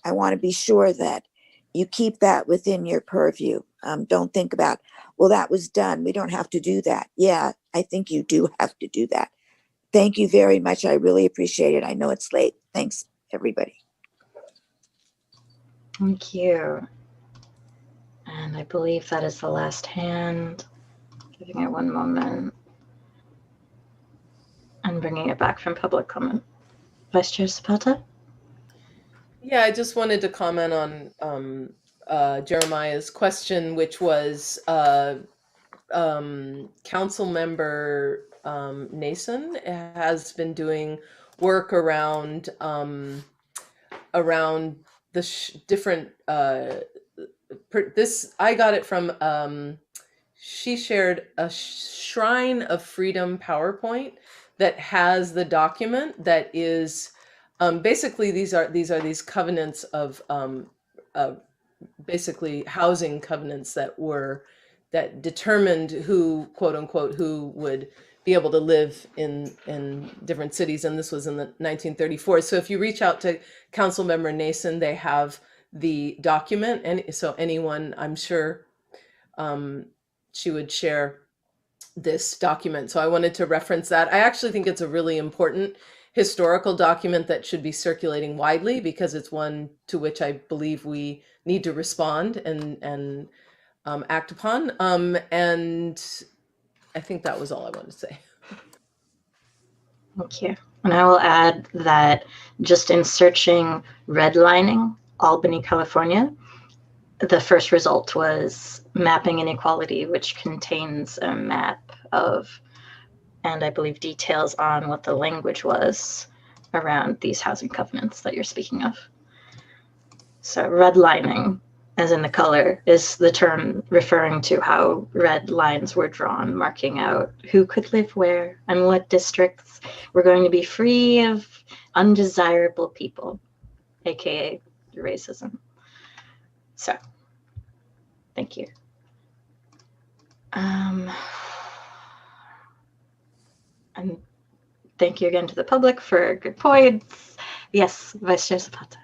I want to be sure that you keep that within your purview. Don't think about, well, that was done, we don't have to do that. Yeah, I think you do have to do that. Thank you very much. I really appreciate it. I know it's late. Thanks, everybody. Thank you. And I believe that is the last hand. Giving it one moment. And bringing it back from public comment. Vice Chair Zapata? Yeah, I just wanted to comment on Jeremiah's question, which was Council Member Nason has been doing work around around the different. This I got it from. She shared a Shrine of Freedom PowerPoint that has the document that is basically these covenants of basically housing covenants that determined who, quote unquote, who would be able to live in different cities, and this was in the 1934. So if you reach out to Councilmember Nason, they have the document, and so anyone, I'm sure she would share this document. So I wanted to reference that. I actually think it's a really important historical document that should be circulating widely, because it's one to which I believe we need to respond and act upon. And I think that was all I wanted to say. Thank you. And I will add that just in searching redlining Albany, California, the first result was mapping inequality, which contains a map of, and I believe details on what the language was around these housing covenants that you're speaking of. So redlining, as in the color, is the term referring to how red lines were drawn, marking out who could live where and what districts were going to be free of undesirable people, aka racism. So, thank you. And thank you again to the public for good points. Yes, Vice Chair Zapata.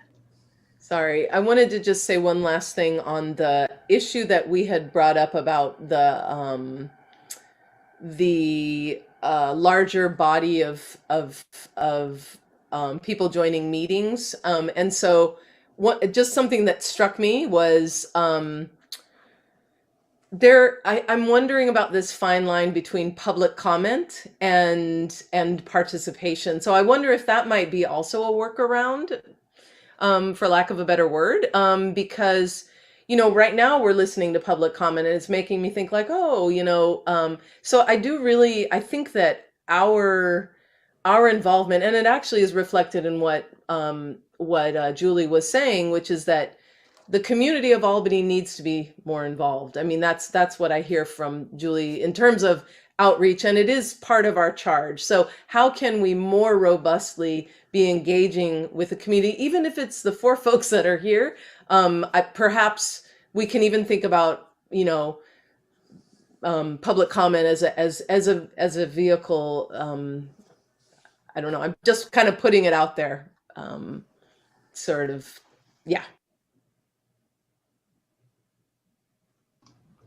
Sorry, I wanted to just say one last thing on the issue that we had brought up about the larger body of people joining meetings, and so just something that struck me was I'm wondering about this fine line between public comment and participation. So I wonder if that might be also a workaround, for lack of a better word, because, you know, right now we're listening to public comment and it's making me think like, oh, you know, so I think that our involvement, and it actually is reflected in what Julie was saying, which is that the community of Albany needs to be more involved. I mean, that's what I hear from Julie in terms of outreach, and it is part of our charge. So how can we more robustly be engaging with the community, even if it's the 4 folks that are here? Perhaps we can even think about, you know, public comment as a vehicle. I don't know. I'm just kind of putting it out there. Sort of, yeah.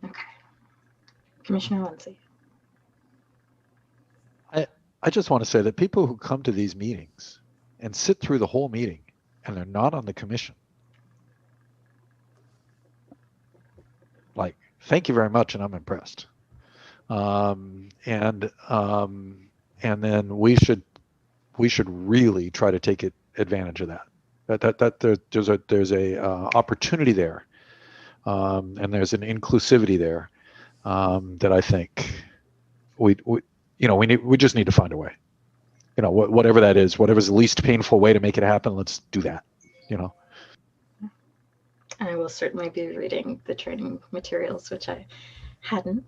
Okay. Commissioner Lindsay. I just want to say that people who come to these meetings and sit through the whole meeting and they're not on the commission, like, thank you very much, and I'm impressed. And then we should really try to take advantage of that. There's a opportunity there, and there's an inclusivity there that I think we just need to find a way. You know, whatever that is, whatever's the least painful way to make it happen, let's do that. You know. I will certainly be reading the training materials, which I hadn't,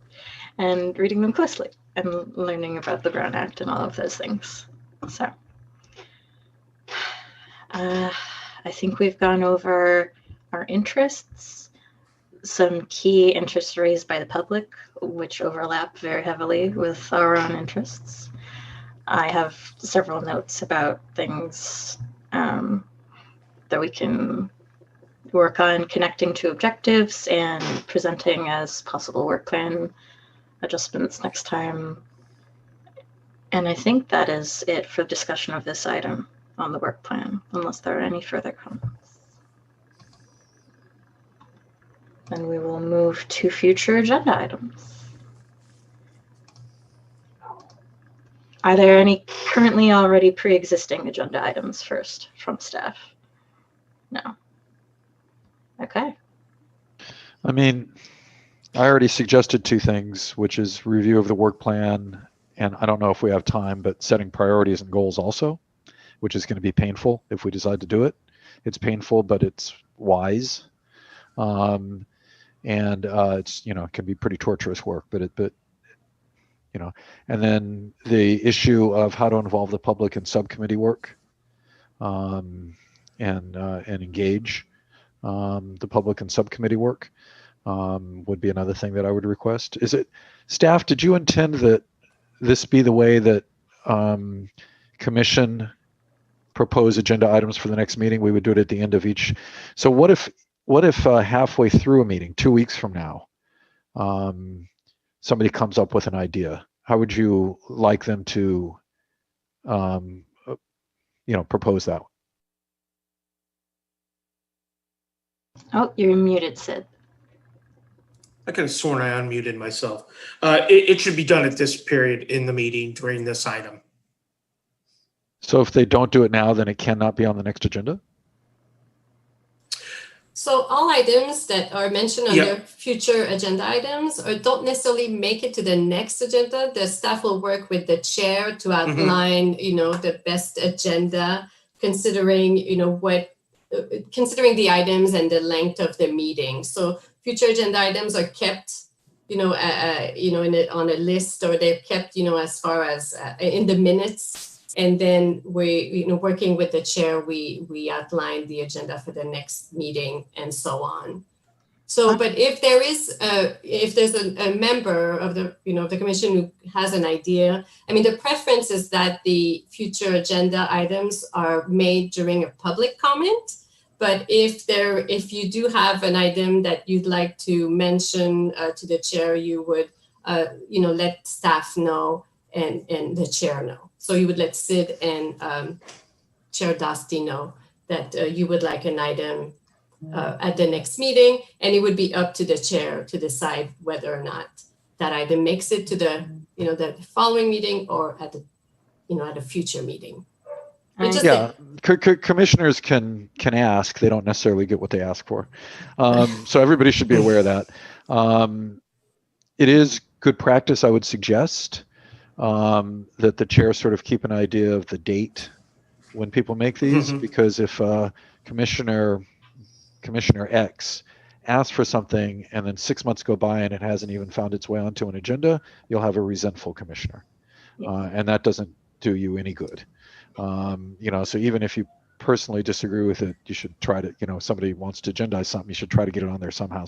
and reading them closely and learning about the Brown Act and all of those things. So I think we've gone over our interests, some key interests raised by the public, which overlap very heavily with our own interests. I have several notes about things that we can work on connecting to objectives and presenting as possible work plan adjustments next time. And I think that is it for discussion of this item on the work plan, unless there are any further comments. Then we will move to future agenda items. Are there any currently already pre-existing agenda items first from staff? No. Okay. I mean, I already suggested two things, which is review of the work plan, and I don't know if we have time, but setting priorities and goals also, which is going to be painful if we decide to do it. It's painful, but it's wise. And it's, you know, it can be pretty torturous work, but you know, and then the issue of how to involve the public in subcommittee work, and engage the public in subcommittee work would be another thing that I would request. Is it, staff, did you intend that this be the way that commission propose agenda items for the next meeting? We would do it at the end of each. So what if halfway through a meeting, 2 weeks from now, somebody comes up with an idea? How would you like them to, propose that? Oh, you're muted, Sid. I could have sworn I unmuted myself. It should be done at this period in the meeting during this item. So if they don't do it now, then it cannot be on the next agenda? So all items that are mentioned under future agenda items or don't necessarily make it to the next agenda, the staff will work with the chair to outline, the best agenda, considering the items and the length of the meeting. So future agenda items are kept, on a list, or they're kept, as far as in the minutes. And then we, working with the chair, we outline the agenda for the next meeting and so on. So, but if there's a member of the, the commission who has an idea, I mean, the preference is that the future agenda items are made during a public comment. But if you do have an item that you'd like to mention to the chair, you would, let staff know and the chair know. So you would let Sid and Chair Dosty know that you would like an item at the next meeting, and it would be up to the chair to decide whether or not that item makes it to the, the following meeting or at the, at a future meeting. Commissioners can ask. They don't necessarily get what they ask for. So everybody should be aware of that. It is good practice, I would suggest, that the chair sort of keep an idea of the date when people make these, because if Commissioner X asks for something and then 6 months go by and it hasn't even found its way onto an agenda, you'll have a resentful commissioner, and that doesn't do you any good. So even if you personally disagree with it, you should try to, somebody wants to agendize something, you should try to get it on there somehow,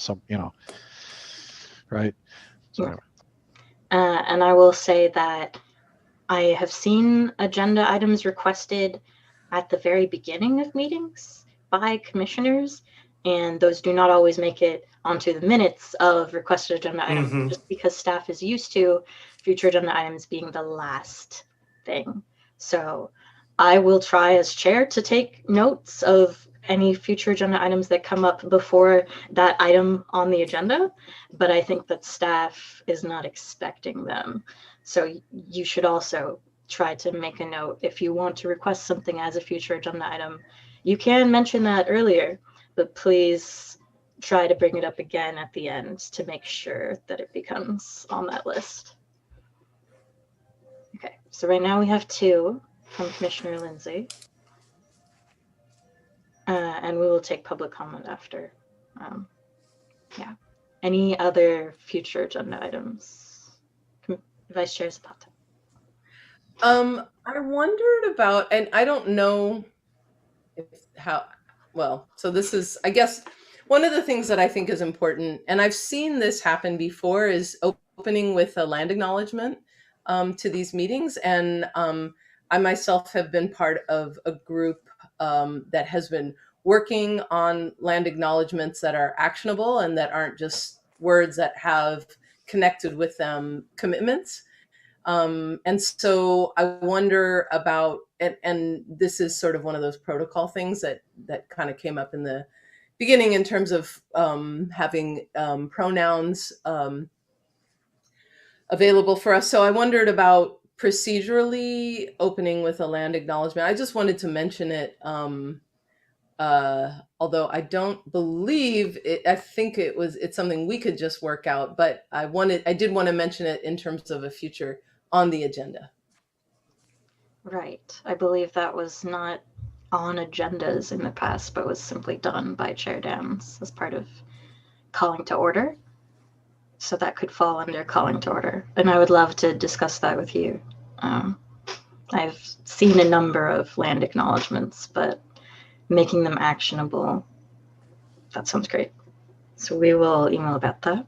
right? So. And I will say that I have seen agenda items requested at the very beginning of meetings by commissioners, and those do not always make it onto the minutes of requested agenda items, just because staff is used to future agenda items being the last thing. So I will try as chair to take notes of any future agenda items that come up before that item on the agenda, but I think that staff is not expecting them. So you should also try to make a note. If you want to request something as a future agenda item, you can mention that earlier, but please try to bring it up again at the end to make sure that it becomes on that list. Okay, so right now we have 2 from Commissioner Lindsay. And we will take public comment after. Any other future agenda items? Vice Chair Zapata. I wondered about, and I don't know so this is, I guess, one of the things that I think is important, and I've seen this happen before, is opening with a land acknowledgement to these meetings. And I myself have been part of a group that has been working on land acknowledgements that are actionable and that aren't just words that have connected with them commitments. And so I wonder about, and this is sort of one of those protocol things that kind of came up in the beginning in terms of having pronouns available for us. So I wondered about procedurally opening with a land acknowledgement. I just wanted to mention it Although I don't believe it, I think it's something we could just work out, but I did want to mention it in terms of a future on the agenda. Right. I believe that was not on agendas in the past, but was simply done by Chair Downs as part of calling to order. So that could fall under calling to order. And I would love to discuss that with you. I've seen a number of land acknowledgements, but making them actionable, that sounds great. So we will email about that.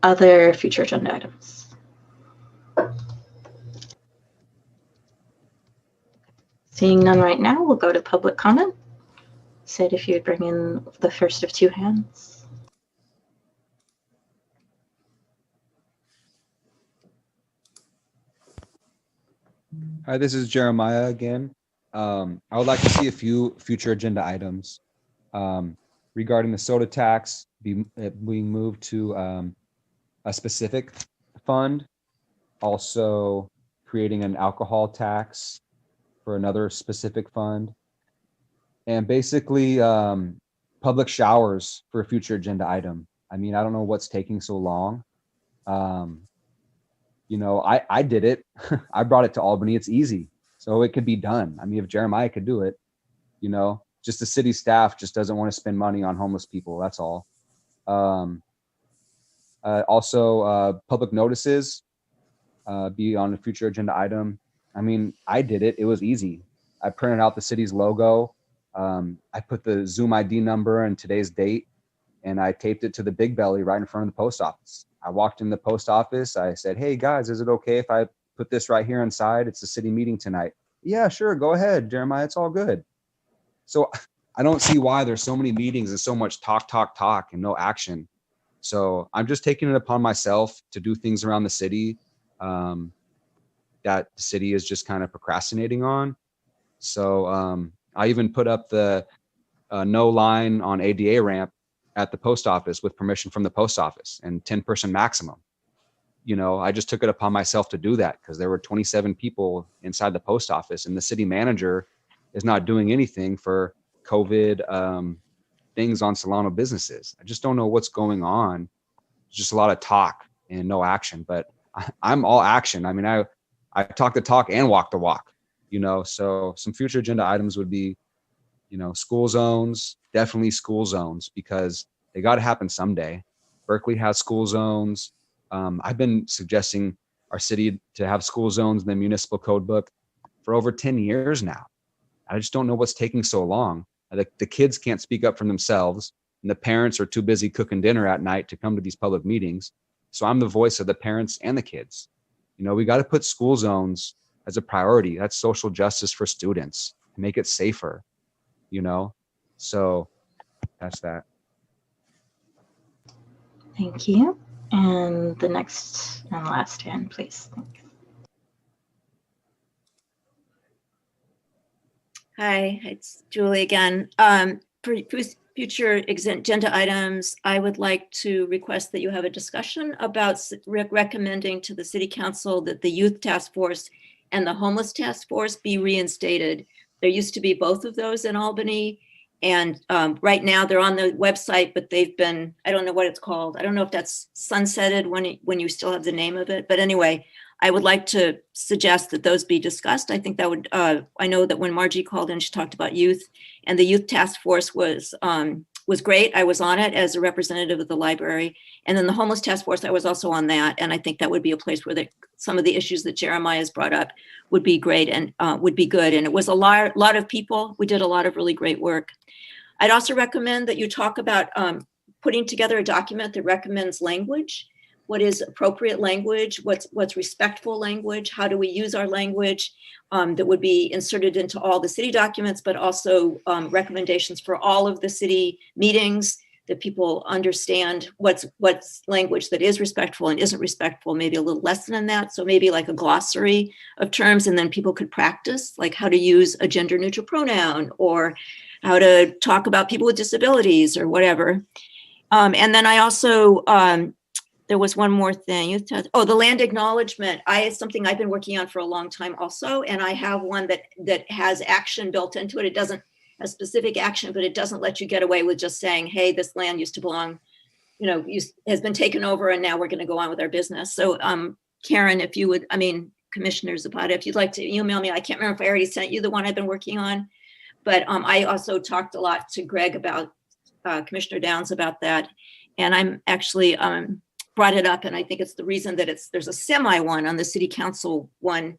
Other future agenda items. Seeing none right now, we'll go to public comment. Sid, if you would bring in the first of two hands. Hi, this is Jeremiah again. I would like to see a few future agenda items regarding the soda tax being moved to a specific fund. Also creating an alcohol tax for another specific fund. And basically public showers for a future agenda item. I mean, I don't know what's taking so long. You know, I did it. I brought it to Albany. It's easy. So it could be done. I mean, if Jeremiah could do it, you know, just the city staff just doesn't want to spend money on homeless people. That's all. Also, public notices be on a future agenda item. I mean, I did it. It was easy. I printed out the city's logo. I put the Zoom ID number and today's date, and I taped it to the big belly right in front of the post office. I walked in the post office. I said, "Hey guys, is it okay if I put this right here inside? It's a city meeting tonight." "Yeah, sure. Go ahead, Jeremiah. It's all good." So I don't see why there's so many meetings and so much talk and no action. So I'm just taking it upon myself to do things around the city that the city is just kind of procrastinating on. So I even put up the no line on ADA ramp at the post office with permission from the post office and 10-person maximum. You know, I just took it upon myself to do that because there were 27 people inside the post office, and the city manager is not doing anything for COVID things on Solano businesses. I just don't know what's going on. It's just a lot of talk and no action, but I'm all action. I mean, I talk the talk and walk the walk, you know. So some future agenda items would be, you know, school zones, definitely school zones, because they got to happen someday. Berkeley has school zones. I've been suggesting our city to have school zones in the municipal code book for over 10 years now. I just don't know what's taking so long. The kids can't speak up for themselves, and the parents are too busy cooking dinner at night to come to these public meetings. So I'm the voice of the parents and the kids. You know, we got to put school zones as a priority. That's social justice for students, to make it safer, you know? So that's that. Thank you. And the next and last hand, please. Thanks. Hi, it's Julie again. For future agenda items, I would like to request that you have a discussion about recommending to the City Council that the Youth Task Force and the Homeless Task Force be reinstated. There used to be both of those in Albany, and right now they're on the website, but they've been, I don't know what it's called. I don't know if that's sunsetted when you still have the name of it, but anyway, I would like to suggest that those be discussed. I think that would, I know that when Margie called in, she talked about youth, and the Youth Task Force was great. I was on it as a representative of the library. And then the Homeless Task Force, I was also on that. And I think that would be a place where some of the issues that Jeremiah has brought up would be great and would be good. And it was a lot of people. We did a lot of really great work. I'd also recommend that you talk about putting together a document that recommends language. What is appropriate language? What's respectful language? How do we use our language that would be inserted into all the city documents, but also recommendations for all of the city meetings, that people understand what's language that is respectful and isn't respectful, maybe a little lesson in that. So maybe like a glossary of terms, and then people could practice like how to use a gender neutral pronoun or how to talk about people with disabilities or whatever. And then I also, there was one more thing. The land acknowledgement. It's something I've been working on for a long time also. And I have one that has action built into it. It doesn't has specific action, but it doesn't let you get away with just saying, hey, this land used to belong, has been taken over and now we're going to go on with our business. So Karen, if you would, Commissioner Zapata, if you'd like to email me, I can't remember if I already sent you the one I've been working on, but I also talked a lot to Greg about, Commissioner Downs about that. And I'm actually brought it up, and I think it's the reason that there's a semi one on the city council one.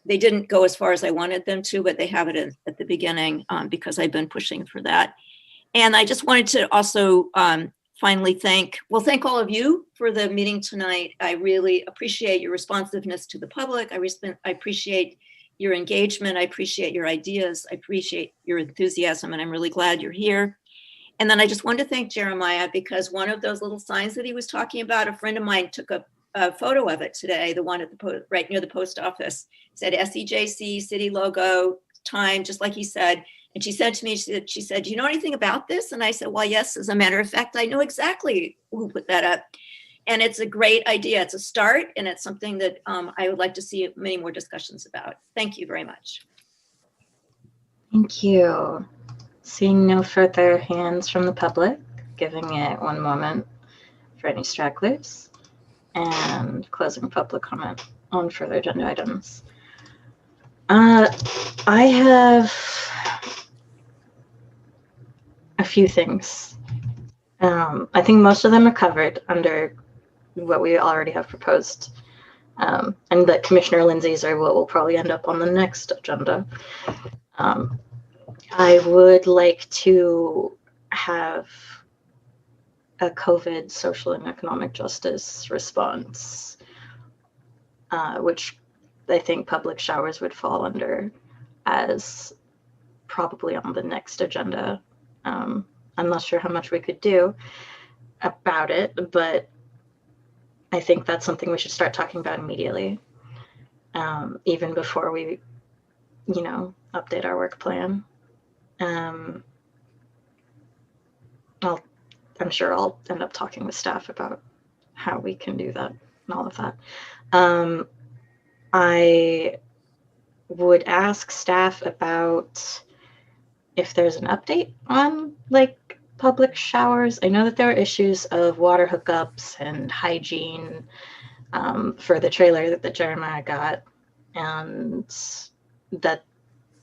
They didn't go as far as I wanted them to, but they have it at the beginning because I've been pushing for that. And I just wanted to also finally thank all of you for the meeting tonight. I really appreciate your responsiveness to the public. I appreciate your engagement. I appreciate your ideas. I appreciate your enthusiasm, and I'm really glad you're here. And then I just wanted to thank Jeremiah, because one of those little signs that he was talking about, a friend of mine took a photo of it today, the one at right near the post office. It said SEJC, city logo, time, just like he said. And she said to me, she said, do you know anything about this? And I said, well, yes, as a matter of fact, I know exactly who put that up. And it's a great idea. It's a start, and it's something that I would like to see many more discussions about. Thank you very much. Thank you. Seeing no further hands from the public, giving it one moment for any stragglers, and closing public comment on further agenda items. I have a few things. I think most of them are covered under what we already have proposed, and that Commissioner Lindsay's are what will probably end up on the next agenda. I would like to have a COVID social and economic justice response, which I think public showers would fall under as probably on the next agenda. I'm not sure how much we could do about it, but I think that's something we should start talking about immediately, even before we, update our work plan. I'm sure I'll end up talking with staff about how we can do that and all of that. I would ask staff about if there's an update on public showers. I know that there are issues of water hookups and hygiene for the trailer that Jeremiah got, and that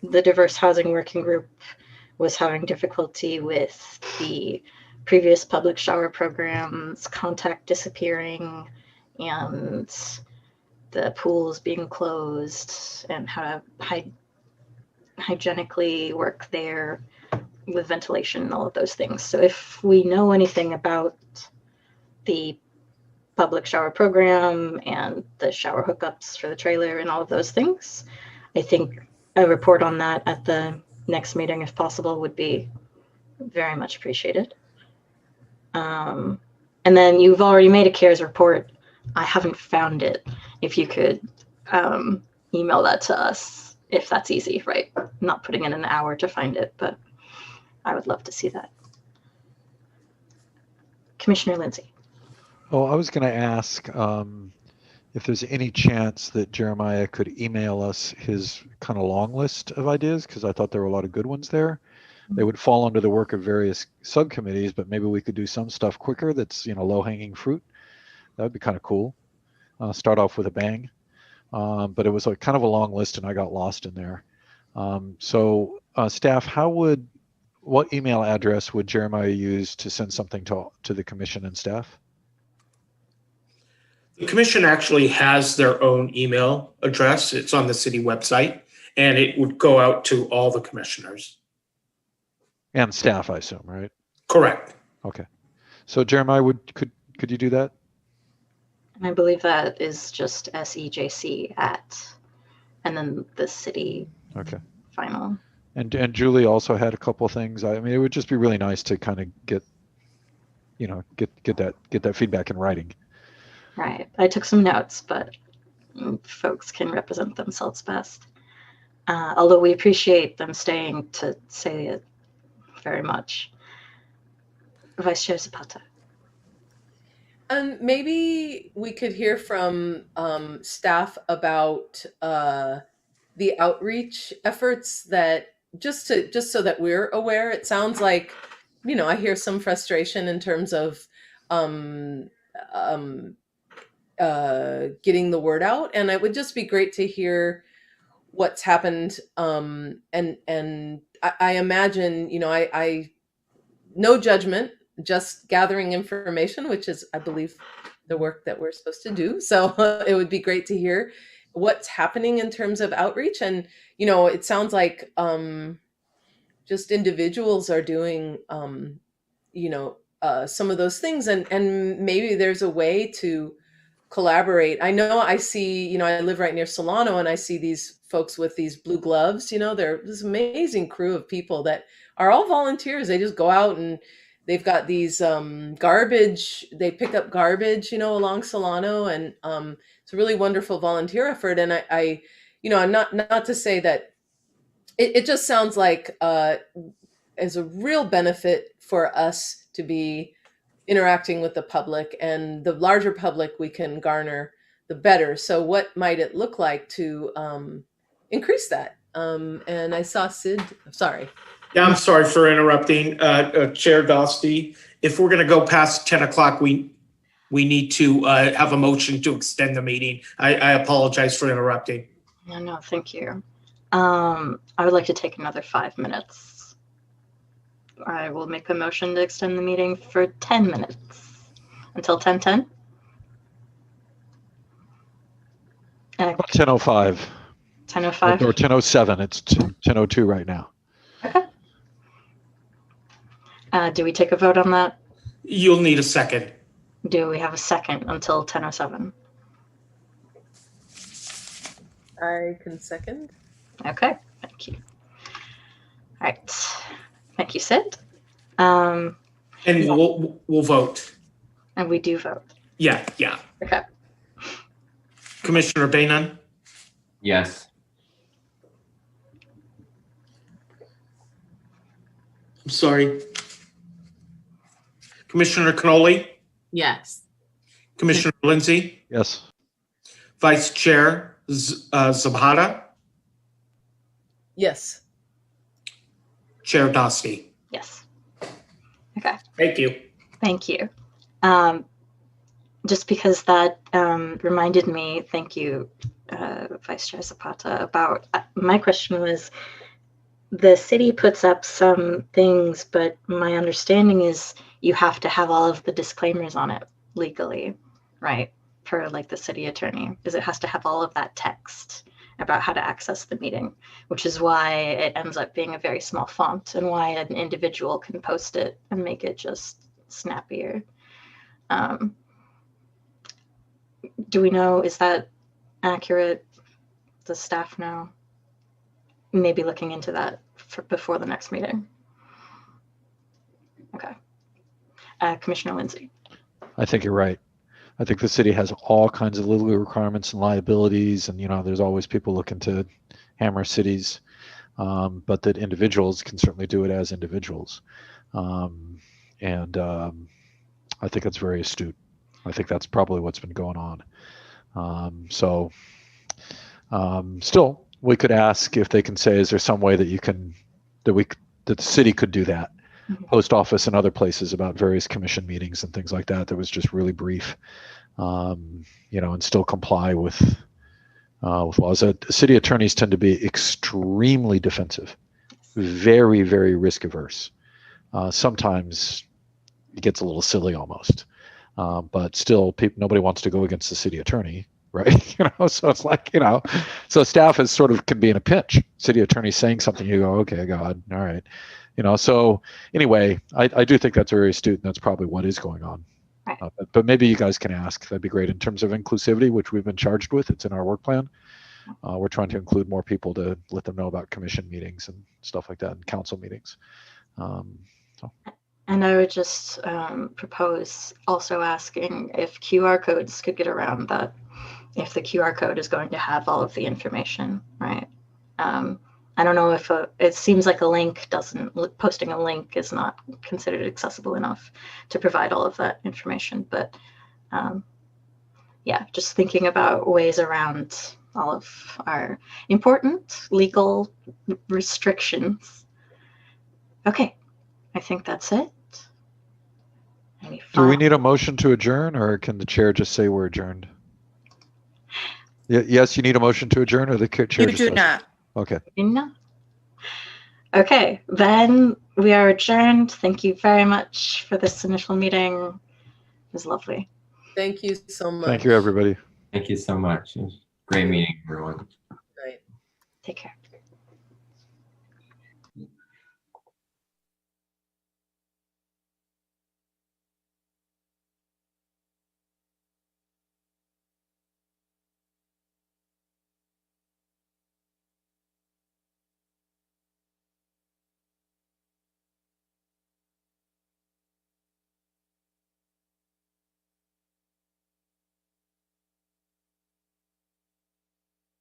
the diverse housing working group was having difficulty with the previous public shower programs, contact disappearing, and the pools being closed, and how to hygienically work there with ventilation and all of those things. So if we know anything about the public shower program and the shower hookups for the trailer and all of those things, I think a report on that at the next meeting, if possible, would be very much appreciated. And then you've already made a CARES report. I haven't found it. If you could email that to us, if that's easy, right? Not putting in an hour to find it, but I would love to see that. Commissioner Lindsay. Oh, I was going to ask if there's any chance that Jeremiah could email us his kind of long list of ideas, because I thought there were a lot of good ones there. They would fall under the work of various subcommittees, but maybe we could do some stuff quicker that's, low-hanging fruit. That would be kind of cool. Start off with a bang. But it was kind of a long list, and I got lost in there. So staff, what email address would Jeremiah use to send something to the commission and staff? The commission actually has their own email address. It's on the city website, and it would go out to all the commissioners. And staff, I assume, right? Correct. Okay. So Jeremiah, could you do that? I believe that is just SEJC and then the city. Okay. Final. And Julie also had a couple of things. I mean, it would just be really nice to kind of get that feedback in writing. Right. I took some notes, but folks can represent themselves best. Although we appreciate them staying to say it very much. Vice Chair Zapata. Maybe we could hear from staff about the outreach efforts that just so that we're aware, it sounds like, I hear some frustration in terms of getting the word out, and it would just be great to hear what's happened. And I imagine, I no judgment, just gathering information, which is, I believe, the work that we're supposed to do. So it would be great to hear what's happening in terms of outreach. And, it sounds like just individuals are doing, some of those things, and maybe there's a way to collaborate. I know I see, I live right near Solano, and I see these folks with these blue gloves. They're this amazing crew of people that are all volunteers. They just go out and they've got these they pick up garbage, along Solano, and it's a really wonderful volunteer effort. And I not to say that it just sounds like as a real benefit for us to be interacting with the public, and the larger public we can garner, the better. So what might it look like to increase that? And I saw Sid, sorry. Yeah, I'm sorry for interrupting, Chair Dosty. If we're going to go past 10 o'clock, we need to have a motion to extend the meeting. I apologize for interrupting. No, thank you. I would like to take another 5 minutes. I will make a motion to extend the meeting for 10 minutes until 10:10. 10:05. 10:05. Or 10:07. It's 10:02 right now. Okay. Do we take a vote on that? You'll need a second. Do we have a second until 10:07? I can second. Okay, thank you. All right. Thank you, Sid. And we'll vote. And we do vote. Yeah. Okay. Commissioner Bainon? Yes. I'm sorry. Commissioner Cannoli? Yes. Commissioner Lindsay? Yes. Vice Chair Zapata? Yes. Chair Dosty? Yes. Okay. Thank you. Thank you. Just because that reminded me, thank you, Vice Chair Zapata, about my question was, the city puts up some things, but my understanding is you have to have all of the disclaimers on it legally, right? For like the city attorney, because it has to have all of that text about how to access the meeting, which is why it ends up being a very small font and why an individual can post it and make it just snappier. Do we know, is that accurate? Does staff know? Maybe looking into that before the next meeting. Okay. Commissioner Lindsay. I think you're right. I think the city has all kinds of legal requirements and liabilities, and there's always people looking to hammer cities, but that individuals can certainly do it as individuals, and I think that's very astute. I think that's probably what's been going on. Still, we could ask if they can say, is there some way that that the city could do that? Post office and other places about various commission meetings and things like that was just really brief, and still comply with laws. City attorneys tend to be extremely defensive, very, very risk averse. Sometimes it gets a little silly almost, but still, nobody wants to go against the city attorney, right? So it's like, so staff is sort of can be in a pinch. City attorney saying something, you go, okay, God, all right. So anyway, I do think that's very astute, and that's probably what is going on. Right. But maybe you guys can ask. That'd be great. In terms of inclusivity, which we've been charged with, it's in our work plan. We're trying to include more people to let them know about commission meetings and stuff like that, and council meetings. And I would just propose also asking if QR codes could get around that, if the QR code is going to have all of the information, right? I don't know if it seems like posting a link is not considered accessible enough to provide all of that information. But yeah, just thinking about ways around all of our important legal restrictions. Okay, I think that's it. Any Do we final- need a motion to adjourn, or can the chair just say we're adjourned? Yes, you need a motion to adjourn, or the chair You just do does? not. Okay. No. Okay, then we are adjourned. Thank you very much for this initial meeting. It was lovely. Thank you so much. Thank you, everybody. Thank you so much. It was great meeting everyone. Right. Take care.